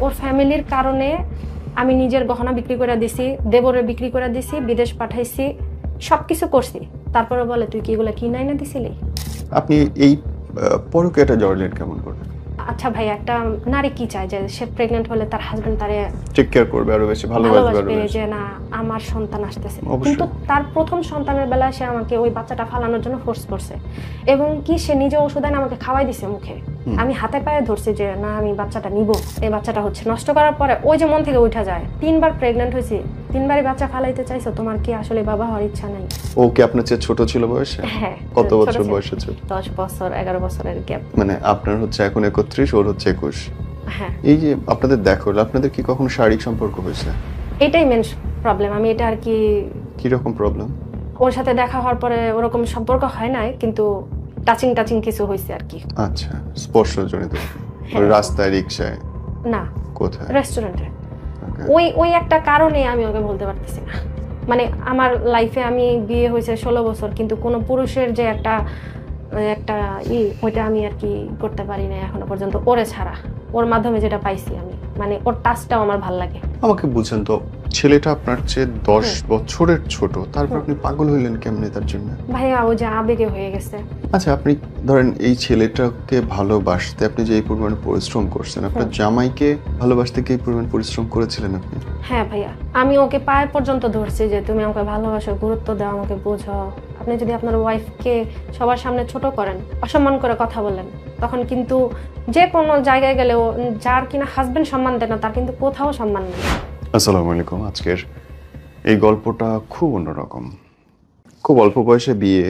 ওর ফ্যামিলির কারণে আমি নিজের গহনা বিক্রি করে দিছি, দেবরে বিক্রি করে দিছি, বিদেশ পাঠাইছি, সবকিছু করছি। তারপরে বলে তুই কি এগুলো কিনাই না দিছিলি? আপনি এই পরকীয়াটা জড়লেন কেমন করে? আচ্ছা ভাই, একটা নারী কি চায় যে সে প্রেগনেন্ট হলে তার হাজবেন্ড তারে টেক কেয়ার করবে, আরো বেশি ভালোবাসবে, যে না আমার সন্তান আসতেছে। অবশ্যই। কিন্তু তার প্রথম সন্তানের বেলায় সে আমাকে ওই বাচ্চাটা ফালানোর জন্য ফোর্স করছে, এবং কি সে নিজে ওষুধ এনে আমাকে খাওয়াই দিছে মুখে। আমি হাতে পায়ে ধরছি যে না আমি বাচ্চাটা নিব। এই বাচ্চাটা হচ্ছে নষ্ট করার পরে ওই যে মন থেকে উঠা যায়, 3বার প্রেগনেন্ট হয়েছি, 3বারই বাচ্চা ফালাইতে চাইছো, তোমার কি আসলে বাবা হওয়ার ইচ্ছা নাই? ও কি আপনার চেয়ে ছোট ছিল বয়সে? হ্যাঁ। কত বছর বয়সে ছিল? 10 বছর 11 বছরের গ্যাপ। মানে আপনার হচ্ছে এখন 31, ওর হচ্ছে 21। হ্যাঁ। এই যে আপনাদের দেখা হলো, আপনাদের কি কখনো শারীরিক সম্পর্ক হয়েছে? এটাই মেন প্রবলেম। আমি এটা আর কি রকম প্রবলেম? ওর সাথে দেখা হওয়ার পরে ওরকম সম্পর্ক হয় নাই, কিন্তু টাচিং কিছু হয়েছে আর কি। আচ্ছা, স্পর্শজনিত। রাস্তায়, রিকশায়? না, কোথায়? রেস্টুরেন্টে। ওই একটা কারণে আমি ওকে বলতে পারতেছি না। মানে আমার লাইফে আমি বিয়ে হয়েছে 16 বছর, কিন্তু কোনো পুরুষের যে একটা ওইটা আমি আর কি করতে পারি না এখনো পর্যন্ত, ওরে ছাড়া। ওর মাধ্যমে যেটা পাইছি আমি, মানে ওর টাচটাও আমার ভালো লাগে। আমাকে বুঝেন তো, ছেলেটা আপনার চেয়ে 10 বছরের ছোট, তারপর আপনি পাগল হইলেন কেমনে তার জন্য? ভাইয়া ও যে আবেগে হয়ে গেছে। আচ্ছা, আপনি ধরেন এই ছেলেটাকে ভালোবাসতে আপনি যে এই পরিমাণ পরিশ্রম করছেন, আপনার জামাইকে ভালোবাসতে কি এই পরিমাণ পরিশ্রম করেছিলেন আপনি? হ্যাঁ ভাইয়া, আমি ওকে পায়ে পর্যন্ত ধরছি যে তুমি আমাকে ভালোবাসো, গুরুত্ব দাও, আমাকে বোঝো। আপনি যদি আপনার ওয়াইফকে সবার সামনে ছোট করেন, অসম্মান করে কথা বলেন, তখন কিন্তু যে কোনো জায়গায় গেলেও যার কিনা হাজবেন্ড সম্মান দেয় না, তার কিন্তু কোথাও সম্মান নেই। আসসালামু আলাইকুম। আজকের এই গল্পটা খুব অন্যরকম। খুব অল্প বয়সে বিয়ে,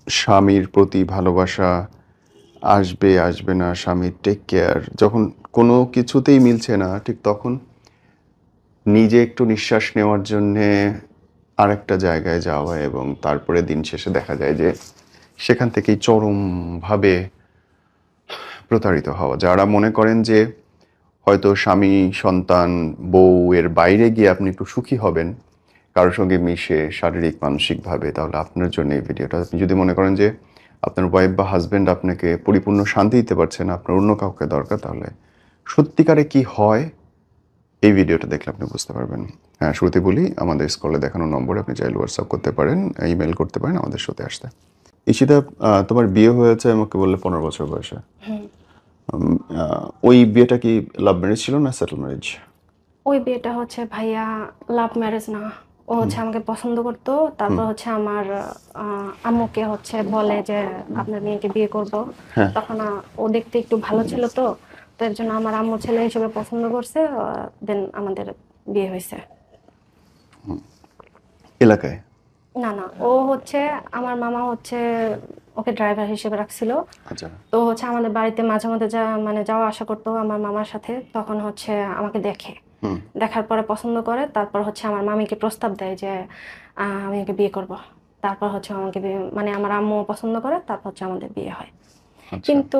স্বামীর প্রতি ভালোবাসা, আসবে আসবে না, স্বামীর টেক কেয়ার, যখন কোনো কিছুতেই মিলছে না ঠিক তখন নিজে একটু নিঃশ্বাস নেওয়ার জন্যে আরেকটা জায়গায় যাওয়া, এবং তারপরে দিন শেষে দেখা যায় যে সেখান থেকেই চরমভাবে প্রতারিত হওয়া। যারা মনে করেন যে হয়তো স্বামী, সন্তান, বউ এর বাইরে গিয়ে আপনি একটু সুখী হবেন কারোর সঙ্গে মিশে শারীরিক মানসিকভাবে, তাহলে আপনার জন্য এই ভিডিওটা। আপনি যদি মনে করেন যে আপনার ওয়াইফ বা হাজব্যান্ড আপনাকে পরিপূর্ণ শান্তি দিতে পারছে না, আপনার অন্য কাউকে দরকার, তাহলে সত্যিকারে কি হয় এই ভিডিওটা দেখলে আপনি বুঝতে পারবেন। হ্যাঁ, শুরুতে বলি, আমাদের স্ক্রলে দেখানো নম্বরে আপনি চাইলে হোয়াটসঅ্যাপ করতে পারেন, ইমেল করতে পারেন আমাদের সাথে আসতে। ঈশিতা, তোমার বিয়ে হয়েছে আমাকে বললে 15 বছর বয়সে। ওই বিয়েটা কি লাভ ম্যারেজ ছিল না সেটেল ম্যারেজ? ওই বিয়েটা হচ্ছে ভাইয়া লাভ ম্যারেজ না। ও হচ্ছে আমাকে পছন্দ করতো, তারপর হচ্ছে আমার আম্মুকে হচ্ছে বলে যে আপনার মেয়েকে বিয়ে করব। তখন ও দেখতে একটু ভালো ছিল, তো এর জন্য আমার আম্মু ছেলে হিসেবে পছন্দ করছে, দেন আমাদের বিয়ে হয়েছে। এলাকায়? না না, ও হচ্ছে আমার মামা হচ্ছে ওকে ড্রাইভার হিসেবে রাখছিল। আচ্ছা। তো হচ্ছে আমাদের বাড়িতে মাঝে মধ্যে যাওয়া আসা করতো আমার মামার সাথে। তখন হচ্ছে আমাকে দেখার পরে পছন্দ করে, তারপর হচ্ছে আমার মামিকে প্রস্তাব দেয় যে আমি ওকে বিয়ে করব। তারপর হচ্ছে আমাকে মানে আমার আম্মু পছন্দ করে, তারপর হচ্ছে আমাদের বিয়ে হয়। কিন্তু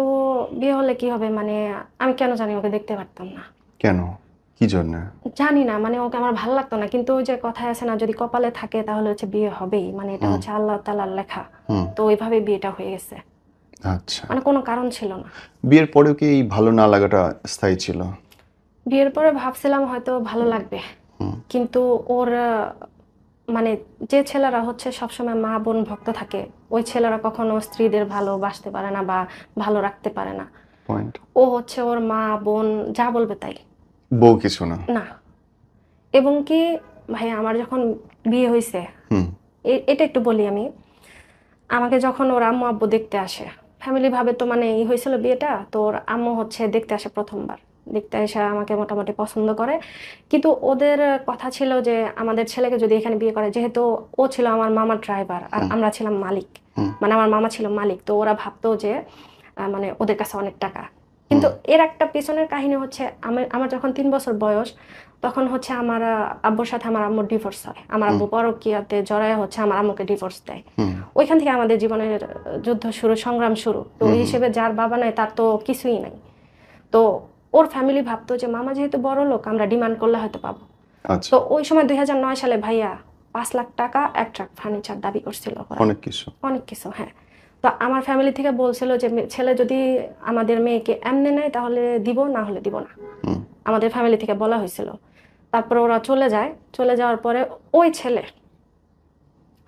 বিয়ে হলে কি হবে, মানে আমি কেন জানি ওকে দেখতে পারতাম না। কেন, কি জন্য জানি না, মানে ওকে আমার ভালো লাগতো না। কিন্তু ওই যে কথায় আছে না, যদি কপালে থাকে তাহলে হচ্ছে বিয়ে হবেই, মানে এটা হচ্ছে আল্লাহ তাআলার লেখা। তো ওইভাবে বিয়েটা হয়ে গেছে। আচ্ছা, মানে কোনো কারণ ছিল না। বিয়ের পরেও কি এই ভালো না লাগাটা স্থায়ী ছিল? বিয়ের পরে ভাবছিলাম হয়তো ভালো লাগবে, কিন্তু ওর মানে যে ছেলেরা হচ্ছে সবসময় মা বোন ভক্ত থাকে, ওই ছেলেরা কখনো স্ত্রীদের ভালোবাসতে পারে না বা ভালো রাখতে পারে না। পয়েন্ট। ও হচ্ছে ওর মা বোন যা বলবে তাই, বউ কিছু না। না। এবং কি ভাই, আমার যখন বিয়ে হয়েছে, এটা একটু বলি আমি, আমাকে যখন ওর আম্মু আব্বু দেখতে আসে, ফ্যামিলি ভাবে তো মানে হয়েছিল বিয়েটা, তো ওর আম্মু হচ্ছে দেখতে আসে প্রথমবার। দেখতে এসে আমাকে মোটামুটি পছন্দ করে, কিন্তু ওদের কথা ছিল যে আমাদের ছেলেকে যদি এখানে বিয়ে করে, যেহেতু ও ছিল আমার মামার ড্রাইভার আর আমরা ছিলাম মালিক, মানে আমার মামা ছিল মালিক, তো ওরা ভাবতো যে মানে ওদের কাছে অনেক টাকা। কিন্তু এর একটা পেছনের কাহিনী হচ্ছে, আমার যখন 3 বছর বয়স, তখন হচ্ছে আমার আব্বুর সাথে আমার আম্মুর ডিভোর্স হয়। আমার আব্বু পরকীয়াতে জড়ায় হচ্ছে আমার আম্মুকে ডিভোর্স দেয়। ওইখান থেকে আমাদের জীবনের যুদ্ধ শুরু, সংগ্রাম শুরু। তো এই হিসেবে যার বাবা নাই তার তো কিছুই নাই। তো ওর ফ্যামিলি ভাবতো যে মামা যেহেতু বড় লোক, আমরা ডিমান্ড করলে হয়তো পাবো। তো ওই সময় 2009 সালে ভাইয়া 5 লাখ টাকা, 1 ট্রাক ফার্নিচার দাবি করছিল। অনেক কিছু, অনেক কিছু, হ্যাঁ। তো আমার ফ্যামিলি থেকে বলছিল যে ছেলে যদি আমাদের মেয়েকে এমনি নেয় তাহলে দিব, না হলে দিব না। আমাদের ফ্যামিলি থেকে বলা হয়েছিল। তারপরে ওরা চলে যায়, চলে যাওয়ার পরে ওই ছেলে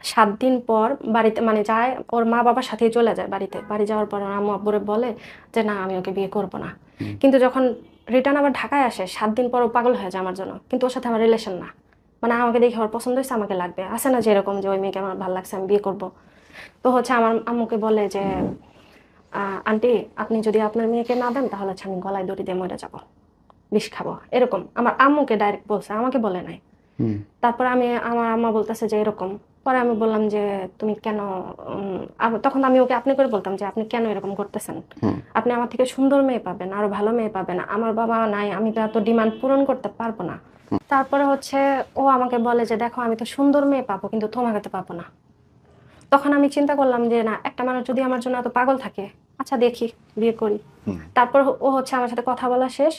7 দিন পর বাড়িতে মানে যায়, ওর মা বাবার সাথেই চলে যায় বাড়িতে। বাড়ি যাওয়ার পর ওর আম্মু আব্বুরে বলে যে না আমি ওকে বিয়ে করব না। কিন্তু যখন রিটার্ন আবার ঢাকায় আসে 7 দিন পর ও পাগল হয়ে যায় আমার জন্য, কিন্তু ওর সাথে আমার রিলেশন না। মানে আমাকে দেখে ওর পছন্দ হয়েছে, আমাকে লাগবে, আসে না যে এরকম যে ওই মেয়েকে আমার ভালো লাগছে আমি বিয়ে করব। তো হচ্ছে আমার আম্মুকে বলে যে আন্টি আপনি যদি আপনার মেয়েকে না দেন তাহলে হচ্ছে আমি গলায় দড়ি দিয়ে মরে যাবো, বিষ খাবো, এরকম আমার আম্মুকে ডাইরেক্ট বলছে, আমাকে বলে নাই। তারপর আমার আম্মা বলতেছে যে এরকম। পরে আমি বললাম যে তুমি কেন, তখন আমি ওকে আপনি করে বলতাম যে আপনি কেন এরকম করতেছেন, আপনি আমার থেকে সুন্দর মেয়ে পাবেন, আরো ভালো মেয়ে পাবেন, আমার বাবা নাই, আমি তো এত ডিমান্ড পূরণ করতে পারবো না। তারপরে হচ্ছে ও আমাকে বলে যে দেখো আমি তো সুন্দর মেয়ে পাবো কিন্তু তোমাকে তো পাবো না। তখন আমি চিন্তা করলাম যে না, একটা মানুষ যদি আমার জন্য এত পাগল থাকে, আচ্ছা দেখি বিয়ে করি। তারপর ও হচ্ছে আমার সাথে কথা বলা শেষ।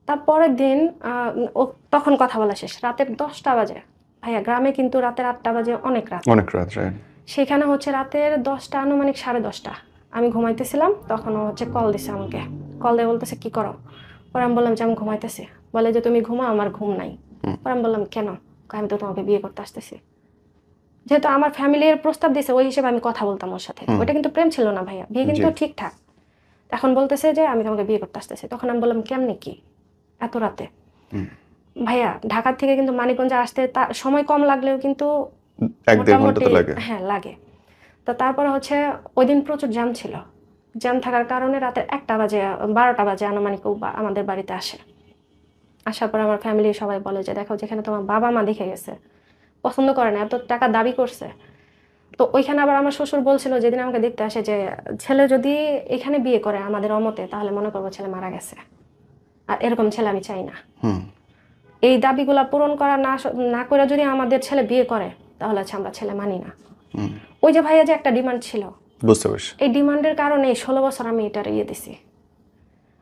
তারপরের দিন ও তখন কথা বলা শেষ রাতের 10টা বাজে। ভাইয়া গ্রামে কিন্তু রাতের 8টা বাজে অনেক রাত, অনেক রাত। সেখানে হচ্ছে রাতের 10টা আনুমানিক 10:30। আমি ঘুমাইতেছিলাম, তখন ও হচ্ছে কল দিছে আমাকে। কল দিয়ে বলতেছে কি করো? পরে আমি বললাম যে আমি ঘুমাইতেছি। বলে যে তুমি ঘুমাও, আমার ঘুম নাই। পরে আমি বললাম কেন? আমি তো তোমাকে বিয়ে করতে আসতেছি। যেহেতু আমার ফ্যামিলির প্রস্তাব দিছে ওই হিসেবে আমি কথা বলতাম ওর সাথে। ওইটা কিন্তু প্রেম ছিল না ভাইয়া, বিয়ে কিন্তু ঠিকঠাক। এখন বলতেছে যে আমি তোমাকে বিয়ে করতে আসতেছি। তখন আমি বললাম কেমনি কি এত রাতে? ভাইয়া ঢাকা থেকে কিন্তু মানিকগঞ্জে আসতে সময় কম লাগলেও কিন্তু 1-1.5 ঘন্টা তো লাগে। হ্যাঁ লাগে। তো তারপরে হচ্ছে ওই দিন প্রচুর জ্যাম ছিল। জ্যাম থাকার কারণে রাতের 1টা বাজে 12টা বাজে আনুমানিক আমাদের বাড়িতে আসে। আসার পর আমার ফ্যামিলি সবাই বলে যে দেখো যেখানে তোমার বাবা মা দেখে গেছে, পছন্দ করে না, এত টাকা দাবি করছে। তো ওইখানে আবার আমার শ্বশুর বলছিল যেদিন আমাকে দেখতে আসে যে ছেলে যদি এখানে বিয়ে করে আমাদের অমতে তাহলে মনে করবো ছেলে মারা গেছে, আর এরকম ছেলে আমি চাই না। এই দাবিগুলা পূরণ করা না করে যদি আমাদের ছেলে বিয়ে করে তাহলে হচ্ছে আমরা ছেলে মানি না। ওই যে ভাইয়া যে একটা ডিমান্ড ছিল, বুঝতে পারছি। এই ডিমান্ডের কারণে 16 বছর আমি এটার ইয়ে দিছি।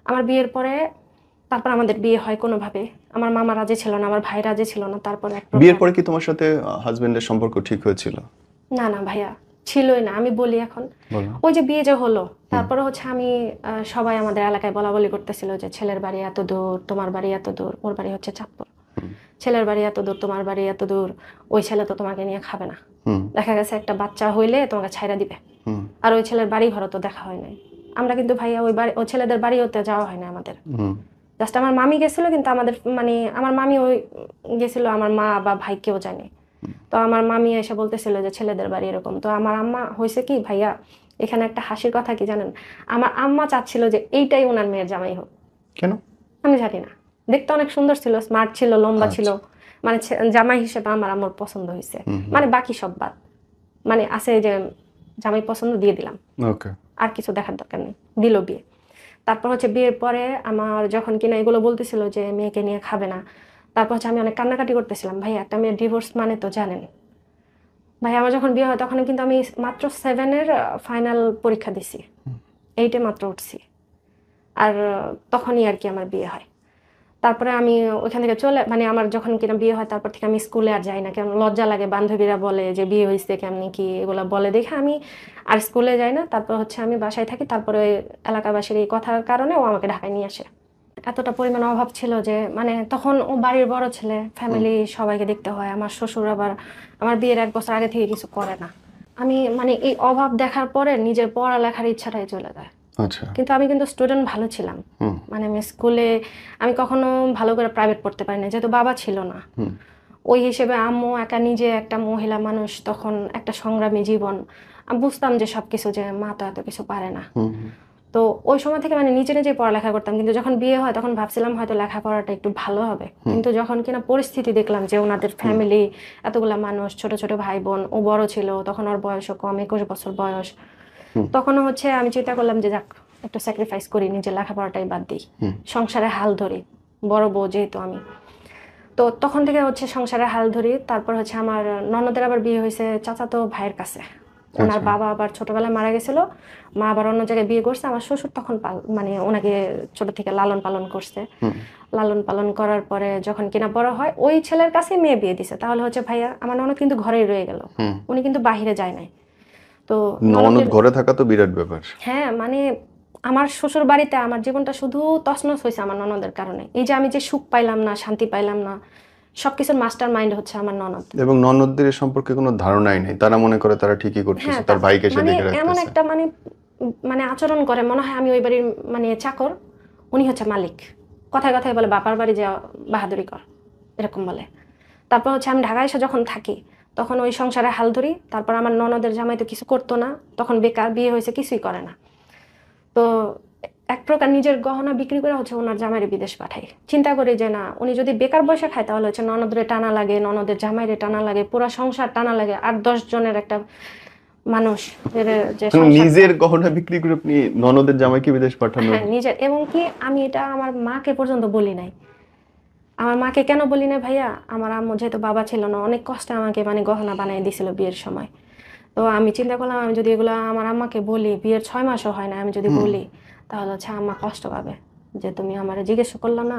আমার বিয়ের পরে তারপর আমাদের বিয়ে হয় কোনোভাবে। আমার মামা রাজি ছিল না, আমার ভাই রাজি ছিল না। তারপর বিয়ের পরে কি তোমার সাথে হাজবেন্ডের সম্পর্ক ঠিক হয়েছিল? না না ভাইয়া, ছিলই না। আমি বলি এখন, ওই যে বিয়ে যে হলো তারপরে হচ্ছে আমি সবাই আমাদের এলাকায় বলা বলি করতেছিল যে ছেলের বাড়ি এত দূর, তোমার বাড়ি এত দূর, ওর বাড়ি হচ্ছে চাঁদপুর, ছেলের বাড়ি এত দূর, তোমার বাড়ি এত দূর, ওই ছেলে তো তোমাকে নিয়ে খাবে না। দেখা গেছে একটা বাচ্চা হইলে তোমাকে ছাইরা দিবে। আর ওই ছেলের বাড়ি ঘর তো দেখা হয় নাই। আমরা কিন্তু ভাইয়া ওই ছেলেদের বাড়ি হতে যাওয়া হয় না আমাদের। জাস্ট আমার মামি গেছিল, কিন্তু আমাদের মানে আমার মামি ওই গেছিল, আমার মা বা ভাই কেউ জানে। তো আমার মামি এসে বলতেছিল যে ছেলেদের বাড়ি এরকম। তো আমার আম্মা হয়েছে কি ভাইয়া, এখানে একটা হাসির কথা কি জানেন, আমার আম্মা চাচ্ছিল যে এইটাই ওনার মেয়ের জামাই হোক। কেন? আমি জানি না, দেখতে অনেক সুন্দর ছিল, স্মার্ট ছিল, লম্বা ছিল, মানে জামাই হিসেবে আমার আম্মুর পছন্দ হয়েছে। মানে বাকি সব বাদ, মানে আছে যে জামাই পছন্দ দিয়ে দিলাম, আর কিছু দেখার দরকার নেই, দিল বিয়ে। তারপর হচ্ছে বিয়ের পরে আমার যখন কিনা এগুলো বলতেছিল যে মেয়েকে নিয়ে খাবে না, তারপর হচ্ছে আমি অনেক কান্নাকাটি করতেছিলাম। ভাই একটা মেয়ের ডিভোর্স মানে তো জানেন ভাই, আমার যখন বিয়ে হয় তখন কিন্তু আমি মাত্র 7-এর ফাইনাল পরীক্ষা দিছি, 8-এ মাত্র উঠছি। আর তখনই আর কি আমার বিয়ে হয়। তারপরে আমি ওইখান থেকে মানে আমার যখন কিনা বিয়ে হয় তারপর থেকে আমি স্কুলে আর যাই না, কেন লজ্জা লাগে, বান্ধবীরা বলে যে বিয়ে হয়েছে কেমনি কি এগুলো বলে দেখে আমি আর স্কুলে যাই না। তারপর হচ্ছে আমি বাসায় থাকি। তারপরে এলাকাবাসীর এই কথার কারণে ও আমাকে ঢাকায় নিয়ে আসে। এতটা পরিমাণ অভাব ছিল যে মানে তখন ও বাড়ির বড় ছেলে, ফ্যামিলি সবাইকে দেখতে হয়। আমার শ্বশুর আবার আমার বিয়ের 1 বছর আগে থেকে কিছু করে না। আমি মানে এই অভাব দেখার পরে নিজের পড়ালেখার ইচ্ছাটাই চলে যায়। কিন্তু আমি কিন্তু স্টুডেন্ট ভালো ছিলাম, মানে আমি স্কুলে আমি কখনো ভালো করে প্রাইভেট পড়তে পারি না, যেহেতু বাবা ছিল না। ওই হিসেবে আম্মু একা, নিজে একটা মহিলা মানুষ, তখন একটা সংগ্রামী জীবন। আমি বুঝতাম যে সবকিছু যে মা তো এত কিছু পারে না। তো ওই সময় থেকে মানে নিজে নিজে পড়ালেখা করতাম। কিন্তু যখন বিয়ে হয় তখন ভাবছিলাম হয়তো লেখাপড়াটা একটু ভালো হবে, কিন্তু যখন কিনা পরিস্থিতি দেখলাম যে ওনাদের ফ্যামিলি এতগুলা মানুষ, ছোট ছোট ভাই বোন, ও বড় ছিল তখন, ওর বয়সও কম, 21 বছর বয়স। তখনও হচ্ছে আমি চিন্তা করলাম যে যাক একটু স্যাক্রিফাইস করি, নিজের লেখাপড়াটাই বাদ দিই, সংসারে হাল ধরি, বড় বউ যেহেতু আমি। তো তখন থেকে হচ্ছে সংসারে হাল ধরি। তারপর হচ্ছে আমার ননদের আবার বিয়ে হয়েছে চাচাতো ভাইয়ের কাছে। ওনার বাবা আবার ছোটবেলায় মারা গেছিল, মা আবার অন্য জায়গায় বিয়ে করছে। আমার শ্বশুর তখন মানে ওনাকে ছোট থেকে লালন পালন করছে। লালন পালন করার পরে যখন কিনা বড় হয় ওই ছেলের কাছে মেয়ে বিয়ে দিছে। তাহলে হচ্ছে ভাইয়া আমার ননদ কিন্তু ঘরেই রয়ে গেল, উনি কিন্তু বাহিরে যায় নাই। তো ননদ ঘরে থাকা তো বিরাট ব্যাপার। হ্যাঁ মানে আমার শ্বশুর বাড়িতে আমার জীবনটা শুধু তছনছ হয়েছে আমার ননদের কারণে। এই যে আমি যে সুখ পাইলাম না, শান্তি পাইলাম না, সবকিছুর মাস্টার মাইন্ড হচ্ছে আমার ননদ। এবং ননদদের এ সম্পর্কে কোনো ধারণাই নেই, তারা মনে করে তারা ঠিকই করতেছে, হ্যাঁ তার ভাইকে সে মানে দেখে এমন রাখতেছে। একটা মানে আচরণ করে মনে হয় আমি ওই বাড়ির মানে চাকর, উনি হচ্ছে মালিক। কথায় কথায় বলে বাপার বাড়ি যা বাহাদুরি কর, এরকম বলে। তারপর হচ্ছে আমি ঢাকায় এসে যখন থাকি তখন ওই সংসারে হাল ধরি। তারপর আমার ননদের জামাই তো কিছু করতো না, তখন বেকার, বিয়ে হয়েছে, কিছুই করে না। তো এক প্রকার নিজের গহনা বিক্রি করে হচ্ছে ওনার জামাইরে বিদেশ পাঠাই। চিন্তা করি যে না, উনি যদি বেকার বসে খায় তাহলে হচ্ছে ননদরে টানা লাগে, ননদের জামাইরে টানা লাগে, পুরো সংসার টানা লাগে। 8-10 জনের একটা মানুষ যে নিজের গহনা বিক্রি করে আপনি ননদের জামাইকে বিদেশ পাঠানো? হ্যাঁ নিজের। এবং কি আমি এটা আমার মাকে পর্যন্ত বলি নাই। আমার মাকে কেন বলি না ভাইয়া, আমার আম্মু যেহেতু বাবা ছিল না, অনেক কষ্টে আমাকে মানে গহনা বানিয়ে দিছিল বিয়ের সময়। তো আমি চিন্তা করলাম আমি যদি এগুলো আমার আম্মাকে বলি, বিয়ের 6 মাসও হয় না, আমি যদি বলি তাহলে হচ্ছে আম্মা কষ্ট পাবে যে তুমি আমার জিজ্ঞেস করলো না।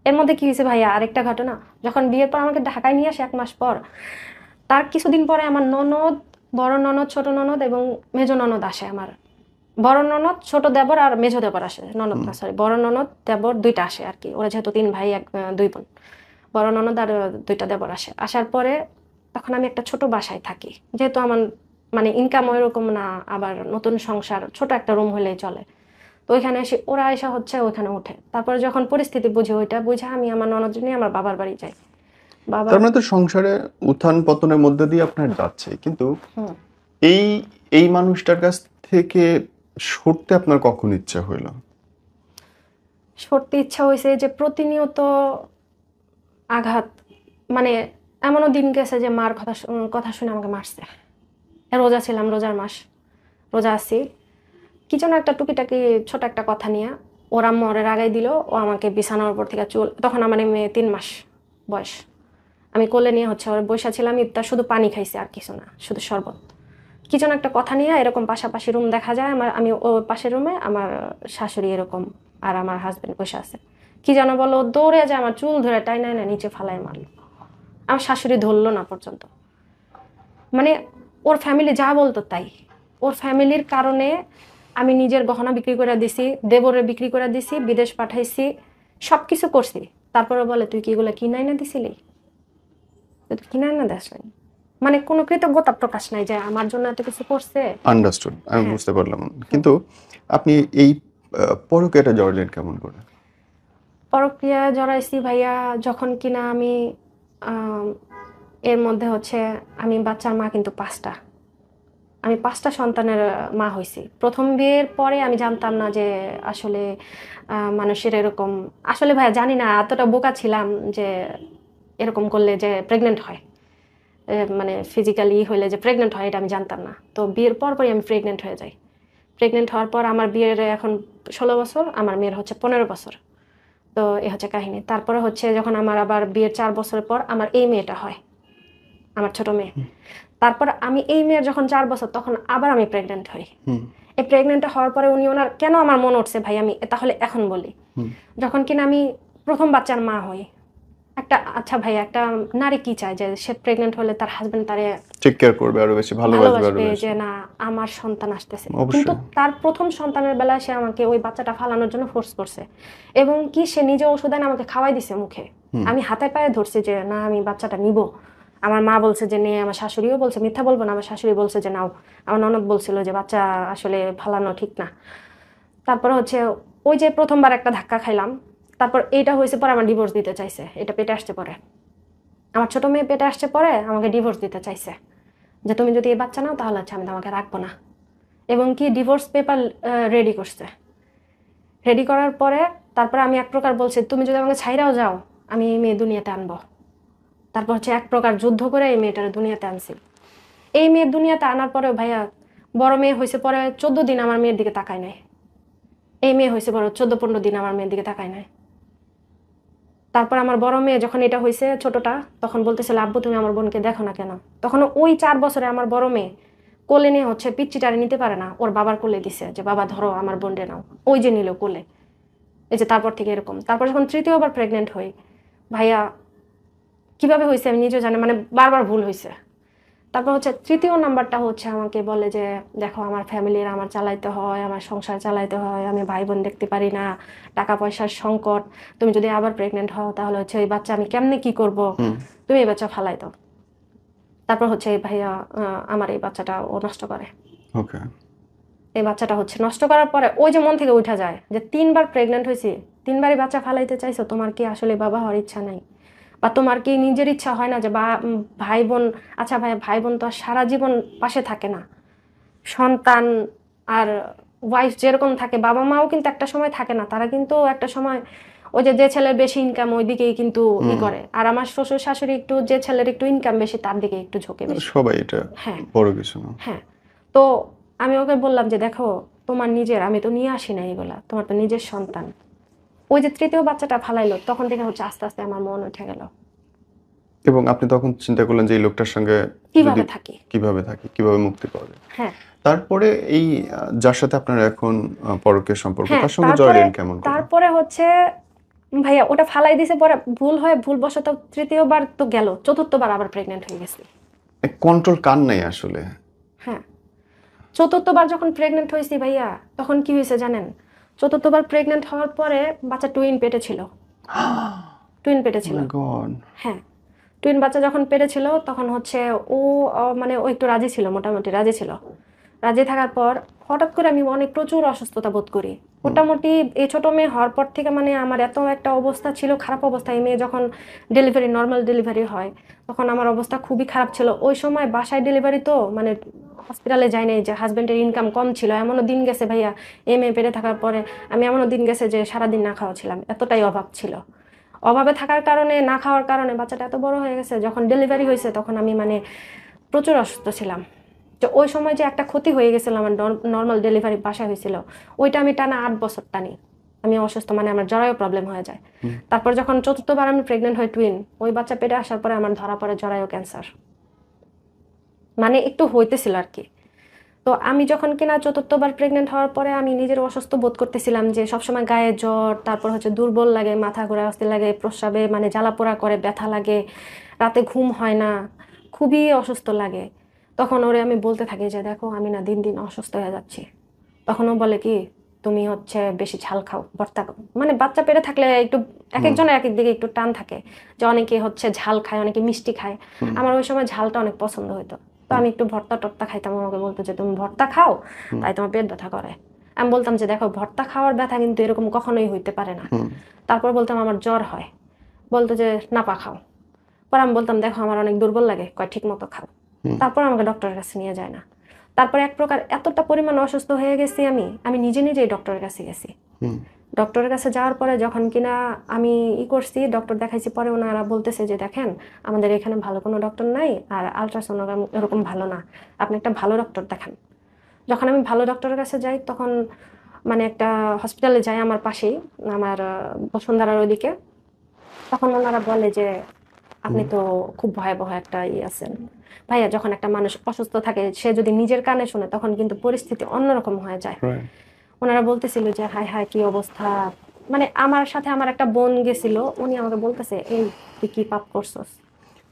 এর মধ্যে কি হয়েছে ভাইয়া, আরেকটা ঘটনা। যখন বিয়ের পর আমাকে ঢাকায় নিয়ে আসে 1 মাস পর, তার কিছুদিন পরে আমার ননদ, বড় ননদ, ছোট ননদ এবং মেজ ননদ আসে। আমার বড় ননদ, ছোট দেবর আর মেজ দেবর আসে। ননদ না, সরি, বড় ননদ দেবর 2টা আসে আর কি। ওরা যেহেতু 3 ভাই 2 বোন, বড় ননদ আর 2টা দেবর আসে। আসার পরে তখন আমি একটা ছোট বাসায় থাকি, যেহেতু আমার মানে ইনকাম ওইরকম না, আবার নতুন সংসার, ছোট একটা রুম হলেই চলে। তো ওইখানে এসে ওরা এসে হচ্ছে ওইখানে উঠে। তারপরে যখন পরিস্থিতি বুঝে, ওইটা বুঝে আমি আমার ননদ নিয়ে আমার বাবার বাড়ি যাই। তার মানে তো সংসারে উত্থান পতনের মধ্যে দিয়ে আপনার যাচ্ছে, কিন্তু এই এই মানুষটার কাছ থেকে সরতে আপনার কখন ইচ্ছা হইল? সরতে ইচ্ছা হয়েছে যে প্রতিনিয়ত আঘাত, মানে এমনও দিন গেছে যে মার কথা শুনে আমাকে মারছে। রোজা ছিলাম, রোজার মাস, রোজা আছি, কি যেন একটা টুকিটাকি ছোট একটা কথা নিয়ে ওরা মরে রাগাই দিল। ও আমাকে বিছানার উপর থেকে চুল, তখন আমার মেয়ে 3 মাস বয়স, আমি কোলে নিয়ে হচ্ছে ওর বসে ছিলাম, ইফতার শুধু পানি খাইছি আর কিছু না, শুধু শরবত। কি যেন একটা কথা নিয়ে, এরকম পাশাপাশি রুম দেখা যায় আমার, আমি ও পাশের রুমে, আমার শাশুড়ি এরকম আর আমার হাজবেন্ড বসে আছে। কি যেন বলো, দৌড়ে যায় আমার চুল ধরে টাইনা না নিচে ফালায় মারলো। আমার শাশুড়ি ধরলো না পর্যন্ত। মানে ওর ফ্যামিলি যা বলতো তাই। ওর ফ্যামিলির কারণে আমি নিজের গহনা বিক্রি করে দিছি, দেবরে বিক্রি করে দিছি, বিদেশ পাঠাইছি, সব কিছু করছি। তারপরে বলে তুই কি এগুলো কিনাই না দিছিলি, তুই কিনাই না দেশ নাই। মানে কোনো কৃতজ্ঞতা প্রকাশ নাই যে আমার জন্য এত কিছু করছে। আন্ডারস্টুড, আমি হ্যাঁ। বুঝতে পারলাম। কিন্তু আপনি এই পরকীয়াটা জড়ালেন কেমন করে? পরক্রিয়া জড়াইছি ভাইয়া যখন কিনা আমি আম, এর মধ্যে হচ্ছে আমি বাচ্চার মা কিন্তু 5টা, আমি 5টা সন্তানের মা হয়েছি। প্রথম বিয়ের পরে আমি জানতাম না যে আসলে মানুষের এরকম, আসলে ভাইয়া জানি না, এতটা বোকা ছিলাম যে এরকম করলে যে প্রেগনেন্ট হয়, মানে ফিজিক্যালি হইলে যে প্রেগনেন্ট হয় এটা আমি জানতাম না। তো বিয়ের পরই আমি প্রেগনেন্ট হয়ে যাই। প্রেগনেন্ট হওয়ার পর আমার বিয়ের এখন 16 বছর, আমার মেয়ের হচ্ছে 15 বছর। তো এ হচ্ছে কাহিনী। তারপরে হচ্ছে যখন আমার আবার বিয়ের 4 বছর পর আমার এই মেয়েটা হয়, আমার ছোট মেয়ে। তারপর আমি এই মেয়ের যখন 4 বছর, তখন আবার আমি প্রেগনেন্ট হই। এই প্রেগনেন্ট হওয়ার পরে উনি ওনার কেন আমার মনে উঠছে ভাই, আমি তাহলে এখন বলি। যখন কিনা আমি প্রথম বাচ্চার মা হই, একটা, আচ্ছা ভাই, একটা নারী কি চায় যে সে প্রেগনেন্ট হলে তার হাজবেন্ড তারে টেক কেয়ার করবে, আরো বেশি ভালোবাসবে যে না আমার সন্তান আসতেছে। অবশ্যই। কিন্তু তার প্রথম সন্তানের বেলায় সে আমাকে ওই বাচ্চাটা ফালানোর জন্য ফোর্স করছে, এবং কি সে নিজে ওষুধ এনে আমাকে খাওয়াই দিছে মুখে। আমি হাতে পায়ে ধরছি যে না আমি বাচ্চাটা নিব। আমার মা বলছে যে নে, আমার শাশুড়িও বলছে, মিথ্যা বলবো না, আমার শাশুড়ি বলছে যে নাও। আমার ননদ বলছিল যে বাচ্চা আসলে ফালানো ঠিক না। তারপর হচ্ছে ওই যে প্রথমবার একটা ধাক্কা খাইলাম, তারপর এইটা হয়েছে পরে আমার ডিভোর্স দিতে চাইছে। এটা পেটে আসছে পরে, আমার ছোট মেয়ে পেটে আসছে পরে আমাকে ডিভোর্স দিতে চাইছে যে তুমি যদি এই বাচ্চা নাও তাহলে আমি তোমাকে রাখবো না। এবং কি ডিভোর্স পেপার রেডি করছে। রেডি করার পরে তারপরে আমি এক প্রকার বলছি তুমি যদি আমাকে ছাইরাও যাও আমি এই মেয়ে দুনিয়াতে আনবো। তারপর হচ্ছে এক প্রকার যুদ্ধ করে এই মেয়েটার দুনিয়াতে আনছি। এই মেয়ের দুনিয়াতে আনার পরে ভাইয়া, বড় মেয়ে হয়েছে পরে 14 দিন আমার মেয়ের দিকে তাকায় নাই। এই মেয়ে হয়েছে বড় 14-15 দিন আমার মেয়ের দিকে তাকায় নাই। তারপর আমার বড় মেয়ে যখন এটা হয়েছে, ছোটটা, তখন বলতেছিল আব্বু তুমি আমার বোনকে দেখো না কেন। তখন ওই 4 বছরে আমার বড় মেয়ে কোলে নিয়ে হচ্ছে পিচ্চিটারে নিতে পারে না, ওর বাবার কোলে দিছে যে বাবা ধরো আমার বোনরে নাও। ওই যে নিল কোলে। এই যে তারপর থেকে এরকম। তারপর যখন তৃতীয়বার প্রেগনেন্ট হই ভাইয়া, কিভাবে হয়েছে আমি নিজেও জানি, মানে বারবার ভুল হয়েছে। তারপর হচ্ছে তৃতীয় নাম্বারটা হচ্ছে আমাকে বলে যে দেখো আমার ফ্যামিলির আমার চালাইতে হয়, আমার সংসার চালাইতে হয়, আমি ভাই বোন দেখতে পারি না, টাকা পয়সার সংকট, তুমি যদি আবার প্রেগনেন্ট হও তাহলে হচ্ছে এই বাচ্চা আমি কেমনে কি করব, তুমি এই বাচ্চা ফালাই দাও। তারপর হচ্ছে এই ভাইয়া আমার এই বাচ্চাটা ও নষ্ট করে। ওকে। এই বাচ্চাটা হচ্ছে নষ্ট করার পরে ওই যে মন থেকে উঠা যায় যে 3বার প্রেগনেন্ট হয়েছি, 3বারই বাচ্চা ফালাইতে চাইছো, তোমার কি আসলে বাবা হওয়ার ইচ্ছা নাই? বা তোমার কি নিজের ইচ্ছা হয় না যে ভাই বোন, আচ্ছা ভাই ভাই বোন তো আর সারা জীবন পাশে থাকে না, সন্তান আর ওয়াইফ যেরকম থাকে বাবা মাও কিন্তু একটা সময় থাকে না, তারা কিন্তু একটা সময় ওই যে ছেলের বেশি ইনকাম ওই দিকেই কিন্তু করে। আর আমার শ্বশুর শাশুড়ি একটু যে ছেলের একটু ইনকাম বেশি তার দিকে একটু ঝোঁকে বেশি। সবাই এটা হ্যাঁ বড় কিছু না। হ্যাঁ। তো আমি ওকে বললাম যে দেখো তোমার নিজের, আমি তো নিয়ে আসি না এগুলা, তোমার তো নিজের সন্তান। ওই যে তৃতীয় বাচ্চাটা ফালাইলো তখন থেকে হচ্ছে আস্তে আস্তে আমার মন উঠে গেল। এবং আপনি তখন চিন্তা করলেন যে এই লোকটার সঙ্গে কিভাবে থাকি, কিভাবে মুক্তি পাওয়া যায়। হ্যাঁ। তারপরে এই যার সাথে আপনার এখন পরকীয় সম্পর্ক, হ্যাঁ তার সঙ্গে জড়লেন কেমন করে? তারপরে হচ্ছে ভাইয়া ওটা ফালাই দিছে, পরে ভুলবশত তৃতীয়বার তো গেল, চতুর্থবার আবার প্রেগনেন্ট হয়ে গেছি। কন্ট্রোল কার নাই আসলে। হ্যাঁ, চতুর্থবার যখন প্রেগনেন্ট হয়েছি ভাইয়া তখন কি হয়েছে জানেন? চতুর্থবার প্রেগনেন্ট হওয়ার পরে বাচ্চা টুইন পেটে ছিল। হ্যাঁ, টুইন বাচ্চা যখন পেটে ছিল তখন হচ্ছে ও মানে ও একটু রাজি ছিল, মোটামুটি রাজি ছিল। রাজি থাকার পর হঠাৎ করে আমি অনেক প্রচুর অসুস্থতা বোধ করি। মোটামুটি এই ছোট মেয়ে হওয়ার পর থেকে মানে আমার এত একটা অবস্থা ছিল, খারাপ অবস্থা। এই মেয়ে যখন নর্মাল ডেলিভারি হয় তখন আমার অবস্থা খুবই খারাপ ছিল। ওই সময় বাসায় ডেলিভারি তো মানে হসপিটালে যাই নাই, যে হাজব্যান্ডের ইনকাম কম ছিল, এমনও দিন গেছে ভাইয়া এই মেয়ে পেটে থাকার পরে আমি এমনও দিন গেছে যে সারাদিন না খাওয়া ছিলাম, এতটাই অভাব ছিল। অভাবে থাকার কারণে, না খাওয়ার কারণে বাচ্চাটা এত বড় হয়ে গেছে। যখন ডেলিভারি হয়েছে তখন আমি মানে প্রচুর অসুস্থ ছিলাম। তো ওই সময় যে একটা ক্ষতি হয়ে গেছিল, আমার নর্মাল ডেলিভারি বাসায় হয়েছিল, ওইটা আমি টানা 8 বছর টানি আমি অসুস্থ, মানে আমার জরায়ু প্রবলেম হয়ে যায়। তারপর যখন চতুর্থবার আমি প্রেগনেন্ট হই টুইন, ওই বাচ্চা পেটে আসার পরে আমার ধরা পড়ে জরায়ু ক্যান্সার, মানে একটু হইতেছিল আর কি। তো আমি যখন কিনা চতুর্থবার প্রেগনেন্ট হওয়ার পরে আমি নিজের অসুস্থ বোধ করতেছিলাম, যে সবসময় গায়ে জ্বর, তারপর হচ্ছে দুর্বল লাগে, মাথা ঘোরা অস্থির লাগে, প্রস্রাবে মানে জ্বালাপোড়া করে, ব্যথা লাগে, রাতে ঘুম হয় না, খুবই অসুস্থ লাগে। তখন ওরে আমি বলতে থাকি যে দেখো আমি না দিন দিন অসুস্থ হয়ে যাচ্ছি। তখন ও বলে কি তুমি হচ্ছে বেশি ঝাল খাও, ভর্তা খাও। মানে বাচ্চা পেটে থাকলে একটু এক একজনের এক এক দিকে একটু টান থাকে, যে অনেকে হচ্ছে ঝাল খায়, অনেকে মিষ্টি খায়। আমার ওই সময় ঝালটা অনেক পছন্দ হতো, তো আমি একটু ভর্তা টর্তা খাইতাম। আমাকে বলতো যে তুমি ভর্তা খাও তাই তোমার পেট ব্যথা করে। আমি বলতাম যে দেখো ভর্তা খাওয়ার ব্যথা কিন্তু এরকম কখনোই হইতে পারে না। তারপর বলতাম আমার জ্বর হয়, বলতো যে নাপা খাও। পর আমি বলতাম দেখো আমার অনেক দুর্বল লাগে, কয় ঠিক মতো খাও। তারপর আমাকে ডক্টরের কাছে নিয়ে যায় না। তারপর এক প্রকার এতটা পরিমাণ অসুস্থ হয়ে গেছি আমি নিজে নিজেই ডক্টরের কাছে গেছি। ডক্টরের কাছে যাওয়ার পরে যখন কিনা আমি করছি, ডক্টর দেখাইছি, পরে ওনারা বলতেছে যে দেখেন আমাদের এখানে ভালো কোনো ডক্টর নাই, আর আলট্রাসোনোগ্রাম এরকম ভালো না, আপনি একটা ভালো ডক্টর দেখান। যখন আমি ভালো ডক্টরের কাছে যাই তখন মানে একটা হসপিটালে যাই আমার পাশেই, আমার বসুন্ধরার ওইদিকে, তখন ওনারা বলে যে আপনি তো খুব ভয়াবহ একটা আছেন ভাইয়া। যখন একটা মানুষ অসুস্থ থাকে সে যদি নিজের কানে শুনে তখন কিন্তু পরিস্থিতি অন্যরকম হয়ে যায়। ওনারা বলতেছিল যে হায় হায় কি অবস্থা, মানে আমার সাথে আমার একটা বোন গেছিল, উনি আমাকে বলতেছে এই তুই কি পাপ করছস।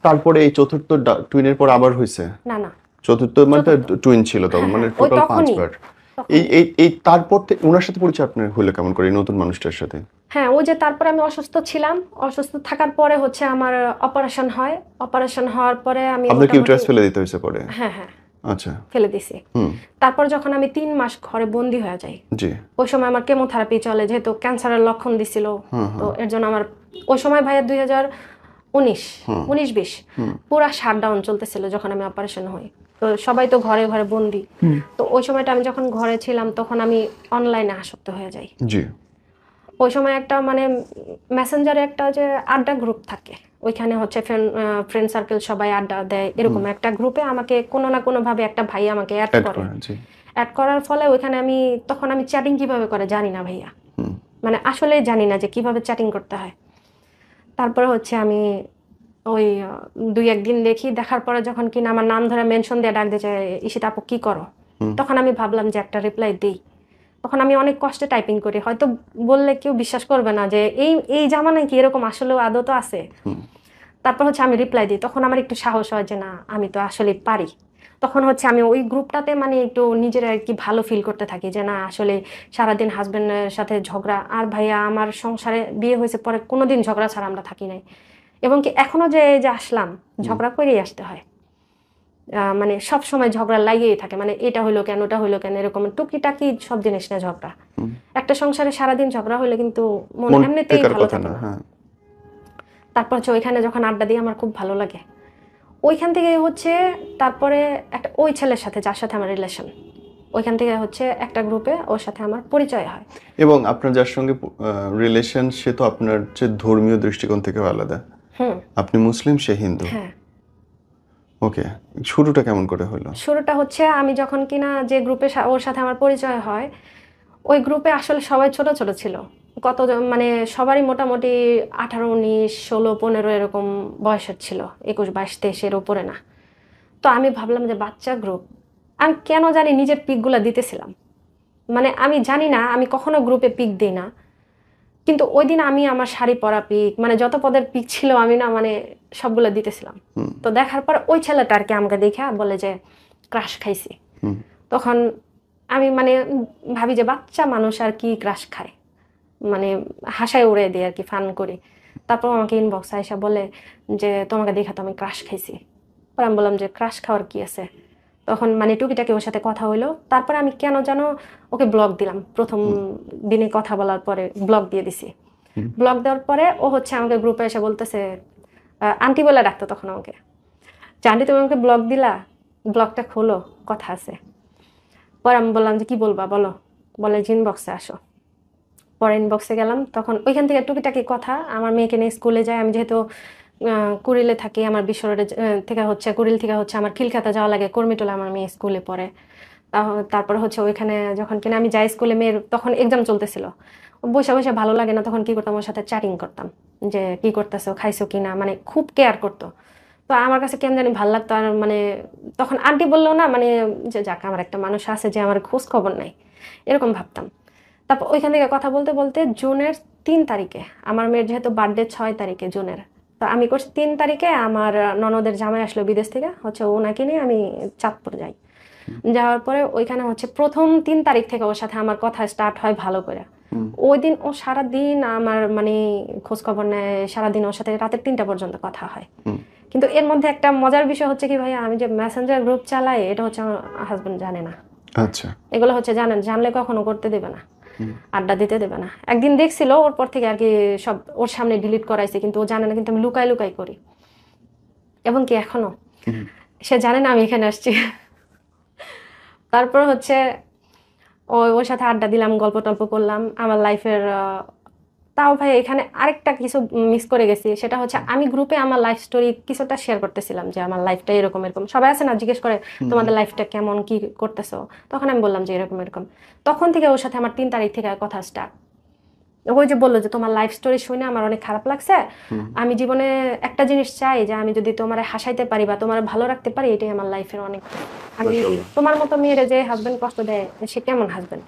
তারপরে এই চতুর্থ টুইনের পর আবার হইছে? না না, চতুর্থ মানে টুইন ছিল তখন, মানে টোটাল 5 বার। এই তারপর ওনার সাথে পরিচয় আপনার হলো কেমন করে, এই নতুন মানুষটার সাথে? হ্যাঁ, ওই যে তারপরে আমি অসুস্থ ছিলাম, অসুস্থ থাকার পরে হচ্ছে আমার অপারেশন হয়। অপারেশন হওয়ার পরে আমি আপনাকে ইউটেরাস ফেলে দিতে হয়েছে পরে? হ্যাঁ হ্যাঁ, আচ্ছা, ফেলে দিছি। তারপর যখন আমি 3 মাস ঘরে বন্দি হয়ে যাই, জি, ওই সময় আমার কেমোথেরাপি চলে, যেহেতু ক্যান্সারের লক্ষণ দিছিল, তো এর জন্য আমার ওই সময় ভাইয়া 2019-20 পুরা শাটডাউন চলতেছিল যখন আমি অপারেশন হই। তো সবাই তো ঘরে ঘরে বন্দি। তো ওই সময়টা আমি যখন ঘরে ছিলাম তখন আমি অনলাইনে আসক্ত হয়ে যাই। জি, ওই সময় একটা মানে মেসেঞ্জারে একটা যে আড্ডা গ্রুপ থাকে, ওইখানে হচ্ছে ফ্রেন্ড সার্কেল সবাই আড্ডা দেয়, এরকম একটা গ্রুপে আমাকে কোনো না কোনো ভাবে একটা ভাই আমাকে অ্যাড করে। অ্যাড করার ফলে ওইখানে তখন আমি চ্যাটিং কিভাবে করে জানি না ভাইয়া, মানে আসলে জানি না যে কিভাবে চ্যাটিং করতে হয়। তারপরে হচ্ছে আমি ওই 2-1 দিন দেখার পরে যখন কিনা আমার নাম ধরে মেনশন দিয়ে ডাক দিয়েছে ঈশিতা আপু কি করো, তখন আমি ভাবলাম যে একটা রিপ্লাই দিই। তখন আমি অনেক কষ্টে টাইপিং করি, হয়তো বললে কেউ বিশ্বাস করবে না যে এই জামানায় কি এরকম আসলেও আদত আছে। তারপর হচ্ছে আমি রিপ্লাই দিই, তখন আমার একটু সাহস হয় যে না আমি তো আসলে পারি। তখন হচ্ছে আমি ওই গ্রুপটাতে মানে একটু নিজের আর কি ভালো ফিল করতে থাকি যে না আসলে সারাদিন হাজবেন্ডের সাথে ঝগড়া। আর ভাইয়া আমার সংসারে বিয়ে হয়েছে পরে কোনোদিন ঝগড়া ছাড়া আমরা থাকি নাই, এবং কি এখনো যে এই যে আসলাম ঝগড়া করেই আসতে হয়। মানে সব সময় ঝগড়া লাগিয়েই থাকে, মানে এটা হইলো কেন ওটা হইলো কেন এরকম টুকিটাকি সব জিনিস না ঝগড়া। একটা সংসারে সারাদিন ঝগড়া হইলে কিন্তু মন মন এমনিতেই টেকার ভালো কথা থাকে না। না। হ্যাঁ, তারপর হচ্ছে ওইখানে যখন আড্ডা দিই আমার খুব ভালো লাগে। ওইখান থেকে হচ্ছে তারপরে একটা ওই ছেলের সাথে যার সাথে আমার রিলেশন, ওইখান থেকে হচ্ছে একটা গ্রুপে ওর সাথে আমার পরিচয় হয়। এবং আপনার যার সঙ্গে রিলেশন সে তো আপনার যে ধর্মীয় দৃষ্টিকোণ থেকে আলাদা। হুম। আপনি মুসলিম, সে হিন্দু। হ্যাঁ। ওকে, শুরুটা কেমন করে হলো? শুরুটা হচ্ছে আমি যখন কিনা যে গ্রুপে ওর সাথে আমার পরিচয় হয়, ওই গ্রুপে আসলে সবাই ছোট ছোট ছিল। মানে সবারই মোটামুটি 18, 19, 16, 15 এরকম বয়সের ছিল, 21, 22, 23 উপরে না। তো আমি ভাবলাম যে বাচ্চা গ্রুপ, আমি কেন জানি নিজের পিকগুলো দিতেছিলাম। মানে আমি জানি না, আমি কখনো গ্রুপে পিক দিই না, কিন্তু ওই দিন আমি আমার শাড়ি পরা পিক মানে যত পদের পিক ছিল আমি না মানে সবগুলো দিতেছিলাম। তো দেখার পর ওই ছেলেটা আর কি আমাকে দেখে বলে যে ক্রাশ খাইছি। তখন আমি মানে ভাবি যে বাচ্চা মানুষ আর কি ক্রাশ খায়, মানে হাসায় উড়ে দিই আর কি, ফান করি। তারপর আমাকে ইনবক্স আইসা বলে যে তোমাকে দেখা তো আমি ক্রাশ খাইছি। পর আমি বললাম যে ক্রাশ খাওয়ার কি আছে। তখন মানে টুকিটাকি ওর সাথে কথা হইলো। তারপরে আমি কেন যেন ওকে ব্লক দিলাম, প্রথম দিনে কথা বলার পরে ব্লক দিয়ে দিছি। ব্লক দেওয়ার পরে ও হচ্ছে আমাকে গ্রুপে এসে বলতেছে, আন্টি বলে ডাকতো তখন আমাকে, যে আন্টি তুমি আমাকে ব্লক দিলা, ব্লকটা খোলো, কথা আছে। পরে আমি বললাম যে কি বলবা বলো, বলে যে ইনবক্সে আসো। পরে ইনবক্সে গেলাম, তখন ওইখান থেকে টুকিটাকি কথা, আমার মেয়েকে নিয়ে স্কুলে যায়। আমি যেহেতু কুড়িলে থাকি, আমার বিশ্ব রোডে থেকে হচ্ছে কুড়িল থেকে হচ্ছে আমার খিলখাতা যাওয়া লাগে, কর্মীটোলা আমার মেয়ে স্কুলে পড়ে। তারপরে হচ্ছে ওইখানে যখন কিনা আমি যাই স্কুলে, মেয়ের তখন এক্সাম চলতেছিল, বসে বসে ভালো লাগে না, তখন কি করতাম ওর সাথে চ্যাটিং করতাম যে কি করতেছো, খাইছো কিনা, মানে খুব কেয়ার করতো। তো আমার কাছে কেমন জানি ভালো লাগতো। আর মানে তখন আন্টি বললো না, মানে যে যাক আমার একটা মানুষ আছে যে আমার খোঁজ খবর নাই, এরকম ভাবতাম। তারপর ওইখান থেকে কথা বলতে বলতে জুনের 3 তারিখে, আমার মেয়ের যেহেতু বার্থডে 6 তারিখে জুনের, তো আমি করছি 3 তারিখে আমার ননদের জামাই আসলো বিদেশ থেকে, হচ্ছে ওনাকে নিয়ে আমি চাঁদপুর যাই। যাওয়ার পরে ওইখানে হচ্ছে প্রথম 3 তারিখ থেকে ওর সাথে আমার কথা স্টার্ট হয় ভালো করে। ওই দিন ও সারাদিন আমার মানে খোঁজ খবর নেয়, সারাদিন ওর সাথে রাতের 3টা পর্যন্ত কথা হয়। কিন্তু এর মধ্যে একটা মজার বিষয় হচ্ছে কি ভাইয়া, আমি যে মেসেঞ্জার গ্রুপ চালাই এটা হচ্ছে আমার হাজবেন্ড জানে না। আচ্ছা। এগুলো হচ্ছে জানলে কখনো করতে দেবে না, আড্ডা দিতে দেবে না। একদিন দেখছিল, ওর পর থেকে আর কি সব ওর সামনে ডিলিট করাইছে, কিন্তু ও জানে না, কিন্তু আমি লুকাই লুকাই করি। এবং কি এখনো সে জানে না আমি এখানে আসছি। তারপর হচ্ছে ওর সাথে আড্ডা দিলাম, গল্প টল্প করলাম আমার লাইফের। তাও ভাই এখানে আরেকটা কিছু মিস করে গেছি, সেটা হচ্ছে আমি গ্রুপে আমার লাইফ স্টোরি কিছুটা শেয়ার করতেছিলাম, যে আমার লাইফটা এরকম এরকম। সবাই আছে না জিজ্ঞেস করে তোমাদের লাইফটা কেমন, কি করতেছো, তখন আমি বললাম যে এরকম এরকম। তখন থেকে ওর সাথে আমার 3 তারিখ থেকে কথা স্টার্ট। ওই যে বললো যে তোমার লাইফ স্টোরি শুনে আমার অনেক খারাপ লাগছে, আমি জীবনে একটা জিনিস চাই যে আমি যদি তোমার হাসাইতে পারি বা তোমার ভালো রাখতে পারি, এটাই আমার লাইফের অনেক। আমি তোমার মতো মেয়ের যে হাজবেন্ড কষ্ট দেয় সে কেমন হাজবেন্ড,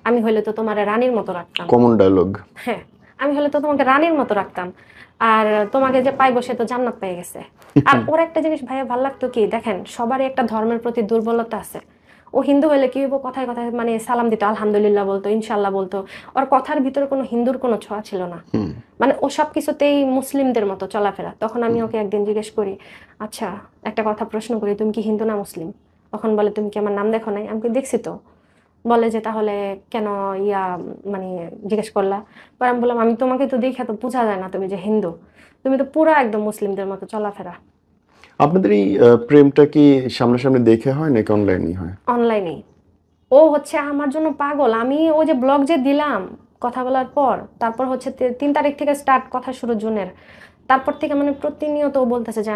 আমি হইলে তো তোমার রানীর মতো রাখতাম। Common dialogue. হ্যাঁ, আমি হলে তো তোমাকে রানীর মতো রাখতাম, আর তোমাকে যে পাইবো সে তো জান্নাত পেয়ে গেছে। আর ওর একটা জিনিস ভাইয়া ভালো লাগতো কি, দেখেন সবারই একটা ধর্মের প্রতি দুর্বলতা আছে। ও হিন্দু হলে কি হইব, কথায় কথায় মানে সালাম দিত, আলহামদুলিল্লাহ বলতো, ইনশাল্লাহ বলতো। ওর কথার ভিতরে কোনো হিন্দুর কোনো ছোঁয়া ছিল না, মানে ও সবকিছুতেই মুসলিমদের মতো চলাফেরা। তখন আমি ওকে একদিন জিজ্ঞেস করি, আচ্ছা একটা কথা প্রশ্ন করি, তুমি কি হিন্দু না মুসলিম? তখন বলে তুমি কি আমার নাম দেখো নাই? আমি দেখছি তো। বলে যে তাহলে কেন মানে জিজ্ঞেস করলা? পরে আমি বললাম আমি তোমাকে তো দেখে তো বোঝা যায় না তুমি যে হিন্দু, তুমি তো পুরো একদম মুসলিমদের মতো চলাফেরা। আপনাদের এই প্রেমটা কি সামনাসামনি দেখে হয় নাকি অনলাইনেই হয়? অনলাইনেই। ও হচ্ছে আমার জন্য পাগল। আমি ওই যে ব্লগ যে দিলাম কথা বলার পর, তারপর হচ্ছে 3 তারিখ থেকে স্টার্ট কথা শুরু জুনের, তারপর থেকে মানে প্রতিনিয়ত ও বলতেছে যে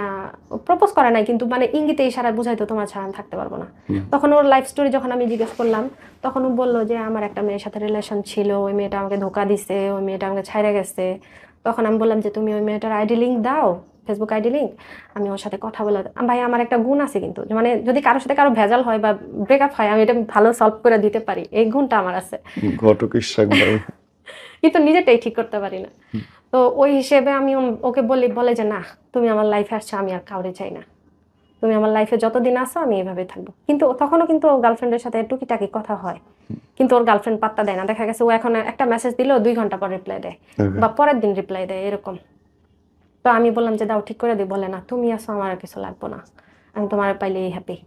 প্রপোজ করে নাই, কিন্তু মানে ইঙ্গিতে ইশারায় বুঝাইতো তোমার ছাড়া আমি থাকতে পারবো না। তখন ওর লাইফ স্টোরি যখন আমি জিজ্ঞেস করলাম, তখন ও বললো যে আমার একটা মেয়ের সাথে রিলেশন ছিল, ওই মেয়েটা আমাকে ধোকা দিছে, ওই মেয়েটা আমাকে ছাইড়া গেছে। তখন আমি বললাম যে তুমি ওই মেয়েটার আইডি লিঙ্ক দাও, ফেসবুক আইডি লিঙ্ক, আমি ওর সাথে কথা বলে। ভাই আমার একটা গুণ আছে কিন্তু, মানে যদি কারোর সাথে কারো ভেজাল হয় বা ব্রেকআপ হয়, আমি এটা ভালো সলভ করে দিতে পারি, এই গুণটা আমার আছে। ঘটক ইশাক ভাই। কিন্তু নিজেটাই ঠিক করতে পারি না। তো ওই হিসেবে আমি ওকে বলে যে না, তুমি আমার লাইফে আসছো, আমি আর কাউরে চাই না, তুমি আমার লাইফে যতদিন আসো আমি এইভাবে থাকবো। কিন্তু তখনও কিন্তু গার্লফ্রেন্ডের সাথে টুকিটাকি কথা হয়, কিন্তু ওর গার্লফ্রেন্ড পাত্তা দেয় না। দেখা গেছে ও এখন একটা মেসেজ দিলেও 2 ঘন্টা পর রিপ্লাই দেয় বা পরের দিন রিপ্লাই দেয় এরকম। তো আমি বললাম যে দাও ঠিক করে দিই, বলে না তুমি আসো, আমার আর কিছু লাগবো না, আমি তোমার পাইলেই হ্যাপি।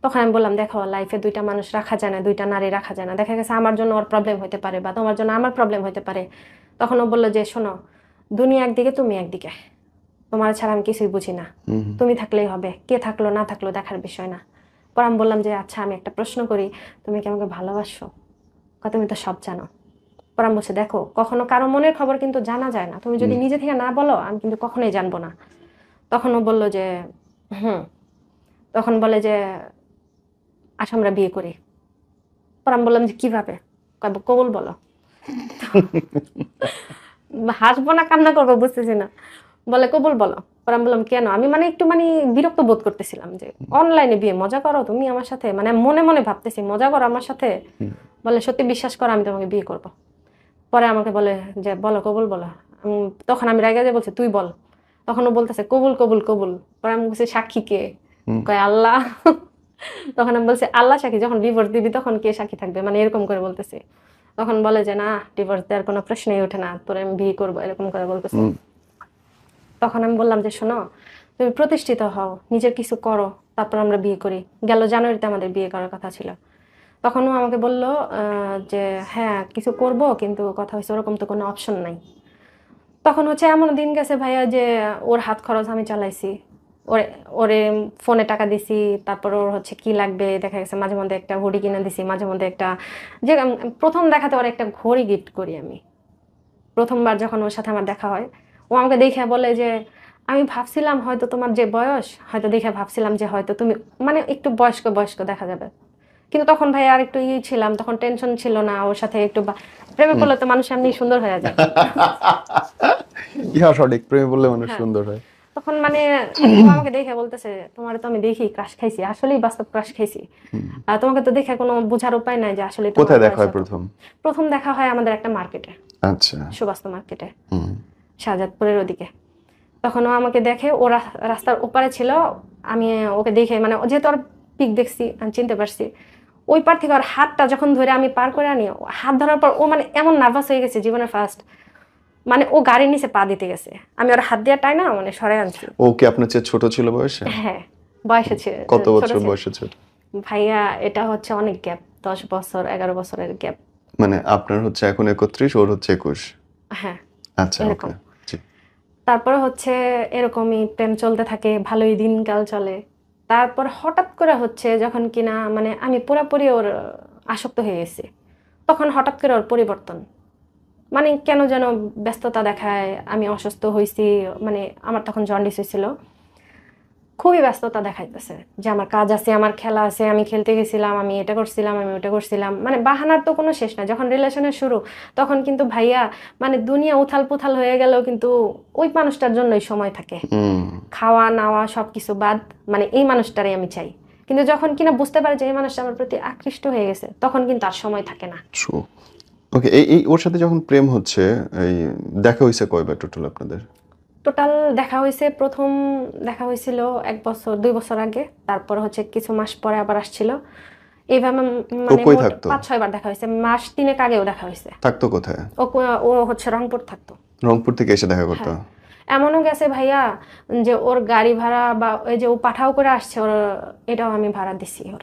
তখন আমি বললাম দেখো, লাইফে 2টা মানুষ রাখা যায় না, 2টা নারী রাখা যায় না। দেখা গেছে আমার জন্য ওর প্রবলেম হতে পারে বা তোমার জন্য আমার প্রবলেম হতে পারে। তখন ও বললো যে শোনো, দুনিয়া একদিকে, তুমি একদিকে, তোমার ছাড়া আমি কিছুই বুঝি না, তুমি থাকলেই হবে, কে থাকলো না থাকলো দেখার বিষয় না। পর আমি বললাম যে আচ্ছা আমি একটা প্রশ্ন করি, তুমি কি আমাকে ভালোবাসো? তুমি তো সব জানো। পর আমি বলছি দেখো, কখনো কারো মনের খবর কিন্তু জানা যায় না, তুমি যদি নিজে থেকে না বলো আমি কিন্তু কখনোই জানবো না। তখন ও বললো যে হুম। তখন বলে যে আচ্ছা আমরা বিয়ে করি। পর আমি বললাম যে কিভাবে? কবুল বলো। হাসবো না কান্না করবো বুঝতেছি না। বলে কবুল বলো। পর আমি বললাম কেন? আমি মানে একটু বিরক্ত বোধ করতেছিলাম যে অনলাইনে বিয়ে, মজা করো তুমি আমার সাথে, মানে মনে মনে ভাবতেছি মজা করো আমার সাথে। বলে সত্যি বিশ্বাস করো আমি তোমাকে বিয়ে করব। পরে আমাকে বলে যে বলো কবুল বলো। তখন আমি রাগে যে বলছি তুই বল। তখন ও বলতেছে কবুল কবুল কবুল। পরে আমি বলছি সাক্ষী কে? কয় আল্লাহ। তখন আমি বলছি আল্লাহ সাক্ষী, যখন ডিভোর্স দিবি তখন কে সাক্ষী থাকবে, মানে এরকম করে বলতেছি। তখন বলে যে না, ডিভোর্স দেওয়ার কোনো প্রশ্নই ওঠে না, তোরে আমি বিয়ে করবো, এরকম করে বলতেছে। তখন আমি বললাম যে শোনো, তুমি প্রতিষ্ঠিত হও, নিজের কিছু করো, তারপর আমরা বিয়ে করি। গেল জানুয়ারিতে আমাদের বিয়ে করার কথা ছিল। তখন ও আমাকে বলল যে হ্যাঁ কিছু করব, কিন্তু কথা হচ্ছে ওরকম তো কোনো অপশন নাই। তখন হচ্ছে এমন দিন গেছে ভাইয়া যে ওর হাত খরচ আমি চালাইছি, ওরে ওরে ফোনে টাকা দিছি, তারপর ওর হচ্ছে কি লাগবে দেখা গেছে মাঝে মধ্যে একটা ঘড়ি কিনে দিছি, মাঝে মধ্যে একটা যে প্রথম দেখাতে ওর একটা ঘড়ি গিফট করি আমি। প্রথমবার যখন ওর সাথে আমার দেখা হয়, ও আমাকে দেখে বলে যে আমি ভাবছিলাম হয়তো তোমার যে বয়স, হয়তো দেখে ভাবছিলাম যে হয়তো তুমি মানে একটু বয়স্ক বয়স্ক দেখা যাবে। কিন্তু তখন ভাই আর একটু ছিলাম, তখন টেনশন ছিল না, ওর সাথে একটু প্রেমে পড়লে তো মানুষ এমনি সুন্দর হয়ে যায়। ইহা সঠিক, প্রেমে বললে মানুষ হ্যাঁ, সুন্দর হয়। তখন ও আমাকে দেখে বলতেছে তোমার তো আমি দেখি ক্রাশ খাইছি, আসলেই বাস্তব ক্রাশ খাইছি। আর তোমাকে তো দেখে কোনো বোঝার উপায় নাই যে আসলে তোমার কোথায় দেখা বয়স হয় এত। প্রথম? প্রথম দেখা হয় আমাদের একটা মার্কেটে, আচ্ছা। সুবাস্ত মার্কেটে, শাহজাদপুরের ওদিকে। তখন ও আমাকে দেখে, ও রাস্তার ওপারে ছিল। আমি ওকে দেখে মানে যেহেতু ওর পিক দেখছি আমি চিনতে পারছি। ওই পার থেকে ওর হাতটা যখন ধরে আমি পার করে আনি, হাত ধরার পর ও মানে এমন নার্ভাস হয়ে গেছে জীবনের ফার্স্ট, মানে ও গাড়ির নিচে পা দিতে গেছে, আমি ওর হাত দিয়ে টাই না মানে সরে আনছি। ও কি আপনার চেয়ে ছোট ছিল বয়সে? হ্যাঁ, বয়সে ছিল, কত ছোট বছর ছিল। বয়সে ছিল? ভাইয়া এটা হচ্ছে অনেক গ্যাপ, 10 বছর 11 বছরের গ্যাপ। মানে আপনার হচ্ছে এখন 31, ওর হচ্ছে 21? হ্যাঁ, আচ্ছা, এরকম। ওকে, জি। তারপরে হচ্ছে এরকমই প্রেম চলতে থাকে, ভালোই দিনকাল চলে। তারপর হঠাৎ করে হচ্ছে যখন কিনা মানে আমি পুরোপুরি ওর আসক্ত হয়ে গেছি, তখন হঠাৎ করে ওর পরিবর্তন, মানে কেন যেন ব্যস্ততা দেখায়, আমি অসুস্থ হয়েছি, মানে আমার তখন জন্ডিস হয়েছিল, খুবই ব্যস্ততা দেখাইতেছে যে আমার কাজ আছে, আমার খেলা আছে, আমি খেলতে গেছিলাম, আমি এটা করছিলাম, আমি ওটা করছিলাম, মানে বাহানার তো কোনো শেষ না। যখন রিলেশনের শুরু তখন কিন্তু ভাইয়া মানে দুনিয়া উথাল পুথাল হয়ে গেলেও কিন্তু ওই মানুষটার জন্যই সময় থাকে, খাওয়া নাওয়া সবকিছু বাদ, মানে এই মানুষটারই আমি চাই। কিন্তু যখন কিনা বুঝতে পারে যে এই মানুষটা আমার প্রতি আকৃষ্ট হয়ে গেছে, তখন কিন্তু আর সময় থাকে না। ওকে, এই এই ওর সাথে যখন প্রেম হচ্ছে, এই দেখা হয়েছে কয়বার টোটাল আপনাদের? টোটাল দেখা হয়েছে, প্রথম দেখা হয়েছিল 1 বছর 2 বছর আগে, তারপর হচ্ছে কিছু মাস পরে আবার আসছিল, এইভাবে ও মানে কই মোট থাকতো? 5-6 বার দেখা হয়েছে, মাস 3 আগেও দেখা হয়েছে। থাকতো কোথায়? ও হচ্ছে রংপুর থাকতো। রংপুর থেকে এসে দেখা করতো? হ্যাঁ, এমনও গেছে ভাইয়া যে ওর গাড়ি ভাড়া বা ওই যে ও পাঠাও করে আসছে, ওর এটাও আমি ভাড়া দিছি ওর।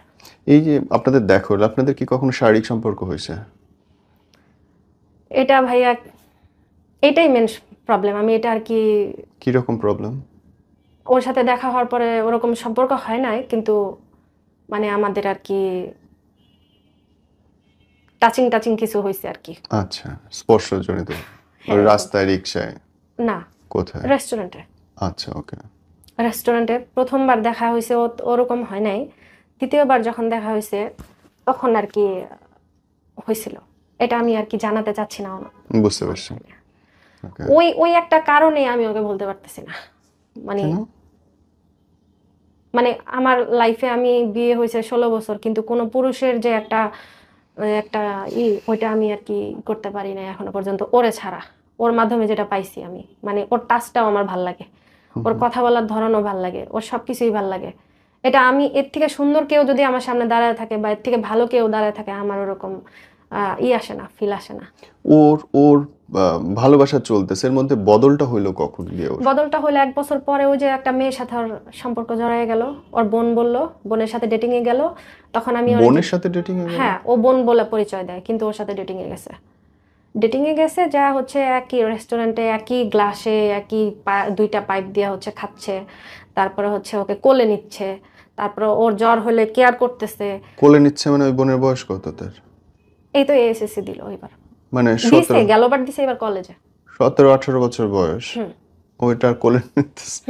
এই যে আপনাদের দেখা হলো, আপনাদের কি কখনো শারীরিক সম্পর্ক হয়েছে? এটা ভাইয়া এটাই মেন প্রবলেম, আমি এটা আর কি। কি রকম প্রবলেম? ওর সাথে দেখা হওয়ার পরে ওরকম সম্পর্ক হয় নাই, কিন্তু মানে আমাদের আর কি টাচিং টাচিং কিছু হয়েছে আর কি। আচ্ছা, স্পর্শজনিত। হ্যাঁ, রাস্তায়, রিক্সায়? না, কোথায়? রেস্টুরেন্টে। আচ্ছা, ওকে। রেস্টুরেন্টে প্রথমবার দেখা হয়েছে ওরকম হয় নাই, দ্বিতীয়বার যখন দেখা হয়েছে তখন আর কি হয়েছিল। এটা আমি আর কি জানাতে চাচ্ছি না। বুঝতে পারছি। ওকে। ওই ওই একটা কারণে আমি ওকে বলতে পারতেছি না, মানে কেন? মানে আমার লাইফে আমি বিয়ে হয়েছে 16 বছর, কিন্তু কোনো পুরুষের যে একটা একটা ওইটা আমি আর কি করতে পারি না এখনো পর্যন্ত, ওরে ছাড়া। ওর মাধ্যমে যেটা পাইছি আমি, মানে ওর টাচটাও আমার ভাল লাগে, ওর কথা বলার ধরনও ভাল লাগে, ওর সবকিছুই ভাল লাগে। এটা আমি এর থেকে সুন্দর কেউ যদি আমার সামনে দাঁড়ায় থাকে বা এর থেকে ভালো কেউ দাঁড়ায় থাকে, আমার ওরকম আসে না, ফিল আসে না। ওর ওর ভালোবাসা চলতেছে, এর মধ্যে বদলটা হইলো কখন গিয়ে? ওর বদলটা হলো 1 বছর পরে, ওই যে একটা মেয়ের সাথে ওর সম্পর্ক জড়ায় গেল, ওর বোন বলল, বোনের সাথে ডেটিং এ গেল। তখন আমি বোনের সাথে ডেটিং এ গেল? হ্যাঁ, ও বোন বলে পরিচয় দেয়, কিন্তু ওর সাথে ডেটিং এ গেছে। ডেটিং এ গেছে যা হচ্ছে একই রেস্টুরেন্টে একই গ্লাসে একই 2টা পাইপ দিয়ে হচ্ছে খাচ্ছে, তারপরে হচ্ছে ওকে কোলে নিচ্ছে, তারপরে ওর জ্বর হলে কেয়ার করতেছে। কোলে নিচ্ছে মানে ওই বোনের বয়স কত তার? এই তো এসএসসি দিল এবার, মানে দিছে গেলবার দিছে এবার কলেজে। 17-18 বছর বয়স, ওইটার কোলে নিতেছে?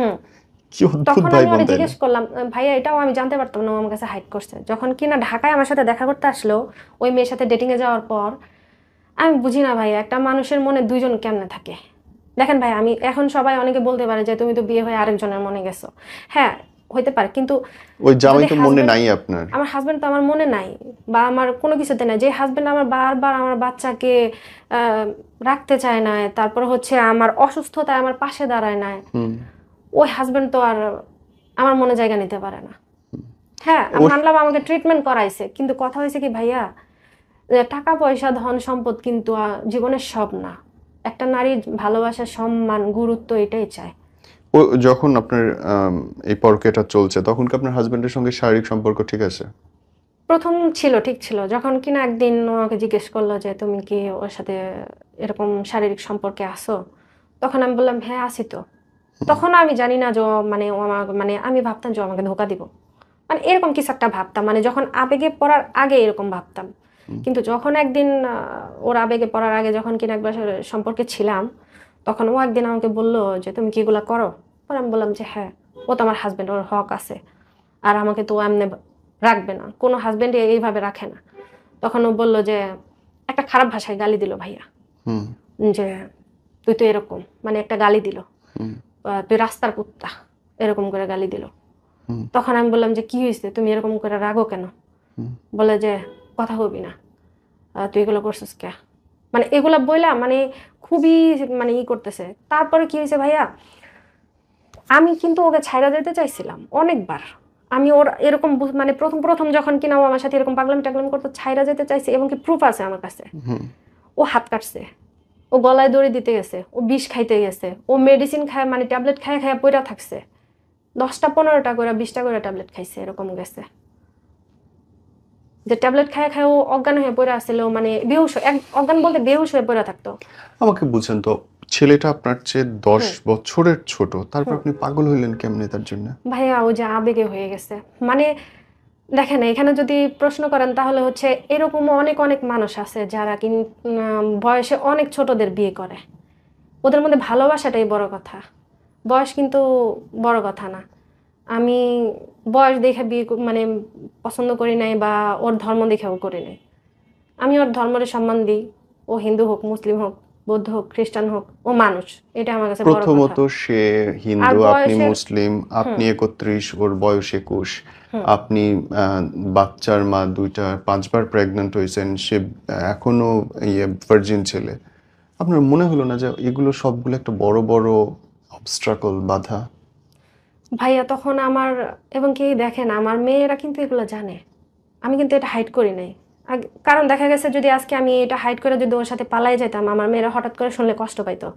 কি অদ্ভুত তখন ভাই আমি বোন! ওরে জিজ্ঞেস করলাম, ভাইয়া এটাও আমি জানতে পারতাম না ও আমার কাছে হাইড করছে। যখন কিনা ঢাকায় আমার সাথে দেখা করতে আসলো ওই মেয়ের সাথে ডেটিং এ যাওয়ার পর, আমি বুঝি না ভাইয়া একটা মানুষের মনে দুইজন কেমনে থাকে। দেখেন ভাই, আমি এখন সবাই অনেকে বলতে পারে যে তুমি তো বিয়ে হয়ে আরেকজনের মনে গেছো, হ্যাঁ হইতে পারে, কিন্তু ওই জামাই তো মনে নাই আপনার। আমার হাজবেন্ড তো আমার মনে নাই, বা আমার কোনো কিছুতে নাই। যে হাজবেন্ড আমার বারবার আমার বাচ্চাকে রাখতে চায় না, তারপর হচ্ছে আমার অসুস্থতায় আমার পাশে দাঁড়ায় না, ওই হাজবেন্ড তো আর আমার মনে জায়গা নিতে পারে না। হ্যাঁ আমি মানলাম আমাকে ট্রিটমেন্ট করাইছে, কিন্তু কথা হয়েছে কি ভাইয়া, টাকা পয়সা ধন সম্পদ কিন্তু জীবনের সব না। একটা নারীর ভালোবাসা, সম্মান, গুরুত্ব এটাই চায়। ও যখন আপনার এই পরকীয়াটা চলছে তখন কি আপনার হাজবেন্ডের সঙ্গে শারীরিক সম্পর্ক ঠিক আছে? প্রথম ছিল, ঠিক ছিল। যখন কিনা একদিন আমাকে জিজ্ঞেস করলো যে তুমি কি ওর সাথে এরকম শারীরিক সম্পর্কে আসো, তখন আমি বললাম হ্যাঁ আছি তো। তখন আমি জানি না যে মানে ও আমার, মানে আমি ভাবতাম যে আমাকে ধোকা দিব, মানে এরকম কিছু একটা ভাবতাম, মানে যখন আবেগে পড়ার আগে এরকম ভাবতাম। কিন্তু যখন একদিন ওর আবেগে পড়ার আগে যখন কিনা একবার সম্পর্কে ছিলাম, তখন ও একদিন আমাকে বললো যে তুমি কি এগুলা করো? পরে আমি বললাম যে হ্যাঁ, ও তো আমার হাজবেন্ড, ওর হক আছে, আর আমাকে তো এমনি রাখবে না, কোনো হাজবেন্ড এইভাবে রাখে না। তখন ও বললো যে একটা খারাপ ভাষায় গালি দিল ভাইয়া, যে তুই তো এরকম, মানে একটা গালি দিল, তুই রাস্তার কুত্তা, এরকম করে গালি দিল। তখন আমি বললাম যে কি হয়েছে, তুমি এরকম করে রাগো কেন? বলে যে কথা হবি না, তুই এগুলো করছিস কে, মানে এগুলা বললাম, মানে খুবই মানে করতেছে। তারপরে কি হয়েছে ভাইয়া, আমি কিন্তু ওকে ছাইড়া যেতে চাইছিলাম অনেকবার। আমি ওর এরকম মানে প্রথম প্রথম যখন কিনা ও আমার সাথে এরকম পাগলামি টাগলামি করতো, ছাইড়া যেতে চাইছি, এবং কি প্রুফ আছে আমার কাছে। ও হাত কাটছে, ও গলায় দড়ি দিতে গেছে, ও বিষ খাইতে গেছে, ও মেডিসিন খায়, মানে ট্যাবলেট খায় খায় পইরা থাকছে, 10টা 15টা করে 20টা করে ট্যাবলেট খাইছে, এরকম গেছে। যে ট্যাবলেট খায় খায় ও অজ্ঞান হয়ে পড়ে আসছিল, মানে বেহুশ, অজ্ঞান বলতে বেহুশ হয়ে পড়ে থাকতো। আমাকে বুঝেন তো, ছেলেটা আপনার চেয়ে 10 বছরের ছোট, তারপর আপনি পাগল হইলেন কেমনে তার জন্য? ভাইয়া ও যে আবেগে হয়ে গেছে, মানে দেখেন এখানে যদি প্রশ্ন করেন তাহলে হচ্ছে এরকম অনেক অনেক মানুষ আছে যারা বয়সে অনেক ছোটদের বিয়ে করে, ওদের মধ্যে ভালোবাসাটাই বড় কথা, বয়স কিন্তু বড় কথা না। আমি বয়স দেখে বিয়ে মানে পছন্দ করি নাই, বা ওর ধর্ম দেখেও করি নাই। আমি ওর ধর্মের সম্মান দিই, ও হিন্দু হোক, মুসলিম হোক, বৌদ্ধ হোক, খ্রিস্টান হোক, ও মানুষ, এটা আমার কাছে বড় কথা। প্রথমত সে হিন্দু, আপনি মুসলিম, আপনি 31, ওর বয়স 21, আপনি বাচ্চার মা, 2টা 5বার প্রেগন্যান্ট হয়েছেন, সে এখনো ভার্জিন ছেলে। আপনার মনে হলো না যে এগুলো সবগুলো একটা বড় বড় অবস্ট্রাকল, বাধা? ভাইয়া তখন আমার, এবং কি দেখেন আমার মেয়েরা কিন্তু এগুলো জানে, আমি কিন্তু এটা হাইড করি নাই। কারণ দেখা গেছে যদি আজকে আমি এটা হাইড করে যদি ওর সাথে পালাই যেতাম, আমার মেয়েরা হঠাৎ করে শুনলে কষ্ট পাইতো।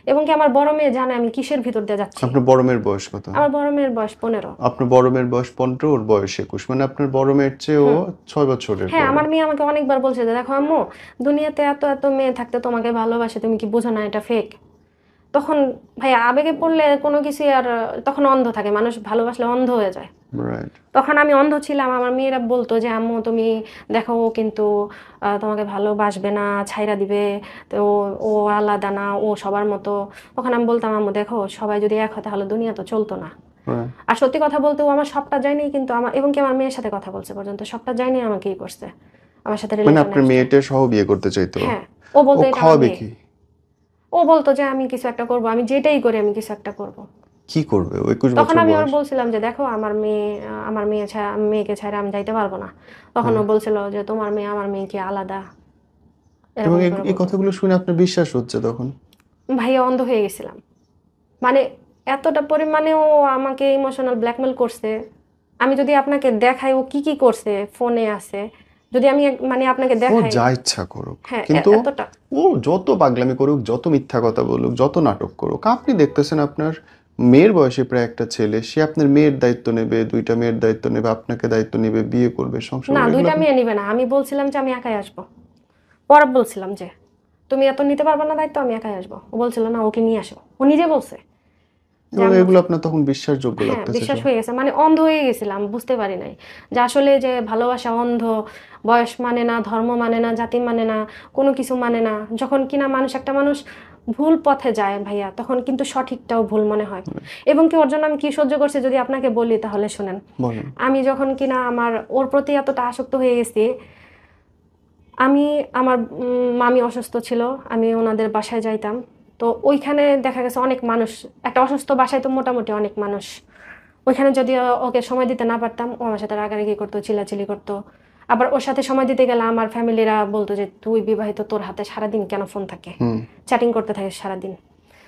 এবং কি আমার বড় মেয়ে জানে আমি কিসের ভিতর দিয়ে যাচ্ছি। আপনার বড় মেয়ের বয়স কত? আমার বড় মেয়ের বয়স 15। আপনার বড় মেয়ের বয়স 15, ওর বয়স 21, মানে আপনার বড় মেয়ের চেয়ে ও 6 বছরের হ্যাঁ, বড়। আমার মেয়ে আমাকে অনেকবার বলছে যে দেখো আম্মু, দুনিয়াতে এত এত মেয়ে থাকতে তোমাকে ভালোবাসে, তুমি কি বোঝো না এটা ফেক। তখন ভাই আবেগে পড়লে কোনো কিছু আর, তখন অন্ধ থাকে মানুষ, ভালোবাসলে অন্ধ হয়ে যায়। তখন আমি অন্ধ ছিলাম। আমার মেয়েরা বলতো যে আম্মু তুমি দেখো ও কিন্তু তোমাকে ভালোবাসবে না, ছাইরা দিবে, তো ও আলাদা না, ও সবার মতো। তখন আমি বলতাম আম্মু দেখো সবাই যদি এক হয় তাহলে দুনিয়া তো চলতো না। আর সত্যি কথা বলতে ও আমার সবটা যায়নি, কিন্তু আমার, এবং কি আমার মেয়ের সাথে কথা বলছে পর্যন্ত, সবটা যায়নি আমাকে কি করছে, আমার সাথে মানে আপনার মেয়েটা সহ বিয়ে করতে চাইতো? হ্যাঁ, ও বলতো এটা খাওয়াবে কি? ও বলতো যে আমি কিছু একটা করব, আমি যেটাই করি আমি কিছু একটা করব। কি করবে? 21 তখন বছর আমি ওর বয়স। বলছিলাম যে দেখো আমার মেয়ে ছাড়া, মেয়েকে ছাড়া আমি যাইতে পারবো না। তখন ও বলছিল যে তোমার মেয়ে আমার মেয়ে কি আলাদা, এবং এরকম করে এই বলতো। কথাগুলো শুনে আপনার বিশ্বাস হচ্ছে তখন? ভাইয়া অন্ধ হয়ে গেছিলাম। মানে এতটা পরিমাণে ও আমাকে ইমোশনাল ব্ল্যাকমেল করছে। আমি যদি আপনাকে দেখাই ও কি কি করছে, ফোনে আছে, যদি আমি মানে আপনাকে ও দেখাই। যা ইচ্ছা করুক, হ্যাঁ, কিন্তু এতটা। ও যত পাগলামি করুক, যত মিথ্যা কথা বলুক, যত নাটক করুক, আপনি দেখতেছেন আপনার মেয়ের বয়সে প্রায় একটা ছেলে, সে আপনার মেয়ের দায়িত্ব নেবে, দুইটা মেয়ের দায়িত্ব নেবে, আপনাকে দায়িত্ব নেবে, বিয়ে করবে, সংসার না, করবে, এগুলো দুইটা মেয়ে নিবে না। আমি বলছিলাম যে আমি একাই আসবো। পরে বলছিলাম যে তুমি এত নিতে পারবে না দায়িত্ব, আমি একাই আসবো। ও বলছিল না, ওকে নিয়ে আসো। ও নিজে বলছে যে এগুলো আম্মা। এগুলো আপনার তখন বিশ্বাসযোগ্য হ্যাঁ, লাগতেছে বিশ্বাস সব। হয়ে গেছে। মানে অন্ধ হয়ে গেছিলাম, বুঝতে পারি নাই যে আসলে যে ভালোবাসা অন্ধ, বয়স মানে না, ধর্ম মানে না, জাতি মানে না, কোনো কিছু মানে না। যখন কিনা একটা মানুষ ভুল পথে যায় ভাইয়া, তখন কিন্তু সঠিকটাও ভুল মনে হয়। এবং কি ওর জন্য আমি কি সহ্য করছি যদি আপনাকে বলি, তাহলে শুনেন। বলেন। আমি যখন কিনা ওর প্রতি এতটা আসক্ত হয়ে গেছি, আমি আমার মামি অসুস্থ ছিল, আমি ওনাদের বাসায় যাইতাম। তো ওইখানে দেখা গেছে অনেক মানুষ, একটা অসুস্থ বাসায় তো মোটামুটি অনেক মানুষ। ওইখানে যদি ওকে সময় দিতে না পারতাম, ও আমার সাথে রাগারাগি করতো, চিল্লাচিল্লি করতো। আবার ওর সাথে সময় দিতে গেলে আমার ফ্যামিলিরা বলতো যে তুই বিবাহিত, তোর হাতে সারাদিন কেন ফোন থাকে, চ্যাটিং করতে থাকিস সারাদিন।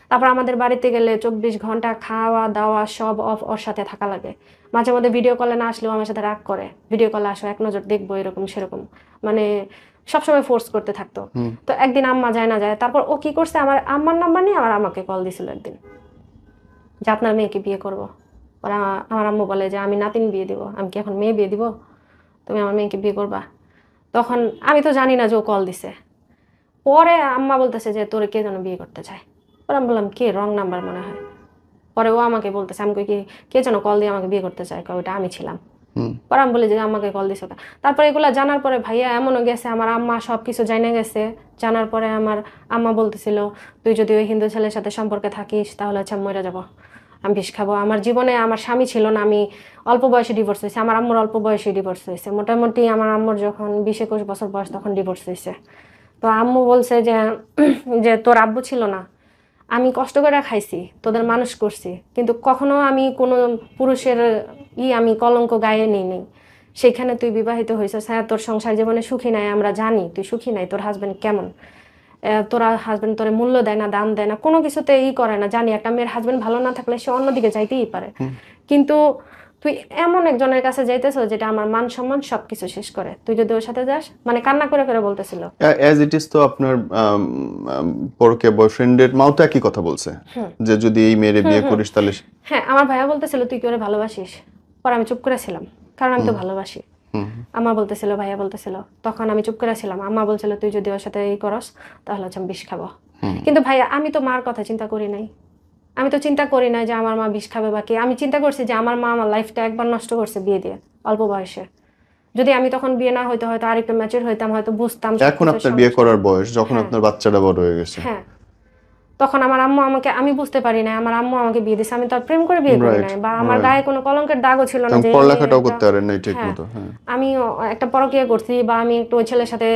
তারপর আমাদের বাড়িতে গেলে 24 ঘন্টা খাওয়া দাওয়া সব অফ, ওর সাথে থাকা লাগে। মাঝে মধ্যে ভিডিও কলে না আসলেও আমার সাথে রাগ করে, ভিডিও কলে আসো, এক নজর দেখবো, এরকম সেরকম। মানে সবসময় ফোর্স করতে থাকতো। তো একদিন আম্মা যায় না যায়, তারপর ও কি করছে, আমার আম্মার নাম্বার নিয়ে আমার আমাকে কল দিছিল একদিন যে আপনার মেয়েকে বিয়ে করবো। ওরা, আমার আম্মু বলে যে আমি নাতিন বিয়ে দিব, আমি কি এখন মেয়ে বিয়ে দিব, তুমি আমার মেয়েকে বিয়ে করবা। তখন আমি তো জানি না যে ও কল দিছে। পরে আম্মা বলতেছে যে তোরে কে যেন বিয়ে করতে চায়। পরে আমি বললাম কে, রং নাম্বার মনে হয়। পরে ও আমাকে বলতেছে, আমি কই কি কে যেন কল দিয়ে আমাকে বিয়ে করতে চায়, ওইটা আমি ছিলাম। পরে আমি বলি যে আমাকে কল দিছে ওটা। তারপরে এগুলা জানার পরে ভাইয়া এমনও গেছে, আমার আম্মা সব কিছু জানে গেছে। জানার পরে আমার আম্মা বলতেছিল তুই যদি ওই হিন্দু ছেলের সাথে সম্পর্কে থাকিস তাহলে হচ্ছে আমি মরে যাবো, আমি বিষ খাবো। আমার জীবনে আমার স্বামী ছিল না, আমি অল্প বয়সে ডিভোর্স হয়েছে। আমার আম্মুর অল্প বয়সে ডিভোর্স হয়েছে, মোটামুটি আমার আম্মুর যখন 20-21 বছর বয়স তখন ডিভোর্স হয়েছে। তো আম্মু বলছে যে যে তোর আব্বু ছিল না, আমি কষ্ট করে খাইছি, তোদের মানুষ করছি, কিন্তু কখনো আমি কোনো পুরুষের আমি কলঙ্ক গায়ে নিই নি। সেখানে তুই বিবাহিত হয়েছিস, হ্যাঁ তোর সংসার জীবনে সুখী নাই, আমরা জানি তুই সুখী নাই, তোর হাজবেন্ড কেমন, তোরা হাজবেন্ড তোরে মূল্য দেয় না, দাম দেয় না, কোনো কিছুতে করে না। জানি একটা মেয়ের হাজবেন্ড ভালো না থাকলে সে অন্যদিকে যাইতেই পারে, কিন্তু তুই এমন একজনের কাছে যাইতেছো যেটা আমার মান সম্মান সবকিছু শেষ করে, তুই যদি ওর সাথে যাস। মানে কান্না করে করে বলতেছিল। অ্যাজ ইট ইজ তো আপনার পরকীয়া বয়ফ্রেন্ডের মাও তো একই কথা বলছে যে যদি এই মেয়েরে বিয়ে করিস তাহলে হ্যাঁ, আমার ভাইয়া বলতেছিল তুই কি ওরে ভালোবাসিস। পরে আমি চুপ করেছিলাম, কারণ আমি তো ভালোবাসি। আম্মা বলতেছিল, ভাইয়া বলতেছিল, তখন আমি চুপ করেছিলাম। আম্মা বলছিল তুই যদি ওর সাথে করস তাহলে হচ্ছে আমি বিষ খাবো। কিন্তু ভাইয়া আমি তো মার কথা চিন্তা করি নাই। আমি তো চিন্তা করি না যে আমার মা বিষ খাবে বা কি। আমি চিন্তা করছি যে আমার মা আমার লাইফটা একবার নষ্ট করছে বিয়ে দিয়ে, অল্প বয়সে। যদি আমি তখন বিয়ে না হইতো, হয়তো আরেকটু ম্যাচিউর হইতাম, হয়তো বুঝতাম এখন সবকিছুর আপনার বিয়ে সমস্যা। করার বয়স, যখন হ্যাঁ, আপনার বাচ্চাটা বড় হয়ে গেছে। হ্যাঁ। তখন আমার আম্মু আমাকে, আমি বুঝতে পারি না, আমার আম্মু আমাকে বিয়ে দিছে। আমি তো আর প্রেম করে বিয়ে করি রাইট, নাই, বা আমার রাইট। গায়ে কোনো কলঙ্কের দাগও ছিল না এবং যে এই মেয়ে পড়ালেখাটাও একটা। করতে পারেন নাই ঠিক হ্যাঁ, মতো। হ্যাঁ, আমি একটা পরকীয়া করছি, বা আমি একটু ওই ছেলের সাথে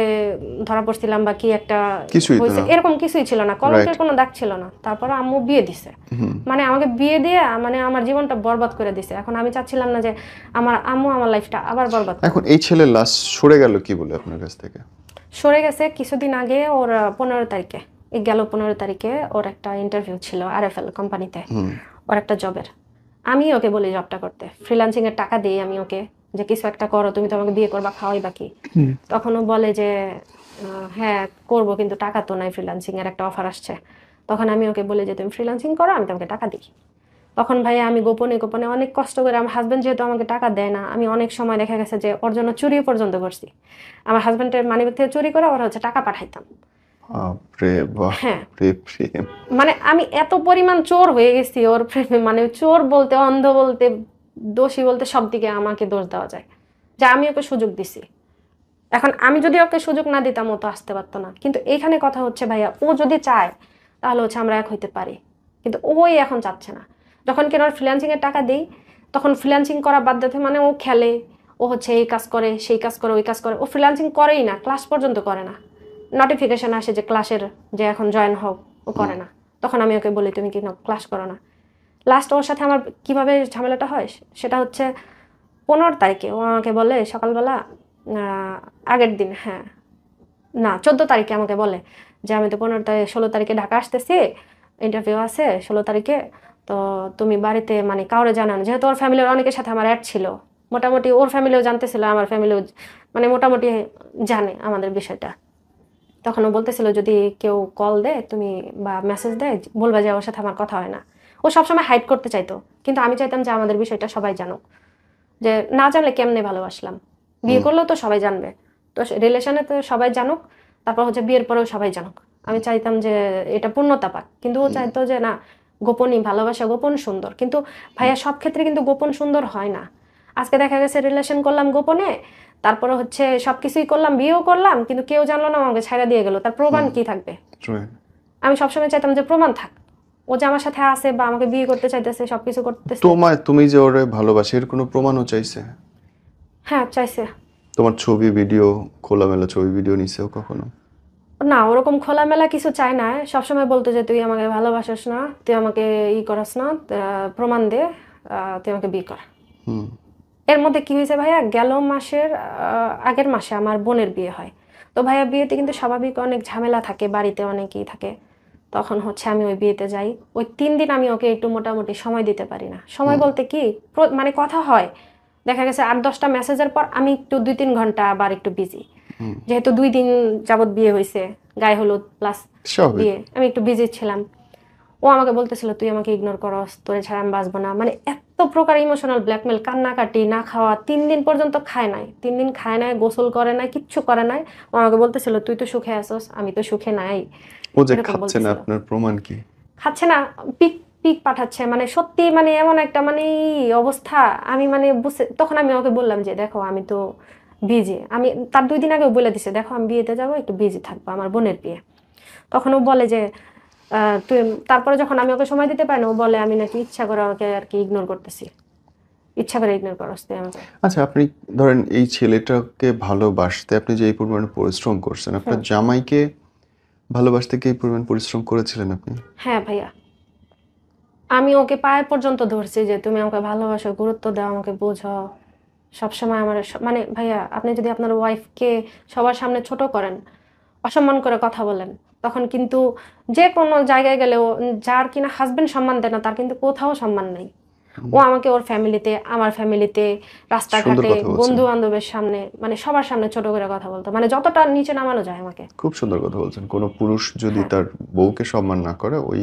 ধরা পড়ছিলাম, বা কি একটা কিছুই তো হয়েছে, না। এরকম কিছুই ছিল না, কলঙ্কের কোনো দাগ ছিল না। তারপরে আম্মু বিয়ে দিছে, মানে আমাকে বিয়ে দিয়ে মানে আমার জীবনটা বরবাদ করে দিছে। এখন আমি চাচ্ছিলাম না যে আমার আম্মু আমার লাইফটা আবার বরবাদ করুক। এখন এই ছেলের লাশ সরে গেল কি বলে আপনার কাছ থেকে? সরে গেছে কিছুদিন আগে। ওর 15 তারিখে, এই গেল 15 তারিখে ওর একটা ইন্টারভিউ ছিল RFL কোম্পানিতে, ওর একটা জবের। আমি ওকে বলি জবটা করতে, ফ্রিল্যান্সিং এর টাকা দিই আমি ওকে, যে কিছু একটা করো, তুমি তো আমাকে বিয়ে করবা, খাওয়াই বাকি। তখন ও বলে যে হ্যাঁ করব, কিন্তু টাকা তো নাই, ফ্রিল্যান্সিং এর একটা অফার আসছে। তখন আমি ওকে বলি যে তুমি ফ্রিল্যান্সিং করো, আমি তোমাকে টাকা দিই। তখন ভাইয়া আমি গোপনে গোপনে অনেক কষ্ট করে, আমার হাজব্যান্ড যেহেতু আমাকে টাকা দেয় না, আমি অনেক সময় দেখা গেছে যে ওর জন্য চুরি পর্যন্ত করছি। আমার হাজব্যান্ডের মানিব্যাগ থেকে চুরি করে ওরা হচ্ছে টাকা পাঠাইতাম। বাপরে বাপ, হ্যাঁ, প্রেম। মানে আমি এত পরিমাণ চোর হয়ে গেছি ওর প্রেমে। মানে চোর বলতে, অন্ধ বলতে, দোষী বলতে, সব দিকে আমাকে দোষ দেওয়া যায়, যে আমি ওকে সুযোগ দিছি। এখন আমি যদি ওকে সুযোগ না দিতাম ও তো আসতে পারতো না। কিন্তু এখানে কথা হচ্ছে ভাইয়া, ও যদি চায় তাহলে হচ্ছে আমরা এক হইতে পারি, কিন্তু ওই এখন চাচ্ছে না। যখন কেন ফ্রিল্যান্সিং এর টাকা দিই, তখন ফ্রিল্যান্সিং করা বাদ দিতে, মানে ও খেলে, ও হচ্ছে এই কাজ করে, সেই কাজ করে, ওই কাজ করে। ও ফ্রিল্যান্সিং করেই না, ক্লাস পর্যন্ত করে না। নোটিফিকেশন আসে যে ক্লাসের, যে এখন জয়েন হোক, ও করে না। তখন আমি ওকে বলি তুমি কি ক্লাস করো না। লাস্ট ওর সাথে আমার কিভাবে ঝামেলাটা হয় সেটা হচ্ছে 15 তারিখে ও আমাকে বলে সকালবেলা, আগের দিন, হ্যাঁ না 14 তারিখে আমাকে বলে যে আমি তো 16 তারিখে ঢাকা আসতেছি, ইন্টারভিউ আছে 16 তারিখে, তো তুমি বাড়িতে মানে কাউরে জানানো, যেহেতু ওর ফ্যামিলির অনেকের সাথে আমার অ্যাড ছিল, মোটামুটি ওর ফ্যামিলিও জানতেছিল, আমার ফ্যামিলিও মানে মোটামুটি জানে আমাদের বিষয়টা। তখন ও বলতেছিল যদি কেউ কল দেয় তুমি বা মেসেজ দেয় বলবা যে ওর সাথে আমার কথা হয় না। ও সবসময় হাইড করতে চাইতো, কিন্তু আমি চাইতাম যে আমাদের বিষয়টা সবাই জানুক, যে না জানলে কেমনে ভালোবাসলাম, বিয়ে করলেও তো সবাই জানবে, তো রিলেশনে তো সবাই জানুক, তারপর হচ্ছে বিয়ের পরেও সবাই জানুক। আমি চাইতাম যে এটা পূর্ণতা পাক, কিন্তু ও চাইতো যে না, গোপনই ভালোবাসা, গোপন সুন্দর। কিন্তু ভাইয়া সব ক্ষেত্রে কিন্তু গোপন সুন্দর হয় না। আজকে দেখা গেছে রিলেশন করলাম গোপনে, তারপরে হচ্ছে সবকিছুই করলাম, বিয়েও করলাম, কিন্তু কেউ জানলো না, আমাকে ছাইড়া দিয়ে গেল, তার প্রমাণ কি থাকবে? আমি সবসময় চাইতাম যে প্রমাণ থাক, ও যে আমার সাথে আছে বা আমাকে বিয়ে করতে চাইতেছে, সবকিছু করতেছে। তুমি যে ওরে ভালোবাসো এর কোনো প্রমাণও চাইছে? হ্যাঁ চাইছে। তোমার ছবি ভিডিও, খোলামেলা ছবি ভিডিও নিছেও কখনো? না, ওরকম খোলামেলা কিছু চাই না, সবসময় বলতো যে তুই আমাকে ভালোবাসিস না, তুই আমাকে করাস না, প্রমাণ দে, তুই আমাকে বিয়ে কর। এর মধ্যে কি হয়েছে ভাইয়া, গেল মাসের আগের মাসে আমার বোনের বিয়ে হয়। তো ভাইয়া বিয়েতে কিন্তু স্বাভাবিক অনেক ঝামেলা থাকে, বাড়িতে অনেকেই থাকে। তখন হচ্ছে আমি ওই বিয়েতে যাই, ওই 3 দিন আমি ওকে একটু মোটামুটি সময় দিতে পারি না। সময় বলতে কি, মানে কথা হয়, দেখা গেছে 8-10টা মেসেজের পর আমি একটু 2-3 ঘন্টা আবার একটু বিজি, যেহেতু 2 দিন যাবত বিয়ে হয়েছে, গায়ে হলুদ প্লাস বিয়ে, আমি একটু বিজি ছিলাম। ও আমাকে বলতেছিল তুই আমাকে ইগনোর করস, তোরে ছাড়া আমি বাঁচবো না, মানে এত প্রকার ইমোশনাল ব্ল্যাকমেল, কান্নাকাটি, না খাওয়া, 3 দিন পর্যন্ত খায় নাই, 3 দিন খায় নাই, গোসল করে নাই, কিচ্ছু করে নাই। ও আমাকে বলতেছিল তুই তো সুখে আসস, আমি তো সুখে নাই। ও যে খাচ্ছে না, আপনার প্রমাণ কি? খাচ্ছে না, পিক পিক পাঠাচ্ছে, মানে সত্যি, মানে এমন একটা মানে অবস্থা, আমি মানে বুঝতে, তখন আমি ওকে বললাম যে দেখো আমি তো বিজি, আমি তার 2 দিন আগে বলে দিছে দেখো আমি বিয়েতে যাবো, একটু বিজি থাকবো, আমার বোনের বিয়ে। তখন ও বলে যে তুই, তারপরে যখন আমি ওকে সময় দিতে পারি না, ও বলে আমি নাকি ইচ্ছা করে ওকে আর কি ইগনোর করতেছি, ইচ্ছা করে ইগনোর করস তুই আমাকে। আচ্ছা, আপনি ধরেন এই ছেলেটাকে ভালোবাসতে আপনি যে এই পরিমাণ পরিশ্রম করছেন, আপনার জামাইকে ভালোবাসতে কি এই পরিমাণ পরিশ্রম করেছিলেন আপনি? হ্যাঁ ভাইয়া, আমি ওকে পায়ে পর্যন্ত ধরছি যে তুমি আমাকে ভালোবাসো, গুরুত্ব দাও, আমাকে বোঝো, সবসময় আমার মানে ভাইয়া, আপনি যদি আপনার ওয়াইফকে সবার সামনে ছোট করেন, অসম্মান করে কথা বলেন, তখন কিন্তু যে কোনো জায়গায় গেলেও যার কিনা হাজবেন্ড সম্মান দেয় না, তার কিন্তু কোথাও সম্মান নাই। ও আমাকে ওর ফ্যামিলিতে, আমার ফ্যামিলিতে, রাস্তাঘাটে, বন্ধু বান্ধবের সামনে, মানে সবার সামনে ছোট করে কথা বলতো, মানে যতটা নিচে নামানো যায় আমাকে। খুব সুন্দর কথা বলছেন। কোনো পুরুষ যদি তার বউকে সম্মান না করে, ওই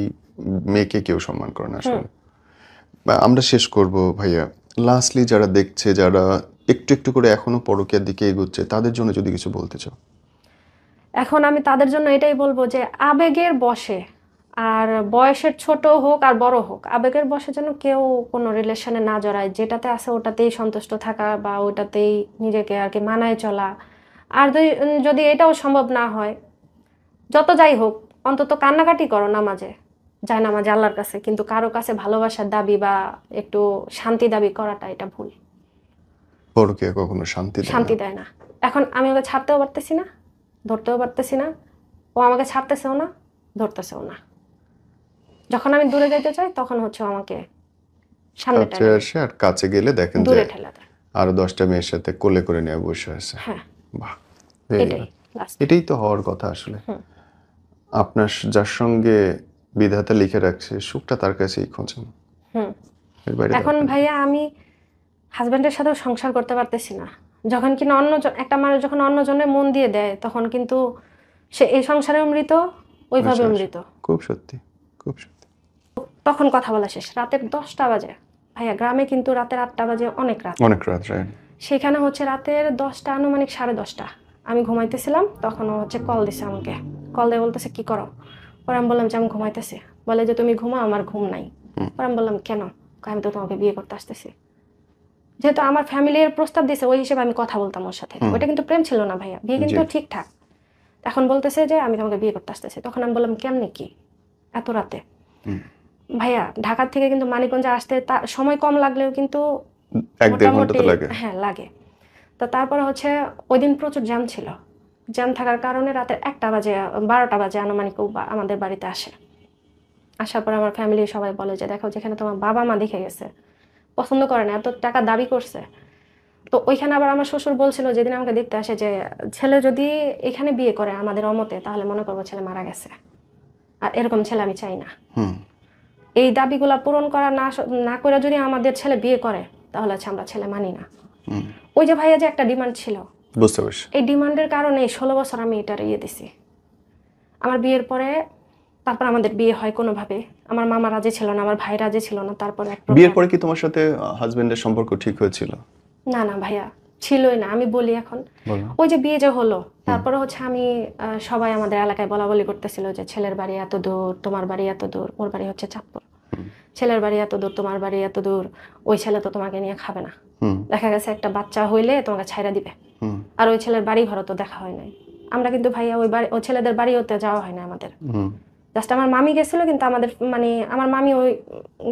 মেয়েকে কেউ সম্মান করে না আসলে। আমরা শেষ করব ভাইয়া, লাস্টলি যারা দেখছে, যারা একটু একটু করে এখনো পরকীয়ার দিকে এগোচ্ছে, তাদের জন্য যদি কিছু বলতে চাও? এখন আমি তাদের জন্য এটাই বলবো যে আবেগের বশে, আর বয়সের ছোট হোক আর বড় হোক, আবেগের বশে যেন কেউ কোনো রিলেশনে না জড়ায়, যেটাতে আছে ওটাতেই সন্তুষ্ট থাকা বা ওটাতেই নিজেকে আর কি মানায় চলা। আর যদি এটাও সম্ভব না হয়, যত যাই হোক, অন্তত কান্নাকাটি করো নামাজে, যায় নামাজে আল্লাহর কাছে, কিন্তু কারো কাছে ভালোবাসার দাবি বা একটু শান্তি দাবি করাটা এটা ভুল। পরকীয়া কখনো শান্তি দেয় না। এখন আমি ওকে ছাড়তেও পারতেছি না, ধরতেও পারতেছি না, ও আমাকে ছাড়তেছেও না, ধরতেছেও না। যখন আমি দূরে যেতে চাই তখন হচ্ছে আমাকে সামনে টেনে আসে, আর কাছে গেলে দেখেন দূরে ঠেলা দেয়, আরো 10টা মেয়ের সাথে কোলে করে নিয়ে বসে আছে। হ্যাঁ, বাহ, এটাই তো হওয়ার কথা আসলে। আপনার যার সঙ্গে বিধাতা লিখে রাখছে, সুখটা তার কাছেই খোঁজেন। এখন ভাইয়া আমি হাজবেন্ডের সাথেও সংসার করতে পারতেছি না। যখন কিনা একটা মানুষ যখন অন্যজনের মন দিয়ে দেয়, তখন কিন্তু সে এই সংসারেও মৃত, ওইভাবে মৃত। খুব সত্যি, খুব সত্যি। তখন কথা বলা শেষ, রাতের 10টা বাজে ভাইয়া, গ্রামে কিন্তু রাতের 8টা বাজে অনেক রাত, অনেক রাত। সেখানে হচ্ছে রাতের 10টা, আনুমানিক 10:30 আমি ঘুমাইতেছিলাম, তখন ও হচ্ছে কল দিছে আমাকে, কল দিয়ে বলতেছে কি করো? পরে আমি বললাম যে আমি ঘুমাইতেছি। বলে যে তুমি ঘুমা, আমার ঘুম নাই। পরে আমি বললাম কেন? আমি তো তোমাকে বিয়ে করতে আসতেছি। যেহেতু আমার ফ্যামিলির প্রস্তাব দিয়েছে, ওই হিসেবে আমি কথা বলতাম ওর সাথে, ওইটা কিন্তু প্রেম ছিল না ভাইয়া, বিয়ে কিন্তু ঠিকঠাক। এখন বলতেছে যে আমি তোমাকে বিয়ে করতে আসতেছি। তখন আমি বললাম কেমনে কি এত রাতে? ভাইয়া ঢাকা থেকে কিন্তু মানিকগঞ্জে আসতে সময় কম লাগলেও কিন্তু 1-1.5 ঘন্টা তো লাগে। হ্যাঁ লাগে। তো তারপরে হচ্ছে ওই দিন প্রচুর জ্যাম ছিল, জ্যাম থাকার কারণে রাতের 1টা বাজে, 12টা বাজে আনুমানিক আমাদের বাড়িতে আসে। আসার পর আমার ফ্যামিলি সবাই বলে যে দেখো, যেখানে তোমার বাবা মা দেখে গেছে, পছন্দ করে না, এত টাকা দাবি করছে। তো ওইখানে আবার আমার শ্বশুর বলছিল যেদিন আমাকে দেখতে আসে যে ছেলে যদি এখানে বিয়ে করে আমাদের অমতে, তাহলে মনে করবো ছেলে মারা গেছে। আর এরকম ছেলে আমি চাই না। হুম এই দাবিগুলা পূরণ করা না না করে যদি আমাদের ছেলে বিয়ে করে তাহলে হচ্ছে আমরা ছেলে মানি না। হুম ওই যে ভাইয়া যে একটা ডিমান্ড ছিল, বুঝতে পারছি। এই ডিমান্ডের কারণে 16 বছর আমি এটার দিছি। আমার বিয়ের পরে তারপর আমাদের বিয়ে হয় কোনোভাবে। আমার মামা রাজি ছিল না, আমার ভাই রাজি ছিল না। তারপর এক বিয়ের পরে কি তোমার সাথে হাজবেন্ডের সম্পর্ক ঠিক হয়েছিল? না না ভাইয়া, ছিলই না। আমি বলি এখন, বলো। ওই যে বিয়ে যে হলো তারপরে হচ্ছে আমি সবাই আমাদের এলাকায় বলা বলি করতেছিল যে ছেলের বাড়ি এত দূর, তোমার বাড়ি এত দূর, ওর বাড়ি হচ্ছে চাঁদপুর, ছেলের বাড়ি এত দূর, তোমার বাড়ি এত দূর, ওই ছেলে তো তোমাকে নিয়ে খাবে না। দেখা গেছে একটা বাচ্চা হইলে তোমাকে ছাইরা দিবে। আর ওই ছেলের বাড়ি ঘর তো দেখা হয় নাই। আমরা কিন্তু ভাইয়া ওই ছেলেদের বাড়ি হতে যাওয়া হয় না আমাদের। জাস্ট আমার মামি গেছিল, কিন্তু আমাদের মানে আমার মামি ওই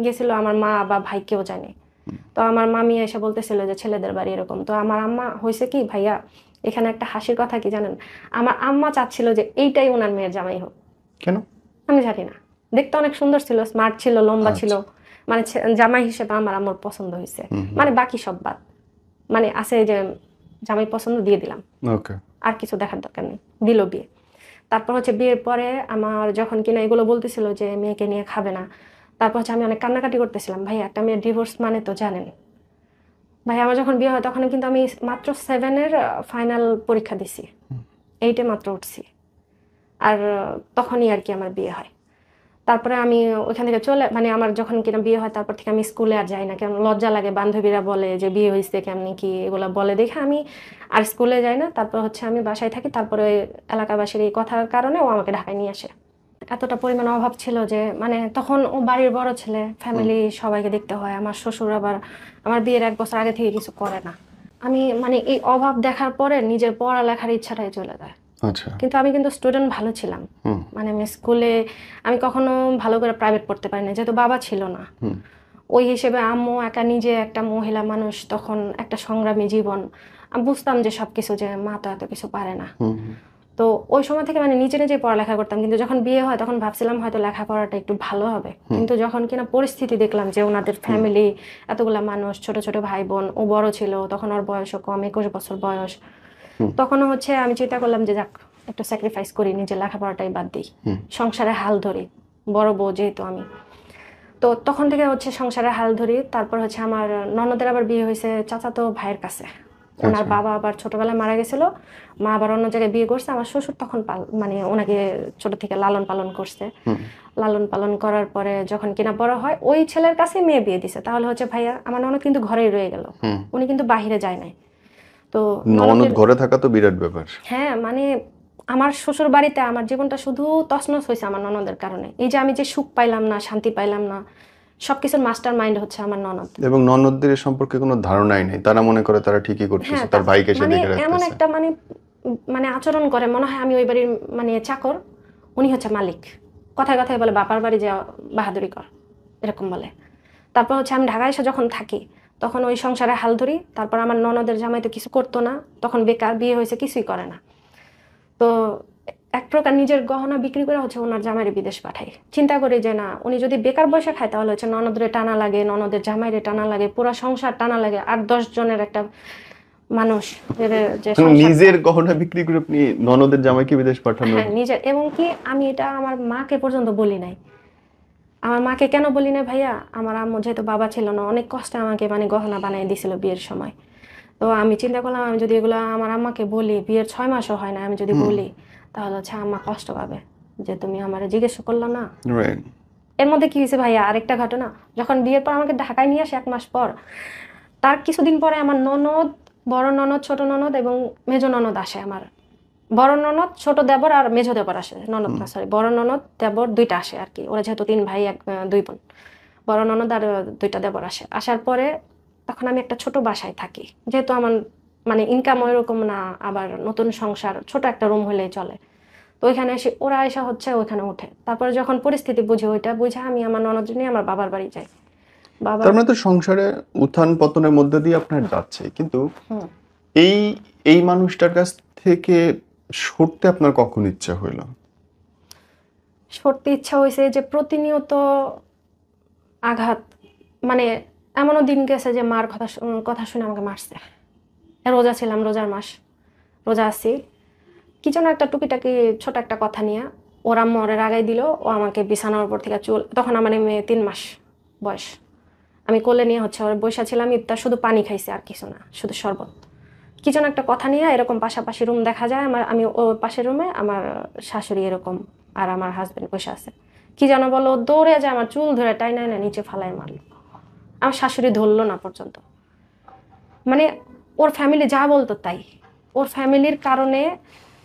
গেছিল, আমার মা বা ভাই কেউ যায়নি। তো আমার মামি এসে বলতেছিল যে ছেলেদের বাড়ি এরকম। তো আমার আম্মা হয়েছে কি ভাইয়া, এখানে একটা হাসির কথা কি জানেন, আমার আম্মা চাচ্ছিল যে এইটাই ওনার মেয়ের জামাই হোক। কেন? আমি জানি না, দেখতে অনেক সুন্দর ছিল, স্মার্ট ছিল, লম্বা ছিল, মানে জামাই হিসেবে আমার আম্মুর পছন্দ হয়েছে। মানে বাকি সব বাদ, মানে আছে যে জামাই পছন্দ দিয়ে দিলাম, আর কিছু দেখার দরকার নেই, দিল বিয়ে। তারপর হচ্ছে বিয়ের পরে আমার যখন কিনা এগুলো বলতেছিল যে মেয়েকে নিয়ে খাবে না, তারপর হচ্ছে আমি অনেক কান্নাকাটি করতেছিলাম। ভাই একটা মেয়ের ডিভোর্স মানে তো জানেন ভাই, আমার যখন বিয়ে হয় তখন কিন্তু আমি মাত্র 7-এর ফাইনাল পরীক্ষা দিছি, 8-এ মাত্র উঠছি। আর তখনই আর কি আমার বিয়ে হয়। তারপরে আমি ওইখান থেকে মানে আমার যখন কিনা বিয়ে হয় তারপর থেকে আমি স্কুলে আর যাই না, কেন লজ্জা লাগে, বান্ধবীরা বলে যে বিয়ে হয়েছে কেমনি কি এগুলো বলে দেখে আমি আর স্কুলে যাই না। তারপর হচ্ছে আমি বাসায় থাকি। তারপরে এলাকাবাসীর এই কথার কারণে ও আমাকে ঢাকায় নিয়ে আসে। এতটা পরিমাণ অভাব ছিল যে মানে তখন ও বাড়ির বড় ছেলে, ফ্যামিলি সবাইকে দেখতে হয়। আমার শ্বশুর আবার আমার বিয়ের 1 বছর আগে থেকে কিছু করে না। আমি মানে এই অভাব দেখার পরে নিজের পড়ালেখার ইচ্ছাটাই চলে যায়। কিন্তু আমি কিন্তু স্টুডেন্ট ভালো ছিলাম, মানে আমি স্কুলে আমি কখনো ভালো করে প্রাইভেট পড়তে পারি না, যেহেতু বাবা ছিল না। ওই হিসেবে আম্মু একা, নিজে একটা মহিলা মানুষ, তখন একটা সংগ্রামী জীবন। আমি বুঝতাম যে সবকিছু, যে মা তো এত কিছু পারে না। তো ওই সময় থেকে মানে নিজে নিজে পড়ালেখা করতাম। কিন্তু যখন বিয়ে হয় তখন ভাবছিলাম হয়তো লেখাপড়াটা একটু ভালো হবে, কিন্তু যখন কিনা পরিস্থিতি দেখলাম যে ওনাদের ফ্যামিলি এতগুলা মানুষ, ছোট ছোট ভাই বোন, ও বড় ছিল তখন, ওর বয়সও কম, 21 বছর বয়স। তখনও হচ্ছে আমি চিন্তা করলাম যে যাক একটু স্যাক্রিফাইস করি, নিজের লেখাপড়াটাই বাদ দিই, সংসারে হাল ধরি, বড় বউ যেহেতু আমি। তো তখন থেকে হচ্ছে সংসারে হাল ধরি। তারপর হচ্ছে আমার ননদের আবার বিয়ে হয়েছে চাচাতো ভাইয়ের কাছে। ওনার বাবা আবার ছোটবেলায় মারা গেছিল, মা আবার অন্য জায়গায় বিয়ে করছে। আমার শ্বশুর তখন মানে ওনাকে ছোট থেকে লালন পালন করছে। লালন পালন করার পরে যখন কিনা বড় হয়, ওই ছেলের কাছে মেয়ে বিয়ে দিছে। তাহলে হচ্ছে ভাইয়া আমার ননদ কিন্তু ঘরেই রয়ে গেল, উনি কিন্তু বাহিরে যায় নাই। তো ননদ ঘরে থাকা তো বিরাট ব্যাপার। হ্যাঁ, মানে আমার শ্বশুর বাড়িতে আমার জীবনটা শুধু তছনছ হয়েছে আমার ননদের কারণে। এই যে আমি যে সুখ পাইলাম না, শান্তি পাইলাম না, সবকিছুর মাস্টার মাইন্ড হচ্ছে আমার ননদ। এবং ননদদের সম্পর্কে কোনো ধারণাই নেই, তারা মনে করে তারা ঠিকই করতেছে, তার ভাইকে সে দেখে রাখতেছে। এমন একটা মানে আচরণ করে, মনে হয় আমি ওই বাড়ির মানে চাকর, উনি হচ্ছে মালিক। কথায় কথায় বলে বাপার বাড়ি যা বাহাদুরি কর, এরকম বলে। তারপর হচ্ছে আমি ঢাকায় এসে যখন থাকি তখন ওই সংসারে হাল ধরি। তারপর আমার ননদের জামাই তো কিছু করতো না, তখন বেকার, বিয়ে হয়েছে, কিছুই করে না। তো এক প্রকার নিজের গহনা বিক্রি করে হচ্ছে ওনার জামাইরে বিদেশ পাঠাই। চিন্তা করি যে না, উনি যদি বেকার বসে খায় তাহলে হচ্ছে ননদরে টানা লাগে, ননদের জামাইরে টানা লাগে, পুরো সংসার টানা লাগে। 8-10 জনের একটা মানুষ যে নিজের গহনা বিক্রি করে আপনি ননদের জামাইকে বিদেশ পাঠানো? হ্যাঁ, নিজের। এবং কি আমি এটা আমার মাকে পর্যন্ত বলি নাই। আমার মাকে কেন বলি না ভাইয়া, আমার আম্মু যেহেতু বাবা ছিল না, অনেক কষ্টে আমাকে মানে গহনা বানিয়ে দিছিল বিয়ের সময়। তো আমি চিন্তা করলাম আমি যদি এগুলো আমার আম্মাকে বলি, বিয়ের 6 মাসও হয় না, আমি যদি বলি তাহলে হচ্ছে আম্মা কষ্ট পাবে যে তুমি আমারে জিজ্ঞেস করলা না। এর মধ্যে কি হয়েছে ভাইয়া, আরেকটা ঘটনা, যখন বিয়ের পর আমাকে ঢাকায় নিয়ে আসে 1 মাস পর, তার কিছুদিন পরে আমার ননদ, বড় ননদ, ছোট ননদ এবং মেজ ননদ আসে। আমার বড় ননদ, ছোট দেবর আর মেজ দেবর আসে, ননদ না সরি, বড় ননদ দেবর 2টা আসে আর কি। ওরা যেহেতু 3 ভাই 2 বোন, বড় ননদ আর 2টা দেবর আসে। আসার পরে তখন আমি একটা ছোট বাসায় থাকি, যেহেতু আমার মানে ইনকাম ওইরকম না, আবার নতুন সংসার, ছোট একটা রুম হলেই চলে। তো ওইখানে এসে ওরা এসে হচ্ছে ওইখানে উঠে। তারপরে যখন পরিস্থিতি বুঝে, ওইটা বুঝে আমি আমার ননদ নিয়ে আমার বাবার বাড়ি যাই। তার মানে তো সংসারে উত্থান পতনের মধ্যে দিয়ে আপনার যাচ্ছে, কিন্তু এই এই মানুষটার কাছ থেকে সরতে আপনার কখন ইচ্ছা হইল? সরতে ইচ্ছা হয়েছে যে প্রতিনিয়ত আঘাত, মানে এমনও দিন গেছে যে মার কথা শুনে আমাকে মারছে। রোজা ছিলাম, রোজার মাস, রোজা আছি, কি যেন একটা টুকিটাকি ছোট একটা কথা নিয়ে ওর আম্মু ওরে রাগাই দিল, ও আমাকে বিছানার উপর থেকে চুল, তখন আমার মেয়ে 3 মাস বয়স, আমি কোলে নিয়ে হচ্ছে ওর বসে ছিলাম, ইফতার শুধু পানি খাইছে আর কিছু না, শুধু শরবত। কি যেন একটা কথা নিয়ে এরকম পাশাপাশি রুম দেখা যায়, আমি ও পাশের রুমে, আমার শাশুড়ি এরকম আর আমার হাজবেন্ড বসে আছে। কি যেন বলো, দৌড়ে যায় আমার চুল ধরে টাইনা না নিচে ফালায় মারলো। আমার শাশুড়ি ধরলো না পর্যন্ত, মানে ওর ফ্যামিলি যা বলতো তাই। ওর ফ্যামিলির কারণে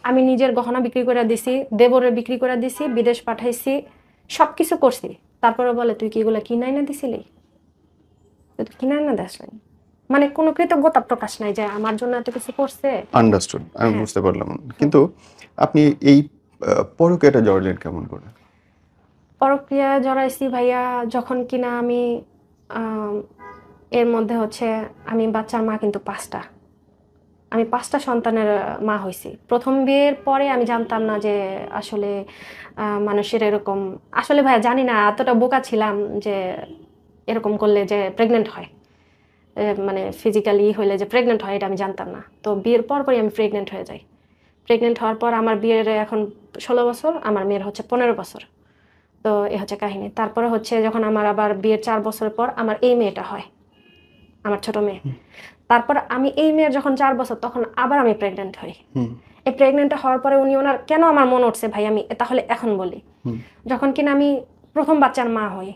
আমি নিজের গহনা বিক্রি করে দিছি, দেবরে বিক্রি করে দিছি, বিদেশ পাঠাইছি, সব কিছু করছি। তারপরে বলে তুই কি এগুলো কিনাই না দিছিলি, তুই কিনাই না দেশ নাই, মানে কোনো কৃতজ্ঞতা প্রকাশ নাই যে আমার জন্য এত কিছু করছে। আন্ডারস্টুড, আমি হ্যাঁ। বুঝতে পারলাম। কিন্তু আপনি এই পরকীয়াটা জড়লেন কেমন করে? প্রক্রিয়া জড়াইছি ভাইয়া যখন কিনা আমি আম, এর মধ্যে হচ্ছে আমি বাচ্চার মা কিন্তু 5টা, আমি 5টা সন্তানের মা হয়েছি। প্রথম বিয়ের পরে আমি জানতাম না যে আসলে মানুষের এরকম, আসলে ভাইয়া জানি না, এতটা বোকা ছিলাম যে এরকম করলে যে প্রেগনেন্ট হয়, মানে ফিজিক্যালি হইলে যে প্রেগনেন্ট হয় এটা আমি জানতাম না। তো বিয়ের পরই আমি প্রেগনেন্ট হয়ে যাই। প্রেগনেন্ট হওয়ার পর আমার বিয়ের এখন 16 বছর, আমার মেয়ের হচ্ছে 15 বছর। তো এ হচ্ছে কাহিনী। তারপরে হচ্ছে যখন আমার আবার বিয়ের 4 বছর পর আমার এই মেয়েটা হয়, আমার ছোট মেয়ে। তারপর আমি এই মেয়ের যখন 4 বছর, তখন আবার আমি প্রেগনেন্ট হই। এই প্রেগনেন্ট হওয়ার পরে উনি ওনার কেন আমার মনে উঠছে ভাই, আমি তাহলে এখন বলি। যখন কিনা আমি প্রথম বাচ্চার মা হই,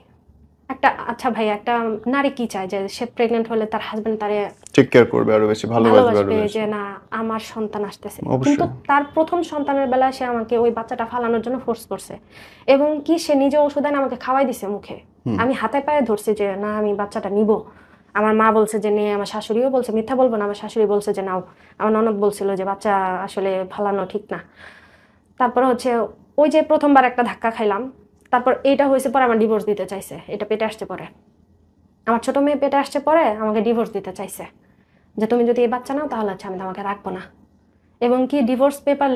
একটা, আচ্ছা ভাই, একটা নারী কি চায় যে সে প্রেগনেন্ট হলে তার হাজবেন্ড তারে টেক কেয়ার করবে, আরো বেশি ভালোবাসবে, আরো ভালোবাসবে, বেশি। যে না আমার সন্তান আসতেছে। অবশ্যই। কিন্তু তার প্রথম সন্তানের বেলায় সে আমাকে ওই বাচ্চাটা ফালানোর জন্য ফোর্স করছে, এবং কি সে নিজে ওষুধ এনে আমাকে খাওয়াই দিছে মুখে। আমি হাতে পায়ে ধরছি যে না আমি বাচ্চাটা নিব। আমার মা বলছে যে নিয়ে, আমার শাশুড়িও বলছে, মিথ্যা বলবো না, আমার শাশুড়ি বলছে যে নাও। আমার ননদ বলছিল যে বাচ্চা আসলে ফালানো ঠিক না। তারপর হচ্ছে ওই যে প্রথমবার একটা ধাক্কা খাইলাম, তারপর এইটা হয়েছে পরে আমার ডিভোর্স দিতে চাইছে, এটা পেটে আসছে পরে, আমার ছোট মেয়ে পেটে আসছে পরে আমাকে ডিভোর্স দিতে চাইছে, যে তুমি যদি এই বাচ্চা নাও তাহলে হচ্ছে আমি তোমাকে রাখবো না। এবং কি ডিভোর্স পেপার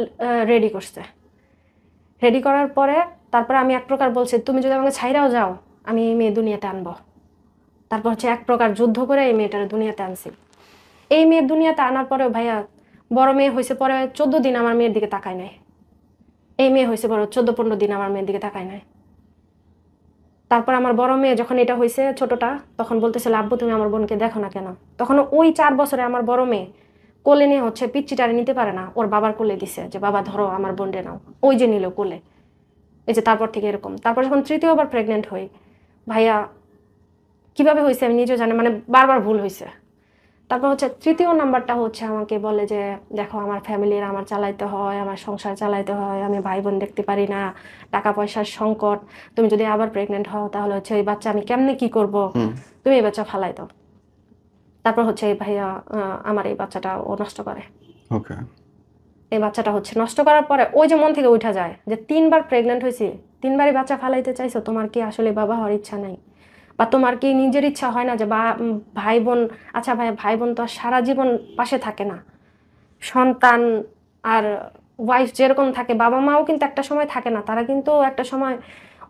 রেডি করছে। রেডি করার পরে তারপরে আমি এক প্রকার বলছি, তুমি যদি আমাকে ছাইরাও যাও আমি এই মেয়ে দুনিয়াতে আনবো। তারপর হচ্ছে এক প্রকার যুদ্ধ করে এই মেয়েটার দুনিয়াতে আনছি। এই মেয়ের দুনিয়াতে আনার পরেও ভাইয়া, বড় মেয়ে হয়েছে পরে 14 দিন আমার মেয়ের দিকে তাকায় নাই। এই মেয়ে হয়েছে বড় 14-15 দিন আমার মেয়ের দিকে তাকায় নাই। তারপর আমার বড় মেয়ে যখন এটা হয়েছে ছোটটা, তখন বলতেছিল আব্বু তুমি আমার বোনকে দেখো না কেন। তখন ওই 4 বছরে আমার বড় মেয়ে কোলে নিয়ে হচ্ছে পিচ্চিটারে নিতে পারে না, ওর বাবার কোলে দিছে যে বাবা ধরো আমার বোনরে নাও, ওই যে নিল কোলে। এই যে তারপর থেকে এরকম। তারপর যখন তৃতীয়বার প্রেগনেন্ট হই ভাইয়া, কিভাবে হয়েছে আমি নিজেও জানি, মানে বারবার ভুল হয়েছে। তারপর হচ্ছে তৃতীয় নাম্বারটা হচ্ছে আমাকে বলে যে দেখো আমার ফ্যামিলির আমার চালাইতে হয়, আমার সংসার চালাইতে হয়, আমি ভাই বোন দেখতে পারি না, টাকা পয়সার সংকট, তুমি যদি আবার প্রেগনেন্ট হও তাহলে হচ্ছে এই বাচ্চা আমি কেমনে কি করব, তুমি এই বাচ্চা ফালাই দাও। তারপর হচ্ছে এই ভাইয়া আমার এই বাচ্চাটা ও নষ্ট করে। ওকে। এই বাচ্চাটা হচ্ছে নষ্ট করার পরে ওই যে মন থেকে উঠা যায় যে 3বার প্রেগনেন্ট হয়েছি, 3বারই বাচ্চা ফালাইতে চাইছো, তোমার কি আসলে বাবা হওয়ার ইচ্ছা নাই? বা তোমার কি নিজের ইচ্ছা হয় না যে ভাই বোন, আচ্ছা ভাই, ভাই বোন তো আর সারা জীবন পাশে থাকে না, সন্তান আর ওয়াইফ যেরকম থাকে, বাবা মাও কিন্তু একটা সময় থাকে না, তারা কিন্তু একটা সময়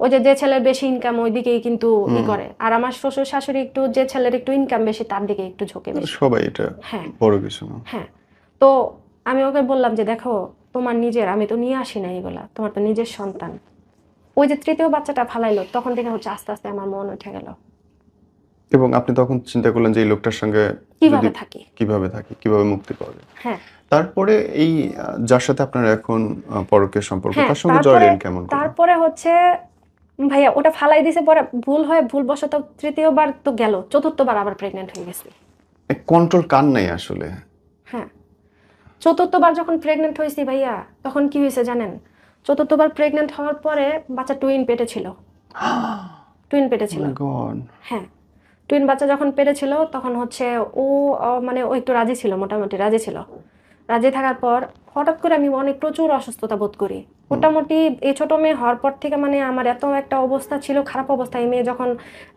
ওই যে যে ছেলের বেশি ইনকাম ওই দিকেই কিন্তু ই করে। আর আমার শ্বশুর শাশুড়ি একটু, যে ছেলের একটু ইনকাম বেশি তার দিকে একটু ঝোঁকে বেশি। সবাই এটা হ্যাঁ বড় কিছু না। হ্যাঁ। তো আমি ওকে বললাম যে দেখো তোমার নিজের, আমি তো নিয়ে আসি না এগুলা, তোমার তো নিজের সন্তান। ওই যে তৃতীয় বাচ্চাটা ফালাইলো তখন থেকে হচ্ছে আস্তে আস্তে আমার মন উঠে গেল এবং আপনি তখন চিন্তা করলেন যে এই লোকটার সঙ্গে কিভাবে থাকি। কিভাবে মুক্তি পাবে। হ্যাঁ তারপরে এই যার সাথে আপনার এখন পরকীয় সম্পর্ক, হ্যাঁ। তার সঙ্গে জড়লেন কেমন করে? তারপরে হচ্ছে ভাইয়া ওটা ফালাই দিছে পরে, ভুলবশত তৃতীয়বার তো গেল, চতুর্থবার আবার প্রেগনেন্ট হয়ে গেছে। কন্ট্রোল কার নাই আসলে। হ্যাঁ, চতুর্থবার যখন প্রেগনেন্ট হয়েছি ভাইয়া, তখন কি হয়েছে জানেন? চতুর্থবার প্রেগনেন্ট হওয়ার পরে বাচ্চা টুইন পেটে ছিল। টুইন পেটে ছিল। গড। হ্যাঁ, টুইন বাচ্চা যখন পেটে ছিল তখন হচ্ছে ও মানে ও একটু রাজি ছিল, মোটামুটি রাজি ছিল। রাজি থাকার পর হঠাৎ করে আমি অনেক প্রচুর অসুস্থতা বোধ করি। মোটামুটি এই ছোট মেয়ে হওয়ার পর থেকে মানে আমার এত একটা অবস্থা ছিল, খারাপ অবস্থা। এই মেয়ে যখন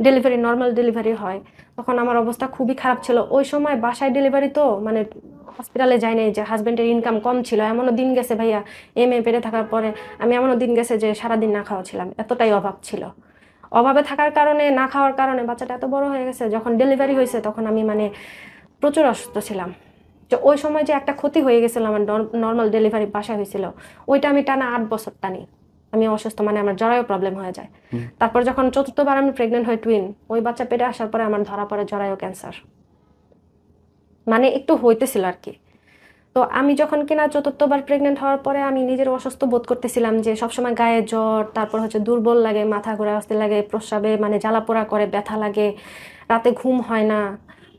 ডেলিভারি, নর্মাল ডেলিভারি হয় তখন আমার অবস্থা খুবই খারাপ ছিল। ওই সময় বাসায় ডেলিভারি তো মানে হসপিটালে যাই নাই, যে হাজব্যান্ডের ইনকাম কম ছিল, এমনও দিন গেছে ভাইয়া এই মেয়ে পেটে থাকার পরে, আমি এমনও দিন গেছে যে সারাদিন না খাওয়া ছিলাম, এতটাই অভাব ছিল। অভাবে থাকার কারণে, না খাওয়ার কারণে বাচ্চাটা এত বড় হয়ে গেছে। যখন ডেলিভারি হয়েছে তখন আমি মানে প্রচুর অসুস্থ ছিলাম। যে ওই সময় যে একটা ক্ষতি হয়ে গেছিল আমার, নর্মাল ডেলিভারি বাসায় হয়েছিল, ওইটা আমি টানা 8 বছর টানি, আমি অসুস্থ, মানে আমার জরায়ু প্রবলেম হয়ে যায়। তারপর যখন 4বার আমি প্রেগনেন্ট হই টুইন, ওই বাচ্চা পেটে আসার পরে আমার ধরা পড়ে জরায়ু ক্যান্সার, মানে একটু হইতেছিল আর কি। তো আমি যখন কিনা 4বার প্রেগনেন্ট হওয়ার পরে আমি নিজের অসুস্থ বোধ করতেছিলাম, যে সবসময় গায়ে জ্বর, তারপর হচ্ছে দুর্বল লাগে, মাথা ঘোরা অস্থির লাগে, প্রস্রাবে মানে জ্বালাপোড়া করে, ব্যথা লাগে, রাতে ঘুম হয় না,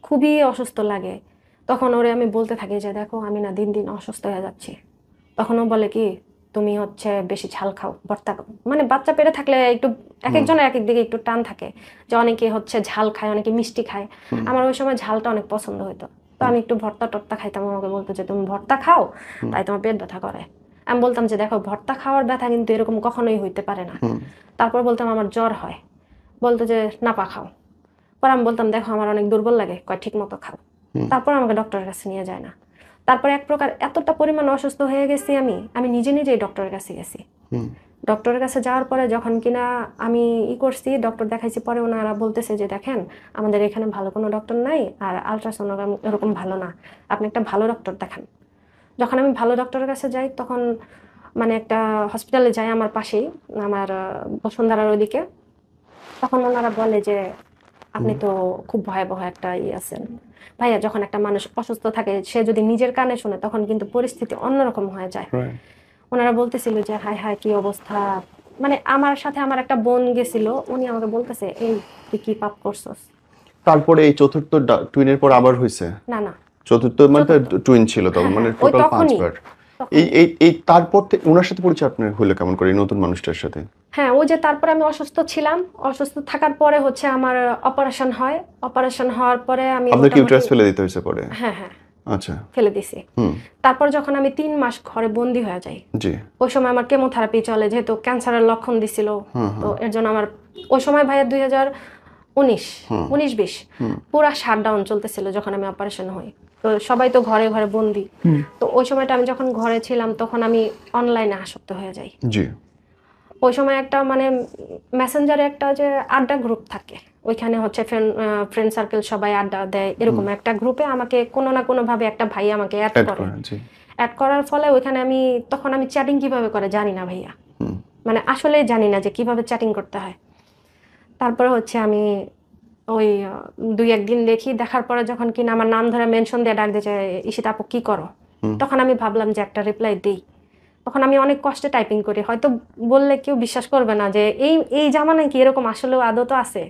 খুবই অসুস্থ লাগে। তখন ওরে আমি বলতে থাকি যে দেখো আমি না দিন দিন অসুস্থ হয়ে যাচ্ছি। তখন ও বলে কি, তুমি হচ্ছে বেশি ঝাল খাও, ভর্তা খাও। মানে বাচ্চা পেটে থাকলে একটু এক একজনের এক এক দিকে একটু টান থাকে, যে অনেকে হচ্ছে ঝাল খায়, অনেকে মিষ্টি খায়। আমার ওই সময় ঝালটা অনেক পছন্দ হতো, তো আমি একটু ভর্তা টর্তা খাইতাম। আমাকে বলতো যে তুমি ভর্তা খাও, তাই তোমার পেট ব্যথা করে। আমি বলতাম যে দেখো ভর্তা খাওয়ার ব্যথা কিন্তু এরকম কখনোই হইতে পারে না। তারপর বলতাম আমার জ্বর হয়, বলতো যে নাপা খাও। পর আমি বলতাম দেখো আমার অনেক দুর্বল লাগে, কয় ঠিক মতো খাও। তারপর আমাকে ডক্টরের কাছে নিয়ে যায় না। তারপর এক প্রকার এতটা পরিমাণ অসুস্থ হয়ে গেছি আমি নিজে নিজেই ডক্টরের কাছে গেছি। ডক্টরের কাছে যাওয়ার পরে যখন কিনা আমি করছি, ডক্টর দেখাইছি, পরে ওনারা বলতেছে যে দেখেন আমাদের এখানে ভালো কোনো ডক্টর নাই, আর আলট্রাসোনোগ্রাম এরকম ভালো না, আপনি একটা ভালো ডক্টর দেখান। যখন আমি ভালো ডক্টরের কাছে যাই, তখন মানে একটা হসপিটালে যাই আমার পাশেই, আমার বসুন্ধরার ওইদিকে। তখন ওনারা বলে যে আপনি তো খুব ভয়াবহ একটা আছেন ভাইয়া। যখন একটা মানুষ অসুস্থ থাকে, সে যদি নিজের কানে শুনে তখন কিন্তু পরিস্থিতি অন্যরকম হয়ে যায়। ওনারা বলতেছিল যে হায় হায় কি অবস্থা। মানে আমার সাথে আমার একটা বোন গেছিল, উনি আমাকে বলতেছে এই তুই কি পাপ করছস। তারপরে এই চতুর্থ টুইনের পর আবার হয়েছে? না না, চতুর্থ মানে টুইন ছিল তখন, মানে ওই টোটাল তখনই 5বার। এই তারপর ওনার সাথে পরিচয় আপনার হলো কেমন করে, এই নতুন মানুষটার সাথে? হ্যাঁ, ওই যে তারপরে আমি অসুস্থ ছিলাম, অসুস্থ থাকার পরে হচ্ছে আমার অপারেশন হয়। অপারেশন হওয়ার পরে আমি আপনার কি ইউটেরাস ফেলে দিতে হয়েছে পরে? হ্যাঁ হ্যাঁ আচ্ছা, ফেলে দিছি। তারপর যখন আমি 3 মাস ঘরে বন্দি হয়ে যাই, জি, ওই সময় আমার কেমোথেরাপি চলে, যেহেতু ক্যান্সারের লক্ষণ দিছিল। তো এর জন্য আমার ওই সময় ভাইয়া 2019-20 পুরা শাটডাউন চলতেছিল যখন আমি অপারেশন হই। তো সবাই তো ঘরে ঘরে বন্দি। তো ওই সময়টা আমি যখন ঘরে ছিলাম, তখন আমি অনলাইনে আসক্ত হয়ে যাই। জি। ওই সময় একটা মানে মেসেঞ্জারে একটা যে আড্ডা গ্রুপ থাকে, ওইখানে হচ্ছে ফ্রেন্ড সার্কেল সবাই আড্ডা দেয়, এরকম একটা গ্রুপে আমাকে কোনো না কোনো ভাবে একটা ভাই আমাকে অ্যাড করে। অ্যাড করার ফলে ওইখানে তখন আমি চ্যাটিং কিভাবে করে জানি না ভাইয়া, মানে আসলে জানি না যে কিভাবে চ্যাটিং করতে হয়। তারপরে হচ্ছে আমি ওই 2-1 দিন দেখার পরে যখন কিনা আমার নাম ধরে মেনশন দিয়ে ডাক দিয়েছে ঈশিতা আপু কি করো, তখন আমি ভাবলাম যে একটা রিপ্লাই দিই। তখন আমি অনেক কষ্টে টাইপিং করি, হয়তো বললে কেউ বিশ্বাস করবে না যে এই জামানায় কি এরকম আসলেও আদৌ তো আছে।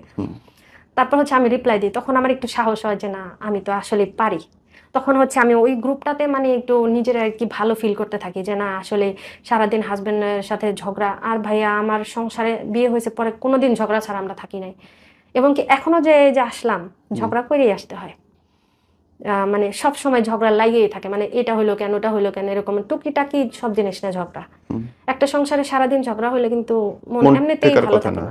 তারপর হচ্ছে আমি রিপ্লাই দিই, তখন আমার একটু সাহস হয় যে না আমি তো আসলে পারি। তখন হচ্ছে আমি ওই গ্রুপটাতে মানে একটু নিজের আর কি ভালো ফিল করতে থাকি যে না আসলে সারাদিন হাজবেন্ডের সাথে ঝগড়া। আর ভাইয়া আমার সংসারে বিয়ে হয়েছে পরে কোনোদিন ঝগড়া ছাড়া আমরা থাকি নাই, এবং কি এখনো যে আসলাম ঝগড়া করেই আসতে হয়। মানে সব সময় ঝগড়া লাগিয়েই থাকে, মানে এটা হইলো কেন ওটা হইলো কেন, এরকম টুকিটাকি সব জিনিস না ঝগড়া। একটা সংসারে সারাদিন ঝগড়া হইলে কিন্তু মন এমনিতেই ভালো থাকে না।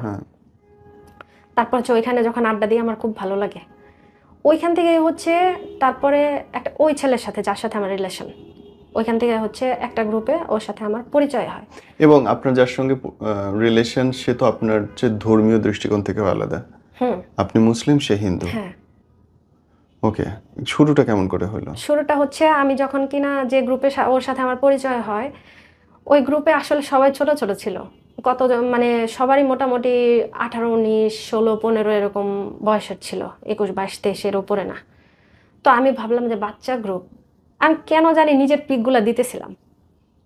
তারপর হচ্ছে ওইখানে যখন আড্ডা দিই আমার খুব ভালো লাগে। ওইখান থেকে হচ্ছে তারপরে একটা ওই ছেলের সাথে যার সাথে আমার রিলেশন, ওইখান থেকে হচ্ছে একটা গ্রুপে ওর সাথে আমার পরিচয় হয়। এবং আপনার যার সঙ্গে রিলেশন, সে তো আপনার যে ধর্মীয় দৃষ্টিকোণ থেকে আলাদা। আপনি মুসলিম, সে হিন্দু। হ্যাঁ। ওকে, শুরুটা কেমন করে হলো? শুরুটা হচ্ছে আমি যখন কিনা যে গ্রুপে ওর সাথে আমার পরিচয় হয়, ওই গ্রুপে আসলে সবাই ছোট ছোট ছিল। মানে সবারই মোটামুটি 18, 19, 16, 15 এরকম বয়সের ছিল, 21, 22, 23-এর উপরে না। তো আমি ভাবলাম যে বাচ্চা গ্রুপ, আমি কেন জানি নিজের পিকগুলো দিতেছিলাম।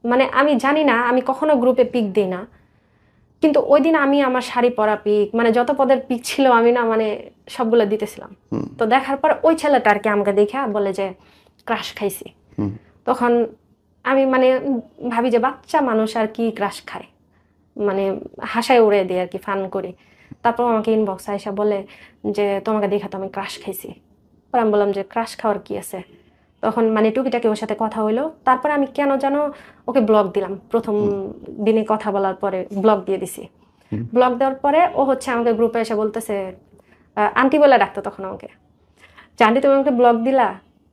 মানে আমি জানি না, আমি কখনো গ্রুপে পিক দিই না, কিন্তু ওই দিন আমি আমার শাড়ি পরা পিক, মানে যত পদের পিক ছিল আমি না মানে সবগুলো দিতেছিলাম। তো দেখার পর ওই ছেলেটা আর কি আমাকে দেখে বলে যে ক্রাশ খাইছি। তখন আমি মানে ভাবি যে বাচ্চা মানুষ আর কি ক্রাশ খায়, মানে হাসায় উড়ে দিই আর কি, ফান করি। তারপর আমাকে ইনবক্স আইসা বলে যে তোমাকে দেখা তো আমি ক্রাশ খাইছি। পর আমি বললাম যে ক্রাশ খাওয়ার কি আছে। তখন মানে টুকিটাকি ওর সাথে কথা হইলো। তারপর আমি কেন যেন ওকে ব্লক দিলাম, প্রথম দিনে কথা বলার পরে ব্লক দিয়ে দিছি। ব্লক দেওয়ার পরে ও হচ্ছে আমাকে গ্রুপে এসে বলতেছে, আন্টি বলে ডাকতো তখন আমাকে, যে আন্টি তুমি আমাকে ব্লক দিলা,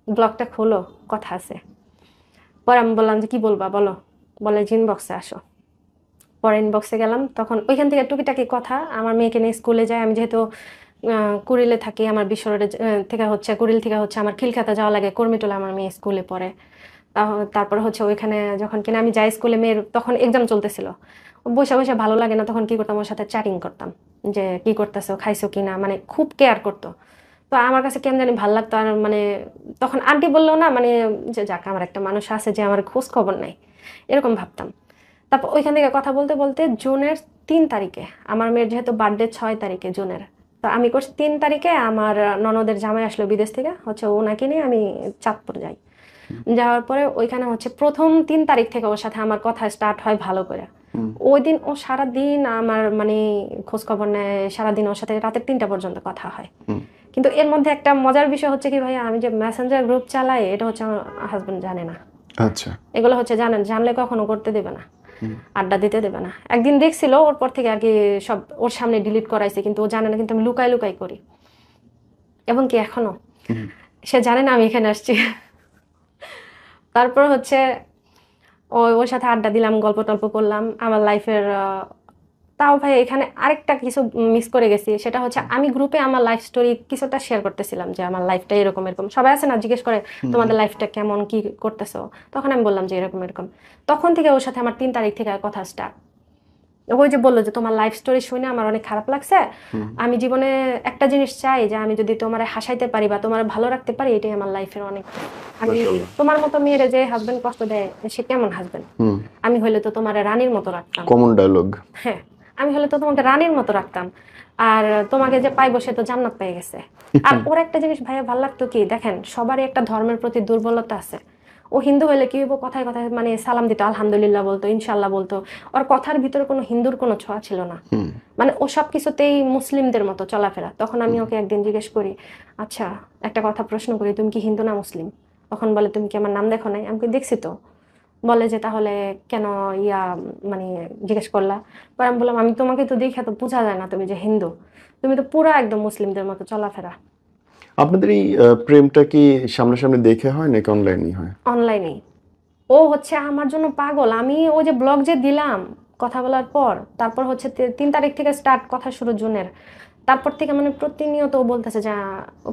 ব্লকটা খোলো, কথা আছে। পরে আমি বললাম যে কি বলবা বলো, বলে ইনবক্সে আসো। পরে ইনবক্সে গেলাম, তখন ওইখান থেকে টুকিটাকি কথা। আমার মেয়েকে নিয়ে স্কুলে যায়, আমি যেহেতু কুড়িলে থাকি, আমার বিশ্ব রোডে থেকে হচ্ছে কুড়িল থেকে হচ্ছে আমার খিলখাতা যাওয়া লাগে, কর্মীটোলা আমার মেয়ে স্কুলে পড়ে। তারপর হচ্ছে ওইখানে যখন কিনা আমি যাই স্কুলে, মেয়ের তখন এক্সাম চলতেছিল, বসে বসে ভালো লাগে না তখন কি করতাম, ওর সাথে চ্যাটিং করতাম যে কি করতেছো, খাইছো কিনা, মানে খুব কেয়ার করতো। তো আমার কাছে কেমন জানি ভালো লাগতো। আর মানে তখন আন্টি বললো না, মানে যে যাক আমার একটা মানুষ আছে যে আমার খোঁজ খবর নাই, এরকম ভাবতাম। তারপর ওইখান থেকে কথা বলতে বলতে জুনের 3 তারিখে, আমার মেয়ের যেহেতু বার্থডে 6 তারিখে জুনের, তো আমি করছি 3 তারিখে আমার ননদের জামাই আসলো বিদেশ থেকে, হচ্ছে ওনাকে নিয়ে আমি চাঁদপুর যাই। যাওয়ার পরে ওইখানে হচ্ছে প্রথম 3 তারিখ থেকে ওর সাথে আমার কথা স্টার্ট হয় ভালো করে। ওই দিন ও সারাদিন আমার মানে খোঁজ খবর নেয়, সারাদিন ওর সাথে রাতের 3টা পর্যন্ত কথা হয়। কিন্তু এর মধ্যে একটা মজার বিষয় হচ্ছে কি ভাইয়া, আমি যে মেসেঞ্জার গ্রুপ চালাই এটা হচ্ছে আমার হাজবেন্ড জানে না। আচ্ছা। এগুলো হচ্ছে জানলে কখনো করতে দেবে না, আড্ডা দিতে দেবে না। একদিন দেখছিল, ওর পর থেকে আর কি সব ওর সামনে ডিলিট করাইছে, কিন্তু ও জানে না, কিন্তু আমি লুকাই লুকাই করি। এবং কি এখনো সে জানে না আমি এখানে আসছি। তারপর হচ্ছে ওর সাথে আড্ডা দিলাম, গল্প টল্প করলাম আমার লাইফের। তাও ভাই এখানে আরেকটা কিছু মিস করে গেছি, সেটা হচ্ছে আমি গ্রুপে আমার লাইফ স্টোরি কিছুটা শেয়ার করতেছিলাম যে আমার লাইফটা এরকম এরকম। সবাই আছে না জিজ্ঞেস করে তোমাদের লাইফটা কেমন, কি করতেছো, তখন আমি বললাম যে এরকম এরকম। তখন থেকে ওর সাথে আমার 3 তারিখ থেকে কথা স্টার্ট। ওই যে বললো যে তোমার লাইফ স্টোরি শুনে আমার অনেক খারাপ লাগছে, আমি জীবনে একটা জিনিস চাই যে আমি যদি তোমার হাসাইতে পারি বা তোমার ভালো রাখতে পারি, এটাই আমার লাইফের অনেক। আমি তোমার মতো মেয়ের যে হাজবেন্ড কষ্ট দেয় সে কেমন হাজবেন্ড, আমি হলে তো তোমার রানীর মতো রাখতাম। Common dialogue. হ্যাঁ, আমি হলে তো তোমাকে রানীর মতো রাখতাম, আর তোমাকে যে পাইবো সে তো জান্নাত পেয়ে গেছে। আর ওর একটা জিনিস ভাইয়া ভালো লাগতো কি, দেখেন সবারই একটা ধর্মের প্রতি দুর্বলতা আছে। ও হিন্দু হলে কি হইব, কথায় কথায় মানে সালাম দিত, আলহামদুলিল্লাহ বলতো, ইনশাল্লাহ বলতো। ওর কথার ভিতরে কোনো হিন্দুর কোনো ছোঁয়া ছিল না, মানে ও সবকিছুতেই মুসলিমদের মতো চলাফেরা। তখন আমি ওকে একদিন জিজ্ঞেস করি, আচ্ছা একটা কথা প্রশ্ন করি, তুমি কি হিন্দু না মুসলিম? তখন বলে তুমি কি আমার নাম দেখো নাই? আমি দেখছি তো। বলে যে তাহলে কেন মানে জিজ্ঞেস করলা? পরে আমি বললাম আমি তোমাকে তো দেখে তো বোঝা যায় না তুমি যে হিন্দু, তুমি তো পুরো একদম মুসলিমদের মতো চলাফেরা। আপনাদের এই প্রেমটা কি সামনাসামনি দেখে হয় নাকি অনলাইনেই হয়? অনলাইনেই। ও হচ্ছে আমার জন্য পাগল। আমি ওই যে ব্লগ যে দিলাম কথা বলার পর, তারপর হচ্ছে 3 তারিখ থেকে স্টার্ট কথা শুরু জুনের, তারপর থেকে মানে প্রতিনিয়ত ও বলতেছে যে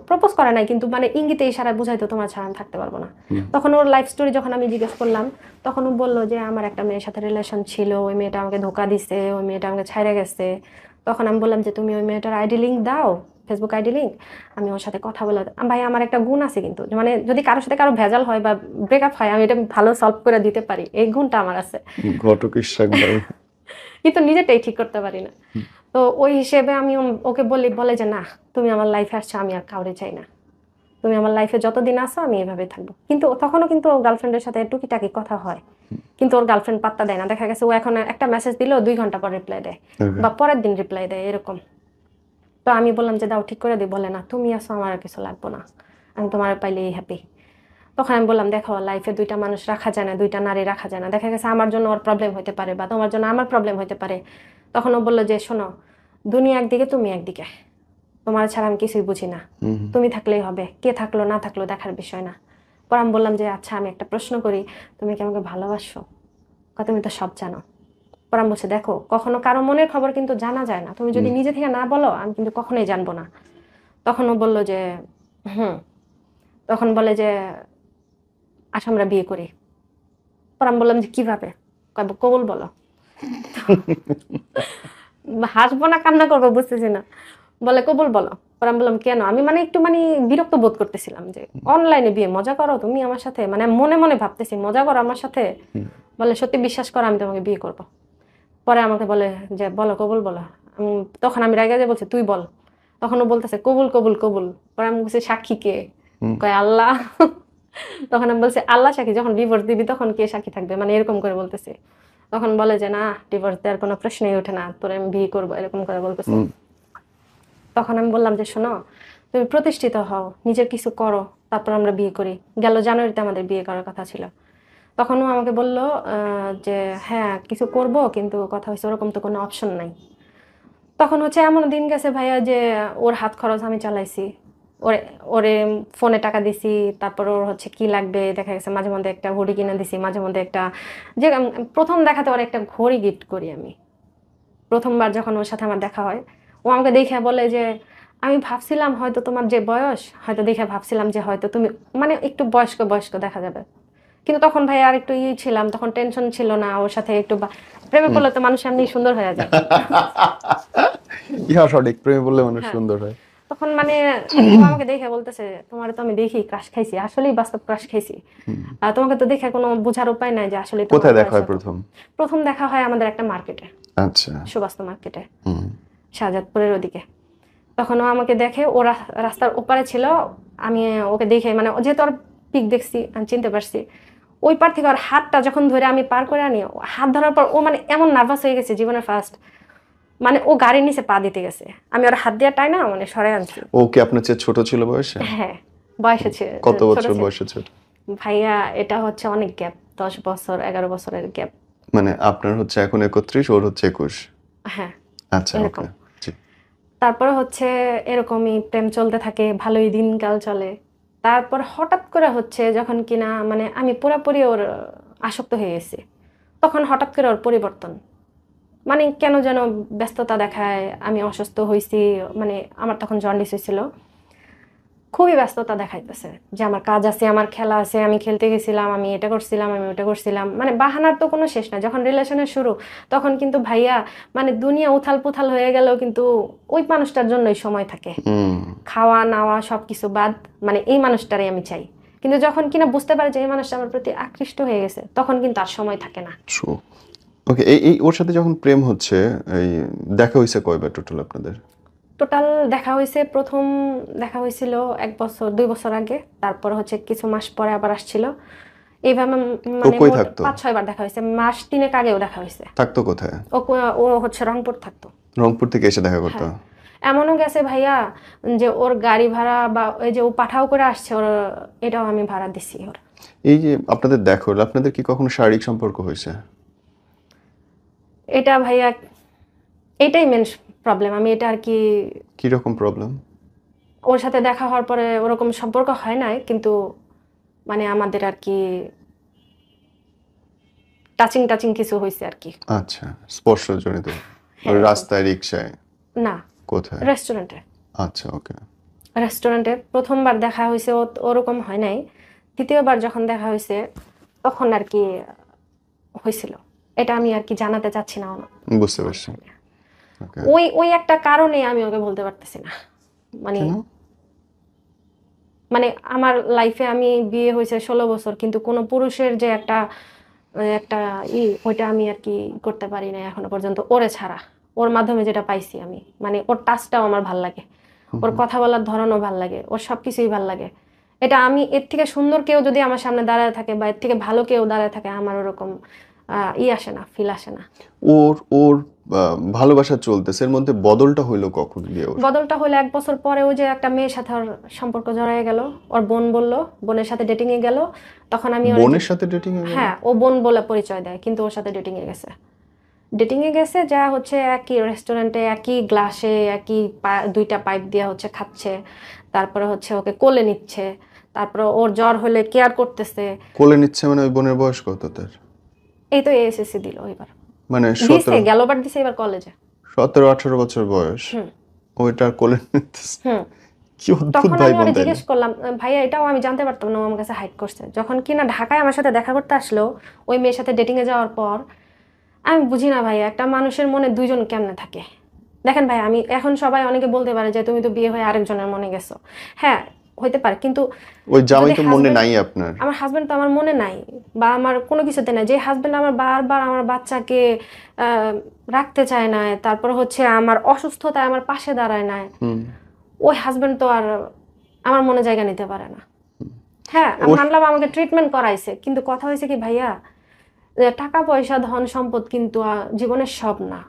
প্রপোজ করে নাই, কিন্তু মানে ইঙ্গিতে ইশারা বুঝাইতো তোমার ছাড়া আমি থাকতে পারবো না। তখন ওর লাইফ স্টোরি যখন আমি জিজ্ঞেস করলাম, তখন ও বললো যে আমার একটা মেয়ের সাথে রিলেশন ছিল, ওই মেয়েটা আমাকে ধোকা দিছে, ওই মেয়েটা আমাকে ছাইড়ে গেছে। তখন আমি বললাম যে তুমি ওই মেয়েটার আইডি লিঙ্ক দাও, ফেসবুক আইডি লিঙ্ক, আমি ওর সাথে কথা বলে। ভাই আমার একটা গুণ আছে কিন্তু, মানে যদি কারোর সাথে কারো ভেজাল হয় বা ব্রেকআপ হয়, আমি এটা ভালো সলভ করে দিতে পারি, এই গুণটা আমার আছে। ঘটক ইশাক ভাই। কিন্তু নিজেটাই ঠিক করতে পারি না। তো ওই হিসেবে আমি ওকে বলে যে না, তুমি আমার লাইফে আসছো, আমি আর কাউরে চাই না, তুমি আমার লাইফে যতদিন আসো আমি এইভাবে থাকবো। কিন্তু তখনও কিন্তু গার্লফ্রেন্ডের সাথে টুকিটাকি কথা হয়, কিন্তু ওর গার্লফ্রেন্ড পাত্তা দেয় না। দেখা গেছে ও এখন একটা মেসেজ দিলেও 2 ঘন্টা পর রিপ্লাই দেয় বা পরের দিন রিপ্লাই দেয়, এরকম। তো আমি বললাম যে দাও ঠিক করে দিই। বলে না, তুমি আসো, আমার আর কিছু লাগবো না, আমি তোমার পাইলেই হ্যাপি। তখন আমি বললাম দেখো লাইফে 2টা মানুষ রাখা যায় না, 2টা নারী রাখা যায় না। দেখা গেছে আমার জন্য ওর প্রবলেম হতে পারে বা তোমার জন্য আমার প্রবলেম হতে পারে। তখন ও বললো যে শোনো, দুনিয়া একদিকে তুমি একদিকে, তোমার ছাড়া আমি কিছুই বুঝি না, তুমি থাকলেই হবে, কে থাকলো না থাকলো দেখার বিষয় না। পর আমি বললাম যে আচ্ছা আমি একটা প্রশ্ন করি, তুমি কি আমাকে ভালোবাসো? তুমি তো সব জানো। পর আমি বলছে দেখো কখনো কারো মনের খবর কিন্তু জানা যায় না, তুমি যদি নিজে থেকে না বলো আমি কিন্তু কখনোই জানবো না। তখন ও বললো যে তখন বলে যে আচ্ছা আমরা বিয়ে করি। পর আমি বললাম যে কিভাবে? কবুল বলো। হাসবো না কান্না করবো বুঝতেছি না। বলে কবুল বলো। পর আমি বললাম কেন? আমি মানে একটু মানে বিরক্ত বোধ করতেছিলাম যে অনলাইনে বিয়ে, মজা করো তুমি আমার সাথে, মানে মনে মনে ভাবতেছি মজা করো আমার সাথে। বলে সত্যি বিশ্বাস করো আমি তোমাকে বিয়ে করব। পরে আমাকে বলে যে বলো কবুল বলো। তখন আমি রাগে যে বলছি তুই বল। তখন ও বলতেছে কবুল কবুল কবুল। পরে আমি বলছি সাক্ষী কে? কয় আল্লাহ। তখন আমি বলছি আল্লাহ সাক্ষী, যখন ডিভোর্স দিবি তখন কে সাক্ষী থাকবে, মানে এরকম করে বলতেছে। তখন বলে যে না, ডিভোর্স দেওয়ার কোনো প্রশ্নই ওঠে না, তোরে আমি বিয়ে করবো, এরকম করে বলতেছে। তখন আমি বললাম যে শোনো, তুমি প্রতিষ্ঠিত হও, নিজের কিছু করো, তারপর আমরা বিয়ে করি। গেল জানুয়ারিতে আমাদের বিয়ে করার কথা ছিল। তখনও আমাকে বলল যে হ্যাঁ কিছু করব, কিন্তু কথা হচ্ছে ওরকম তো কোনো অপশন নাই। তখন হচ্ছে এমন দিন গেছে ভাইয়া যে ওর হাত খরচ আমি চালাইছি, ওরে ওরে ফোনে টাকা দিছি, তারপর ওর হচ্ছে কি লাগবে দেখা গেছে মাঝে মধ্যে একটা ঘড়ি কিনে দিছি, মাঝে মধ্যে একটা যে প্রথম দেখাতে ওর একটা ঘড়ি গিফট করি আমি। প্রথমবার যখন ওর সাথে আমার দেখা হয়, ও আমাকে দেখে বলে যে আমি ভাবছিলাম হয়তো তোমার যে বয়স, হয়তো দেখে ভাবছিলাম যে হয়তো তুমি মানে একটু বয়স্ক বয়স্ক দেখা যাবে, কিন্তু তখন ভাই আর একটু ছিলাম, তখন টেনশন ছিল না, ওর সাথে একটু প্রেমে পড়লে তো মানুষ এমনি সুন্দর হয়ে যায়। ইহা সঠিক, প্রেমে বললে মানুষ হ্যাঁ, সুন্দর হয়। তখন মানে ও আমাকে দেখে বলতেছে তোমার তো আমি দেখি ক্রাশ খাইছি, আসলেই বাস্তব ক্রাশ খাইছি। আর তোমাকে তো দেখে কোনো বোঝার উপায় নাই যে আসলে তোমার কোথায় দেখা বয়স হয় এত। প্রথম? প্রথম দেখা হয় আমাদের একটা মার্কেটে, আচ্ছা। সুবাস্ত মার্কেটে, হুম। শাহজাদপুরের ওদিকে। তখন ও আমাকে দেখে, ও রাস্তার ওপারে ছিল, আমি ওকে দেখে মানে যেহেতু ওর পিক দেখছি আমি চিনতে পারছি। ওই পার থেকে ওর হাতটা যখন ধরে আমি পার করে আনি, হাত ধরার পর ও মানে এমন নার্ভাস হয়ে গেছে জীবনের ফার্স্ট, মানে ও গাড়ির নিচে পা দিতে গেছে, আমি ওর হাত দিয়ে টাই না মানে সরে আনছি। ও কি আপনার চেয়ে ছোট ছিল বয়সে? হ্যাঁ, বয়সে কত ছোট বছর ছিল। বয়সে ছোট? ভাইয়া এটা হচ্ছে অনেক গ্যাপ, 10 বছর 11 বছরের গ্যাপ। মানে আপনার হচ্ছে এখন 31, ওর হচ্ছে 21? হ্যাঁ, আচ্ছা, এরকম। ওকে। জি। তারপরে হচ্ছে এরকমই প্রেম চলতে থাকে, ভালোই দিনকাল চলে। তারপর হঠাৎ করে হচ্ছে যখন কিনা মানে আমি পুরোপুরি ওর আসক্ত হয়ে গেছি, তখন হঠাৎ করে ওর পরিবর্তন, মানে কেন যেন ব্যস্ততা দেখায়, আমি অসুস্থ হয়েছি, মানে আমার তখন জন্ডিস হয়েছিল, খুবই ব্যস্ততা দেখাইতেছে যে আমার কাজ আছে, আমার খেলা আছে, আমি খেলতে গেছিলাম, আমি এটা করছিলাম, আমি ওটা করছিলাম, মানে বাহানার তো কোনো শেষ না। যখন রিলেশনের শুরু তখন কিন্তু ভাইয়া মানে দুনিয়া উথাল পুথাল হয়ে গেলেও কিন্তু ওই মানুষটার জন্যই সময় থাকে, হুম। খাওয়া নাওয়া সবকিছু বাদ, মানে এই মানুষটারই আমি চাই। কিন্তু যখন কিনা বুঝতে পারে যে এই মানুষটা আমার প্রতি আকৃষ্ট হয়ে গেছে, তখন কিন্তু আর সময় থাকে না। ট্রু। ওকে, এই এই ওর সাথে যখন প্রেম হচ্ছে, এই দেখা হয়েছে কয়বার টোটাল আপনাদের? টোটাল দেখা হয়েছে, প্রথম দেখা হয়েছিল 1 বছর 2 বছর আগে, তারপর হচ্ছে কিছু মাস পরে আবার আসছিল, এইভাবে ও মানে কই মোট থাকতো? 5-6 বার দেখা হয়েছে, মাস 3 আগেও দেখা হয়েছে। থাকতো কোথায়? ও হচ্ছে রংপুর থাকতো। রংপুর থেকে এসে দেখা করতো? হ্যাঁ, এমনও গেছে ভাইয়া যে ওর গাড়ি ভাড়া বা ওই যে ও পাঠাও করে আসছে, ওর এটাও আমি ভাড়া দিছি ওর। এই যে আপনাদের দেখা হলো, আপনাদের কি কখনো শারীরিক সম্পর্ক হয়েছে? এটা ভাইয়া এটাই মেন প্রবলেম, আমি এটা আর কি, কি রকম প্রবলেম? ওর সাথে দেখা হওয়ার পরে ওরকম সম্পর্ক হয় নাই, কিন্তু মানে আমাদের আর কি টাচিং টাচিং কিছু হয়েছে আর কি। আচ্ছা, স্পর্শজনিত। হ্যাঁ, রাস্তায়, রিক্সায়? না, কোথায়? রেস্টুরেন্টে। আচ্ছা, ওকে। রেস্টুরেন্টে প্রথমবার দেখা হয়েছে ওরকম হয় নাই, দ্বিতীয়বার যখন দেখা হয়েছে তখন আর কি হয়েছিল। এটা আমি আর কি জানাতে চাচ্ছি না বুঝতে পারছি। ওকে। ওই ওই একটা কারণে আমি ওকে বলতে পারতেছি না, মানে কেন? মানে আমার লাইফে আমি বিয়ে হয়েছে 16 বছর, কিন্তু কোনো পুরুষের যে একটা একটা ওইটা আমি আর কি করতে পারি না এখনো পর্যন্ত, ওরে ছাড়া। ওর মাধ্যমে যেটা পাইছি আমি, মানে ওর টাচটাও আমার ভাল লাগে, ওর কথা বলার ধরনও ভাল লাগে, ওর সবকিছুই ভাল লাগে। এটা আমি এর থেকে সুন্দর কেউ যদি আমার সামনে দাঁড়ায় থাকে বা এর থেকে ভালো কেউ দাঁড়ায় থাকে, আমার ওরকম আসে না, ফিল আসে না। ওর ওর ভালোবাসা চলতেছে, এর মধ্যে বদলটা হইলো কখন গিয়ে ওর? বদলটা হলো 1 বছর পরে, ওই যে একটা মেয়ের সাথে ওর সম্পর্ক জড়ায় গেল, ওর বোন বলল, বোনের সাথে ডেটিং এ গেল, তখন আমি বোনের সাথে ডেটিং এ গেল? হ্যাঁ, ও বোন বলে পরিচয় দেয়, কিন্তু ওর সাথে ডেটিং এ গেছে। ডেটিং এ গেছে যা হচ্ছে একই রেস্টুরেন্টে একই গ্লাসে একই 2টা পাইপ দিয়ে হচ্ছে খাচ্ছে, তারপরে হচ্ছে ওকে কোলে নিচ্ছে, তারপরে ওর জ্বর হলে কেয়ার করতেছে। কোলে নিচ্ছে মানে ওই বোনের বয়স কত তার? এই তো এসএসসি দিল এবার, মানে দিছে গেলবার দিছে এবার কলেজে। 17-18 বছর বয়স, হুম ওইটার কোলে নিতেছে? হুম কি অদ্ভুত তখন ভাই আমি বোন ওরে তাইলে। জিজ্ঞেস করলাম, ভাইয়া এটাও আমি জানতে পারতাম না, ও আমার কাছে হাইড করছে। যখন কিনা ঢাকায় আমার সাথে দেখা করতে আসলো ওই মেয়ের সাথে ডেটিং এ যাওয়ার পর, আমি বুঝি না ভাইয়া একটা মানুষের মনে দুইজন কেমনে থাকে। দেখেন ভাই, আমি এখন সবাই অনেকে বলতে পারে যে তুমি তো বিয়ে হয়ে আরেকজনের মনে গেছো, হ্যাঁ হইতে পারে, কিন্তু ওই জামাই যদি তো মনে নাই আপনার। আমার হাজবেন্ড তো আমার মনে নাই, বা আমার কোনো কিছুতে নাই। যে হাজবেন্ড আমার বারবার আমার বাচ্চাকে রাখতে চায় না, তারপর হচ্ছে আমার অসুস্থতায় আমার পাশে দাঁড়ায় না, ওই হাজবেন্ড তো আর আমার মনে জায়গা নিতে পারে না। হ্যাঁ, আমি মানলাম আমাকে ট্রিটমেন্ট করাইছে, কিন্তু কথা হয়েছে কি ভাইয়া, টাকা পয়সা ধন সম্পদ কিন্তু জীবনের সব না।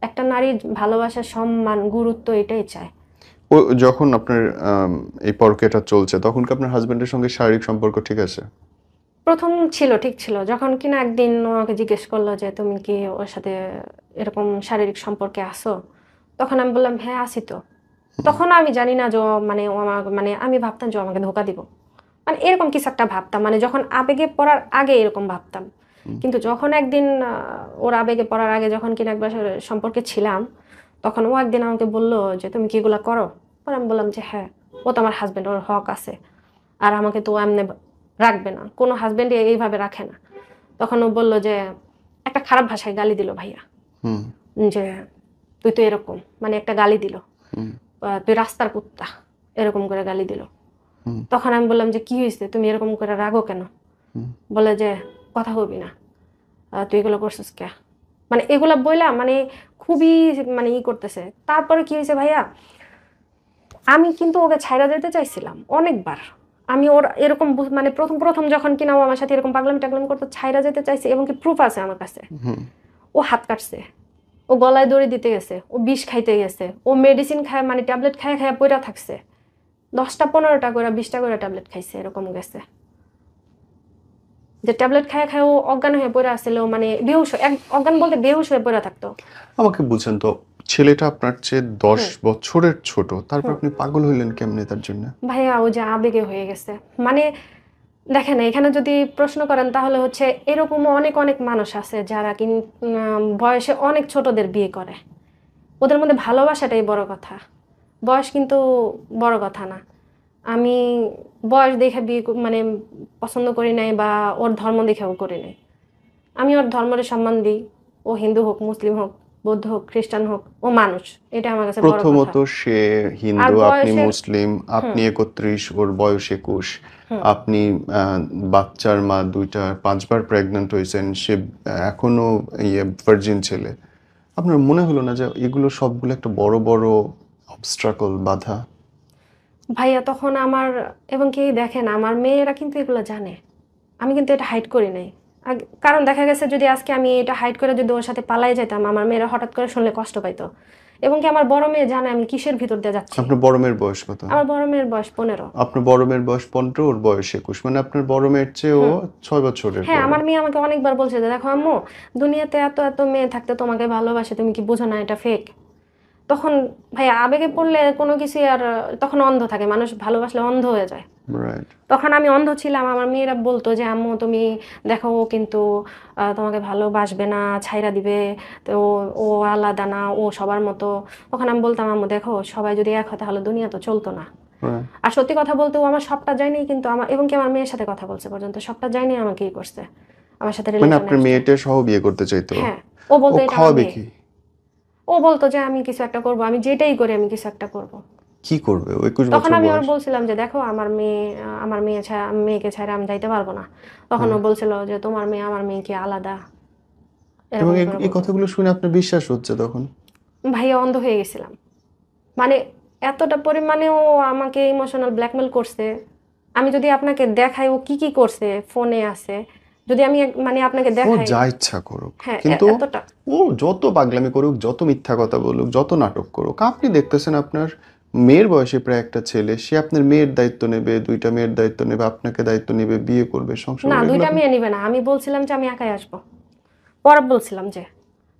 একটা নারীর ভালোবাসা, সম্মান, গুরুত্ব এটাই চায়। ও যখন আপনার এই পরকীয়াটা চলছে, তখন কি আপনার হাজবেন্ডের সঙ্গে শারীরিক সম্পর্ক ঠিক আছে? প্রথম ছিল, ঠিক ছিল। যখন কিনা একদিন ও আমাকে জিজ্ঞেস করলো যে তুমি কি ওর সাথে এরকম শারীরিক সম্পর্কে আসো, তখন আমি বললাম হ্যাঁ আছি তো। তখন আমি জানি না যে মানে ও আমার মানে আমি ভাবতাম যে ও আমাকে ধোকা দিব, মানে এরকম কিছু একটা ভাবতাম, মানে যখন আবেগে পড়ার আগে এরকম ভাবতাম। কিন্তু যখন একদিন ওর আবেগে পড়ার আগে যখন কিনা একবার সম্পর্কে ছিলাম, তখন ও একদিন আমাকে বললো যে তুমি কি এগুলা করো। পরে আমি বললাম যে হ্যাঁ, ও তো আমার হাজবেন্ড, ওর হক আছে, আর আমাকে তো এমনি রাখবে না, কোনো হাজবেন্ড এইভাবে রাখে না। তখন ও বললো যে একটা খারাপ ভাষায় গালি দিল ভাইয়া, যে তুই তো এরকম, মানে একটা গালি দিল, তুই রাস্তার কুত্তা, এরকম করে গালি দিল। তখন আমি বললাম যে কি হয়েছে, তুমি এরকম করে রাগো কেন? বলে যে কথা হবি না, তুই এগুলো করছিস কে, মানে এগুলা বইলা মানে খুবই মানে ই করতেছে। তারপরে কি হয়েছে ভাইয়া, আমি কিন্তু ওকে ছাইরা যেতে চাইছিলাম অনেকবার। আমি ওর এরকম মানে প্রথম প্রথম যখন কিনা ও আমার সাথে এরকম পাগলামি টাগলামি করতো, ছাইরা যেতে চাইছি, এবং কি প্রুফ আছে আমার কাছে। ও হাত কাটছে, ও গলায় দড়ি দিতে গেছে, ও বিষ খাইতে গেছে, ও মেডিসিন খায় মানে ট্যাবলেট খায় খায় পইরা থাকছে, 10টা 15টা করে 20টা করে ট্যাবলেট খাইছে, এরকম গেছে। যে ট্যাবলেট খায় খায় ও অজ্ঞান হয়ে পড়ে আসছিল, মানে বেহুশ, অজ্ঞান বলতে বেহুশ হয়ে পড়ে থাকতো। আমাকে বুঝেন তো, ছেলেটা আপনার চেয়ে 10 বছরের ছোট, তারপর আপনি পাগল হইলেন কেমনে তার জন্য? ভাইয়া ও যে আবেগে হয়ে গেছে, মানে দেখেন এখানে যদি প্রশ্ন করেন তাহলে হচ্ছে এরকমও অনেক অনেক মানুষ আছে যারা বয়সে অনেক ছোটদের বিয়ে করে, ওদের মধ্যে ভালোবাসাটাই বড় কথা, বয়স কিন্তু বড় কথা না। আমি বয়স দেখে বিয়ে মানে পছন্দ করি নাই, বা ওর ধর্ম দেখেও করি নাই। আমি ওর ধর্মের সম্মান দিই, ও হিন্দু হোক, মুসলিম হোক, বৌদ্ধ হোক, খ্রিস্টান হোক, ও মানুষ, এটা আমার কাছে বড় কথা। প্রথমত সে আর হিন্দু, আপনি বয়সের মুসলিম, আপনি 31, ওর বয়স 21, আপনি বাচ্চার মা, 2টা 5বার প্রেগন্যান্ট হয়েছেন, সে এখনো ভার্জিন ছেলে। আপনার মনে হলো না যে এগুলো সবগুলো একটা বড় বড় অবস্ট্রাকল, বাধা? ভাইয়া তখন আমার, এবং কি দেখেন আমার মেয়েরা কিন্তু এগুলো জানে, আমি কিন্তু এটা হাইড করি নাই। কারণ দেখা গেছে যদি আজকে আমি এটা হাইড করে যদি ওর সাথে পালাই যেতাম, আমার মেয়েরা হঠাৎ করে শুনলে কষ্ট পাইতো। এবং কি আমার বড় মেয়ে জানে আমি কিসের ভিতর দিয়ে যাচ্ছি। আপনার বড় মেয়ের বয়স কত? আমার বড় মেয়ের বয়স 15। আপনার বড় মেয়ের বয়স 15, ওর বয়স 21, মানে আপনার বড় মেয়ের চেয়ে ও 6 বছরের হ্যাঁ, বড়। আমার মেয়ে আমাকে অনেকবার বলছে যে দেখো আম্মু, দুনিয়াতে এত এত মেয়ে থাকতে তোমাকে ভালোবাসে, তুমি কি বোঝো না এটা ফেক। তখন ভাই আবেগে পড়লে কোনো কিছু আর, তখন অন্ধ থাকে মানুষ, ভালোবাসলে অন্ধ হয়ে যায়। রাইট। তখন আমি অন্ধ ছিলাম, আমার মেয়েরা বলতো যে আম্মু তুমি দেখো ও কিন্তু তোমাকে ভালোবাসবে না, ছাইরা দিবে, তো ও আলাদা না, ও সবার মতো। তখন আমি বলতাম আম্মু দেখো সবাই যদি এক হয় তাহলে দুনিয়া তো চলতো না। আর সত্যি কথা বলতে ও আমার সবটা যায়নি, কিন্তু আমার, এবং কি আমার মেয়ের সাথে কথা বলছে পর্যন্ত, সবটা যায়নি আমাকে ই করছে, আমার সাথে মানে রিলেশনে আপনার আসছে। মেয়েটা সহ বিয়ে করতে চাইতো? হ্যাঁ, ও বলতো এটা আমার খাওয়াবে মেয়ে। কি? ও বলতো যে আমি কিছু একটা করব, আমি যেটাই করি আমি কিছু একটা করব। কি করবে? ও 21 তখন বছর আমি ওর বয়স। বলছিলাম যে দেখো আমার মেয়ে ছাড়া, মেয়েকে ছাড়া আমি যাইতে পারবো না। তখন ও বলছিল যে তোমার মেয়ে আমার মেয়ে কি আলাদা, এবং এরকম করে এই বলতো। কথাগুলো শুনে আপনার বিশ্বাস হচ্ছে তখন? ভাইয়া অন্ধ হয়ে গেছিলাম, মানে এতটা পরিমাণে ও আমাকে ইমোশনাল ব্ল্যাকমেল করছে। আমি যদি আপনাকে দেখাই ও কি কি করছে, ফোনে আছে, যদি আমি মানে আপনাকে ও দেখাই। যা ইচ্ছা করুক, হ্যাঁ, কিন্তু এতটা। ও যত পাগলামি করুক, যত মিথ্যা কথা বলুক, যত নাটক করুক, আপনি দেখতেছেন আপনার মেয়ের বয়সে প্রায় একটা ছেলে, সে আপনার মেয়ের দায়িত্ব নেবে, 2টা মেয়ের দায়িত্ব নেবে, আপনাকে দায়িত্ব নেবে, বিয়ে করবে, সংসার না, করবে, এগুলো 2টা মেয়ে নিবে না, আমি বলছিলাম যে আমি একাই আসবো। পরে বলছিলাম যে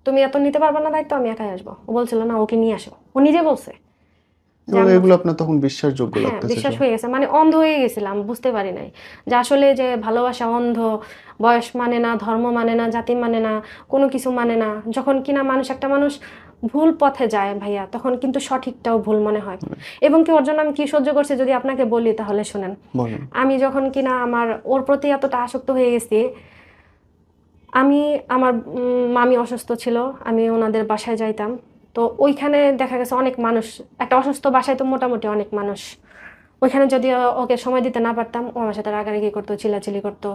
তুমি এত নিতে পারবে না দায়িত্ব, আমি একাই আসবো। ও বলছিল না, ওকে নিয়ে আসো, ও নিজে বলছে যে এবং আম্মা। এগুলো আপনার তখন বিশ্বাসযোগ্য হ্যাঁ, লাগতেছে বিশ্বাস সব? হয়ে গেছে, মানে অন্ধ হয়ে গেছিলাম, বুঝতে পারি নাই যে আসলে যে ভালোবাসা অন্ধ, বয়স মানে না, ধর্ম মানে না, জাতি মানে না, কোনো কিছু মানে না। যখন কিনা একটা মানুষ ভুল পথে যায় ভাইয়া, তখন কিন্তু সঠিকটাও ভুল মনে হয়। এবং কি ওর জন্য আমি কি সহ্য করছি যদি আপনাকে বলি তাহলে শুনেন। বলেন। আমি যখন কিনা ওর প্রতি এতটা আসক্ত হয়ে গেছি, আমি আমার মামি অসুস্থ ছিল, আমি ওনাদের বাসায় যাইতাম। তো ওইখানে দেখা গেছে অনেক মানুষ, একটা অসুস্থ বাসায় তো মোটামুটি অনেক মানুষ, ওইখানে যদি ওকে সময় দিতে না পারতাম, ও আমার সাথে রাগারাগি করতো, চিল্লাচিল্লি করতো।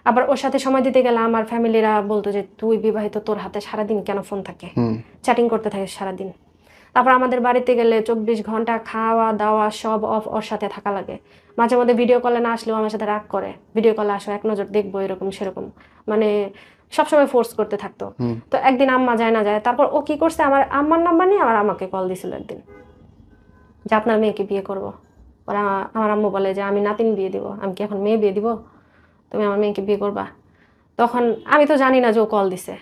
আবার ওর সাথে সময় দিতে গেলে আমার ফ্যামিলিরা বলতো যে তুই বিবাহিত, তোর হাতে সারাদিন কেন ফোন থাকে, চ্যাটিং করতে থাকিস সারাদিন। তারপর আমাদের বাড়িতে গেলে 24 ঘন্টা খাওয়া দাওয়া সব অফ, ওর সাথে থাকা লাগে। মাঝে মধ্যে ভিডিও কলে না আসলেও আমার সাথে রাগ করে, ভিডিও কলে আসো, এক নজর দেখবো, এরকম সেরকম, মানে সবসময় ফোর্স করতে থাকতো। তো একদিন আম্মা যায় না যায়, তারপর ও কি করছে, আমার আম্মার নাম্বার নিয়ে আমার আমাকে কল দিছিল একদিন যে আপনার মেয়েকে বিয়ে করবো। ওরা, আমার আম্মু বলে যে আমি নাতিন বিয়ে দিব, আমি কি এখন মেয়ে বিয়ে দিব, তুমি আমার মেয়েকে বিয়ে করবা। তখন আমি তো জানি না যে ও কল দিছে।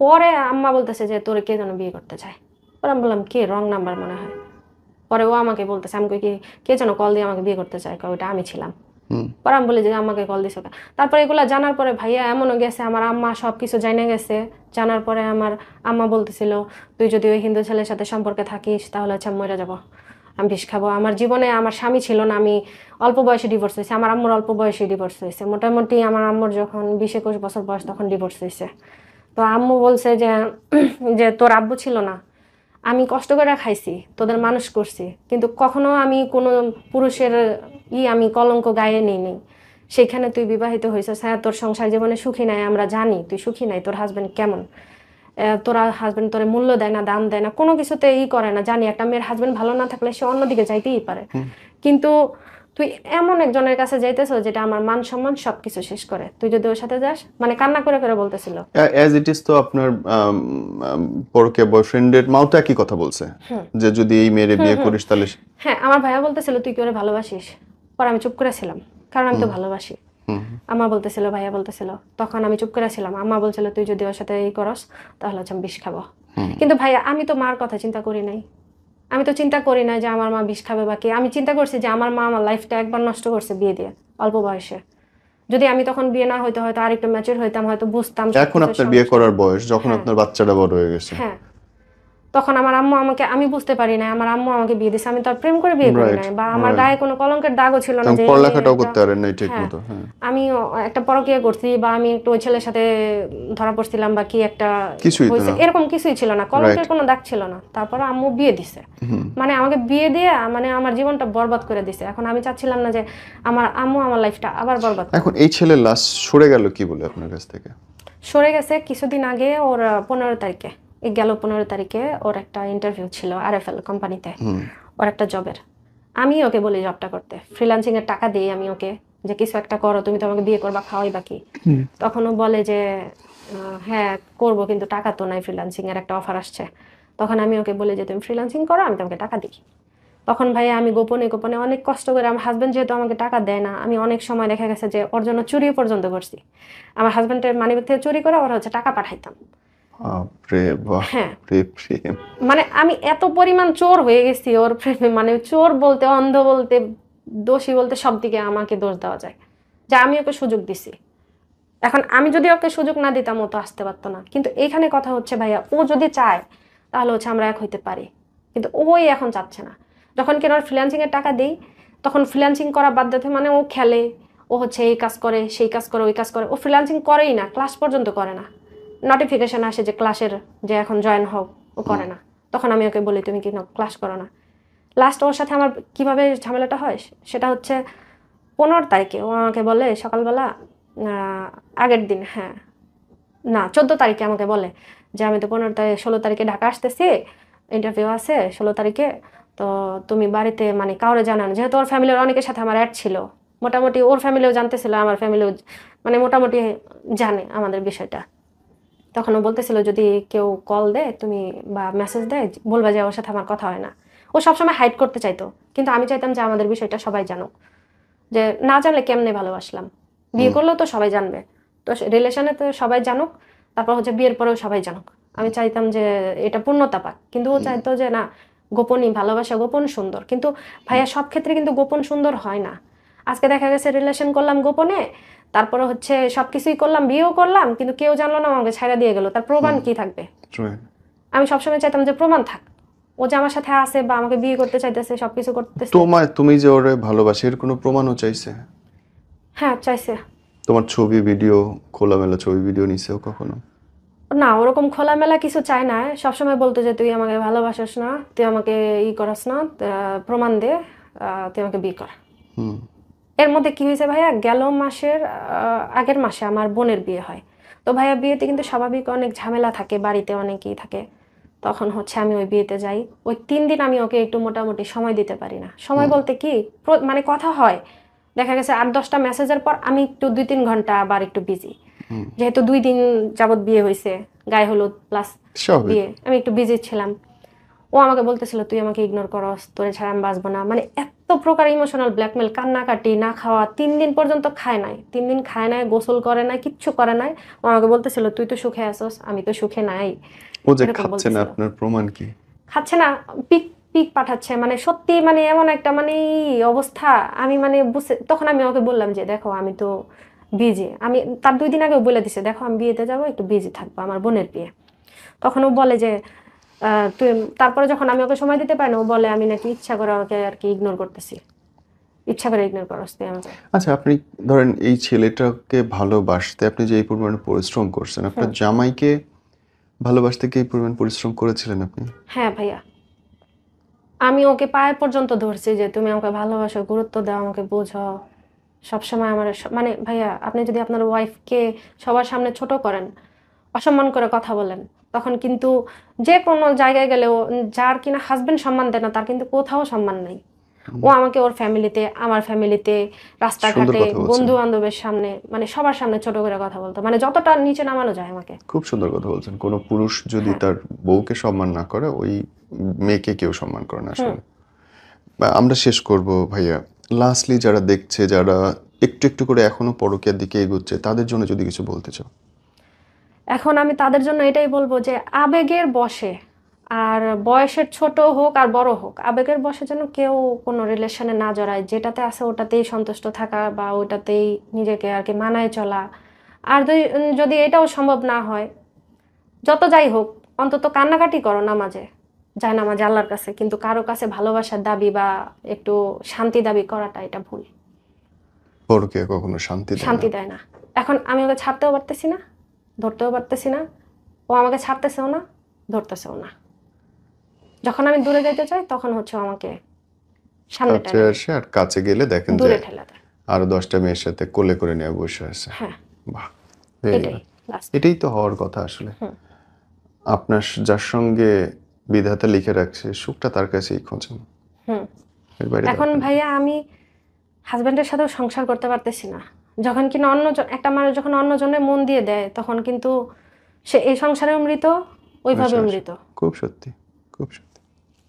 পরে আম্মা বলতেছে যে তোরে কে যেন বিয়ে করতে চায়। পরে আমি বললাম কে, রং নাম্বার মনে হয়। পরে ও আমাকে বলতেছে, আমি কই কি কে যেন কল দিয়ে আমাকে বিয়ে করতে চায়, ওইটা আমি ছিলাম। পরে আমি বলি যে আমাকে কল দিছো। তারপরে এগুলা জানার পরে ভাইয়া এমনও গেছে, আমার আম্মা সব কিছু জানে গেছে। জানার পরে আমার আম্মা বলতেছিল তুই যদি ওই হিন্দু ছেলের সাথে সম্পর্কে থাকিস তাহলে হচ্ছে মরে যাব। আমি বিষ খাবো। আমার জীবনে আমার স্বামী ছিল না, আমি অল্প বয়সে ডিভোর্স হয়েছে। আমার আম্মুর অল্প বয়সে ডিভোর্স হয়েছে, মোটামুটি আমার আম্মুর যখন 20-21 বছর বয়স তখন ডিভোর্স হয়েছে। তো আম্মু বলছে যে যে তোর আব্বু ছিল না, আমি কষ্ট করে খাইছি, তোদের মানুষ করছি, কিন্তু কখনো আমি কোনো পুরুষের আমি কলঙ্ক গায়ে নিই। সেখানে তুই বিবাহিত হয়েছিস, হ্যাঁ তোর সংসার জীবনে সুখী নাই, আমরা জানি তুই সুখী নাই, তোর হাজবেন্ড কেমন, তোরা হাজবেন্ড তোরে মূল্য দেয় না, দাম দেয় না, কোনো কিছুতে করে না। জানি একটা মেয়ের হাজবেন্ড ভালো না থাকলে সে অন্যদিকে যাইতেই পারে, কিন্তু তুই এমন একজনের কাছে যাইতেছো যেটা আমার মান সম্মান সবকিছু শেষ করে, তুই যদি ওর সাথে যাস, মানে কান্না করে করে বলতেছিল। অ্যাজ ইট ইজ তো আপনার পরকীয়া বয়ফ্রেন্ডের মাও তো একই কথা বলছে যে যদি এই মেয়েরে বিয়ে করিস তাহলে। হ্যাঁ, আমার ভাইয়া বলতেছিল তুই কি ওরে ভালোবাসিস, পরে আমি চুপ করেছিলাম, কারণ আমি তো ভালোবাসি। আম্মা বলতেছিল, ভাইয়া বলতেছিল, তখন আমি চুপ করেছিলাম। আম্মা বলছিল তুই যদি ওর সাথে করস তাহলে আমি বিষ খাবো। কিন্তু ভাইয়া আমি তো মার কথা চিন্তা করি নাই, আমি তো চিন্তা করি না যে আমার মা বিষ খাবে বা কি। আমি চিন্তা করছি যে আমার মা আমার লাইফটা একবার নষ্ট করছে বিয়ে দিয়ে অল্প বয়সে। যদি আমি তখন বিয়ে না হইতে হয়তো আরেকটু ম্যাচিউর হইতাম, হয়তো বুঝতাম। এখন আপনার বিয়ে করার বয়স, যখন আপনার বাচ্চাটা বড় হয়ে গেছে। হ্যাঁ, তখন আমার আম্মু আমাকে, আমি বুঝতে পারি না, আমার আম্মু আমাকে বিয়ে দিছে, আমি তো আর প্রেম করে বিয়ে করি নাই, বা আমার গায়ে কোনো কলঙ্কের দাগও ছিল না যে পড়ালেখাটাও করতে পারেন নাই ঠিকমতো। আমি একটা পরকীয়া করছি, বা আমি একটু ওই ছেলের সাথে ধরা পড়ছিলাম বা কি একটা হয়েছে, এরকম কিছুই ছিল না, কলঙ্কের কোনো দাগ ছিল না। তারপর আম্মু বিয়ে দিছে, মানে আমাকে বিয়ে দিয়ে মানে আমার জীবনটা বরবাদ করে দিছে। এখন আমি চাচ্ছিলাম না যে আমার আম্মু আমার লাইফটা আবার বরবাদ। এখন এই ছেলের লাশ সরে গেল কি বলে আপনার কাছ থেকে? সরে গেছে কিছুদিন আগে, ওর 15 তারিখে গেল, 15 তারিখে ওর একটা ইন্টারভিউ ছিল RFL কোম্পানিতে, ওর একটা জবের। আমি ওকে বলি জবটা করতে, ফ্রিল্যান্সিং এর টাকা দিই আমি ওকে, যে কিছু একটা করো, তুমি তো আমাকে বিয়ে করবা, খাওয়াই বাকি। তখন ও বলে যে হ্যাঁ করব, কিন্তু টাকা তো নাই, ফ্রিল্যান্সিং এর একটা অফার আসছে। তখন আমি ওকে বলি যে তুমি ফ্রিল্যান্সিং করো, আমি তোমাকে টাকা দিই। তখন ভাই আমি গোপনে গোপনে অনেক কষ্ট করে, আমার হাজব্যান্ড যেহেতু আমাকে টাকা দেয় না, আমি অনেক সময় দেখা গেছে যে ওর জন্য চুরি পর্যন্ত করছি। আমার হাজব্যান্ডের মানিব্যাগ থেকে চুরি করে ওরা টাকা পাঠাইতাম। হ্যাঁ, মানে আমি এত পরিমাণ চোর হয়ে গেছি ওর প্রেমে, মানে চোর বলতে, অন্ধ বলতে, দোষী বলতে, সব দিকে আমাকে দোষ দেওয়া যায়, যে আমি ওকে সুযোগ দিছি। এখন আমি যদি ওকে সুযোগ না দিতাম ও তো আসতে পারতো না। কিন্তু এখানে কথা হচ্ছে ভাইয়া, ও যদি চায় তাহলে হচ্ছে আমরা এক হইতে পারি, কিন্তু ওই এখন চাচ্ছে না। যখন কেন ফ্রিল্যান্সিং এর টাকা দেই, তখন ফ্রিল্যান্সিং করা বাদ দিতে, মানে ও খেলে, ও হচ্ছে এই কাজ করে, সেই কাজ করে, ওই কাজ করে, ও ফ্রিল্যান্সিং করেই না, ক্লাস পর্যন্ত করে না। নোটিফিকেশন আসে যে ক্লাসের, যে এখন জয়েন হোক, ও করে না। তখন আমি ওকে বলি তুমি কি ক্লাস করো না। লাস্ট ওর সাথে আমার কিভাবে ঝামেলাটা হয় সেটা হচ্ছে 15 তারিখে ও আমাকে বলে সকালবেলা, আগের দিন, হ্যাঁ না 14 তারিখে আমাকে বলে যে আমি তো 16 তারিখে ঢাকা আসতেছি, ইন্টারভিউ আছে 16 তারিখে, তো তুমি বাড়িতে মানে কাউরে জানানো, যেহেতু ওর ফ্যামিলির অনেকের সাথে আমার অ্যাড ছিল, মোটামুটি ওর ফ্যামিলিও জানতেছিল, আমার ফ্যামিলিও মানে মোটামুটি জানে আমাদের বিষয়টা। তখন ও বলতেছিল যদি কেউ কল দেয় তুমি বা মেসেজ দেয় বলবা যে ওর সাথে আমার কথা হয় না। ও সবসময় হাইড করতে চাইতো, কিন্তু আমি চাইতাম যে আমাদের বিষয়টা সবাই জানুক, যে না জানলে কেমনে ভালোবাসলাম, বিয়ে করলেও তো সবাই জানবে, তো রিলেশনে তো সবাই জানুক, তারপর হচ্ছে বিয়ের পরেও সবাই জানুক। আমি চাইতাম যে এটা পূর্ণতা পাক, কিন্তু ও চাইতো যে না, গোপনই ভালোবাসা, গোপন সুন্দর। কিন্তু ভাইয়া সব ক্ষেত্রে কিন্তু গোপন সুন্দর হয় না। আজকে দেখা গেছে রিলেশন করলাম গোপনে, তারপরে হচ্ছে সবকিছুই করলাম, বিয়েও করলাম, কিন্তু কেউ জানলো না, আমাকে ছাড়া দিয়ে গেল, তার প্রমাণ কি থাকবে? আমি সবসময় চাইতাম যে প্রমাণ থাক, ও যে আমার সাথে আছে বা আমাকে বিয়ে করতে চাইতেছে, সবকিছু করতেছে। তুমি যে ওরে ভালোবাসি এর কোনো প্রমাণও চাইছে? হ্যাঁ চাইছে। তোমার ছবি ভিডিও, খোলামেলা ছবি ভিডিও নিছেও কখনো? না, ওরকম খোলামেলা কিছু চায় না, সবসময় বলতো যে তুই আমাকে ভালোবাসিস না, তুই আমাকে করাস না, প্রমাণ দে, তুই আমাকে বিয়ে কর। এর মধ্যে কি হয়েছে ভাইয়া, গেল মাসের আগের মাসে আমার বোনের বিয়ে হয়। তো ভাইয়া বিয়েতে কিন্তু স্বাভাবিক অনেক ঝামেলা থাকে, বাড়িতে অনেকেই থাকে। তখন হচ্ছে আমি ওই বিয়েতে যাই, ওই 3 দিন আমি ওকে একটু মোটামুটি সময় দিতে পারি না। সময় বলতে কি, মানে কথা হয়, দেখা গেছে 8-10টা মেসেজের পর আমি একটু 2-3 ঘন্টা আবার একটু বিজি, যেহেতু 2 দিন যাবত বিয়ে হয়েছে, গায়ে হলুদ প্লাস বিয়ে, আমি একটু বিজি ছিলাম। ও আমাকে বলতেছিল তুই আমাকে ইগনোর করস, তোরে ছাড়া আমি বাঁচবো না, মানে এত প্রকার ইমোশনাল ব্ল্যাকমেল, কান্নাকাটি, না খাওয়া, 3 দিন পর্যন্ত খায় নাই, 3 দিন খায় নাই, গোসল করে নাই, কিচ্ছু করে নাই। ও আমাকে বলতেছিল তুই তো সুখে আসস, আমি তো সুখে নাই। ও যে খাচ্ছে না, আপনার প্রমাণ কি? খাচ্ছে না, পিক পিক পাঠাচ্ছে, মানে সত্যি, মানে এমন একটা মানে অবস্থা, আমি মানে বুঝতে, তখন আমি ওকে বললাম যে দেখো আমি তো বিজি, আমি তার 2 দিন আগে বলে দিছে দেখো আমি বিয়েতে যাবো, একটু বিজি থাকবো, আমার বোনের বিয়ে। তখন ও বলে যে তুই তারপরে যখন আমি ওকে সময় দিতে পারি না, ও বলে আমি নাকি ইচ্ছা করে ওকে আর কি ইগনোর করতেছি, ইচ্ছা করে ইগনোর করস তুই আমাকে। আচ্ছা, আপনি ধরেন এই ছেলেটাকে ভালোবাসতে আপনি যে এই পরিমাণে পরিশ্রম করছেন, আপনার জামাইকে ভালোবাসতে কি এই পরিমাণ পরিশ্রম করেছিলেন আপনি? হ্যাঁ ভাইয়া, আমি ওকে পায়ে পর্যন্ত ধরছি যে তুমি আমাকে ভালোবাসো, গুরুত্ব দাও, আমাকে বোঝো, সবসময় আমার মানে ভাইয়া আপনি যদি আপনার ওয়াইফকে সবার সামনে ছোট করেন, অসম্মান করে কথা বলেন, তখন কিন্তু যে কোনো জায়গায় গেলেও যার কিনা হাজবেন্ড সম্মান দেয় না তার কিন্তু কোথাও সম্মান নাই। ও আমাকে ওর ফ্যামিলিতে, আমার ফ্যামিলিতে, সুন্দর রাস্তাঘাটে, কথা বলছেন। বন্ধু বান্ধবের সামনে, মানে সবার সামনে ছোট করে কথা বলতো, মানে যতটা নিচে নামানো যায় আমাকে। খুব সুন্দর কথা বলছেন। কোনো পুরুষ যদি হ্যাঁ। তার বউকে সম্মান না করে, ওই মেয়েকে কেউ সম্মান করে না আসলে। আমরা শেষ করব ভাইয়া। লাস্টলি যারা দেখছে, যারা একটু একটু করে এখনো পরকীয়ার দিকে এগোচ্ছে, তাদের জন্য যদি কিছু বলতে চাও। এখন আমি তাদের জন্য এটাই বলবো যে আবেগের বশে, আর বয়সের ছোট হোক আর বড় হোক, আবেগের বশে যেন কেউ কোনো রিলেশনে না জড়ায়, যেটাতে আছে ওটাতেই সন্তুষ্ট থাকা বা ওটাতেই নিজেকে আর কি মানায় চলা। আর যদি এটাও সম্ভব না হয়, যত যাই হোক অন্তত কান্নাকাটি করো নামাজে, যায় নামাজে আল্লাহর কাছে, কিন্তু কারো কাছে ভালোবাসার দাবি বা একটু শান্তি দাবি করাটা এটা ভুল। পরকীয়া কখনো শান্তি দেয় না। শান্তি দেয় না। এখন আমি ওকে ছাড়তেও পারতেছি না, ধরতেও পারতেছি না, ও আমাকে ছাড়তেছেও না, ধরতেছেও না। যখন আমি দূরে যেতে চাই তখন হচ্ছে ও আমাকে সামনে কাছে টেনে আসে, আর কাছে গেলে দেখেন যে দূরে ঠেলে দেয়। আরো 10টা মেয়ের সাথে কোলে করে নিয়ে বসে আছে। হ্যাঁ, বাহ, very এটাই good. লাস্ট। এটাই তো হওয়ার কথা আসলে। আপনার যার সঙ্গে বিধাতা লিখে রাখছে, সুখটা তার কাছেই খোঁজেন, হুম। এর বাইরে এখন দরকার নেই। ভাইয়া আমি হাজবেন্ডের সাথেও সংসার করতে পারতেছি না। যখন কিনা একটা মানুষ যখন অন্যজনের মন দিয়ে দেয়, তখন কিন্তু সে এই সংসারেও মৃত, ওইভাবেও আচ্ছা, মৃত। খুব সত্যি, খুব সত্যি।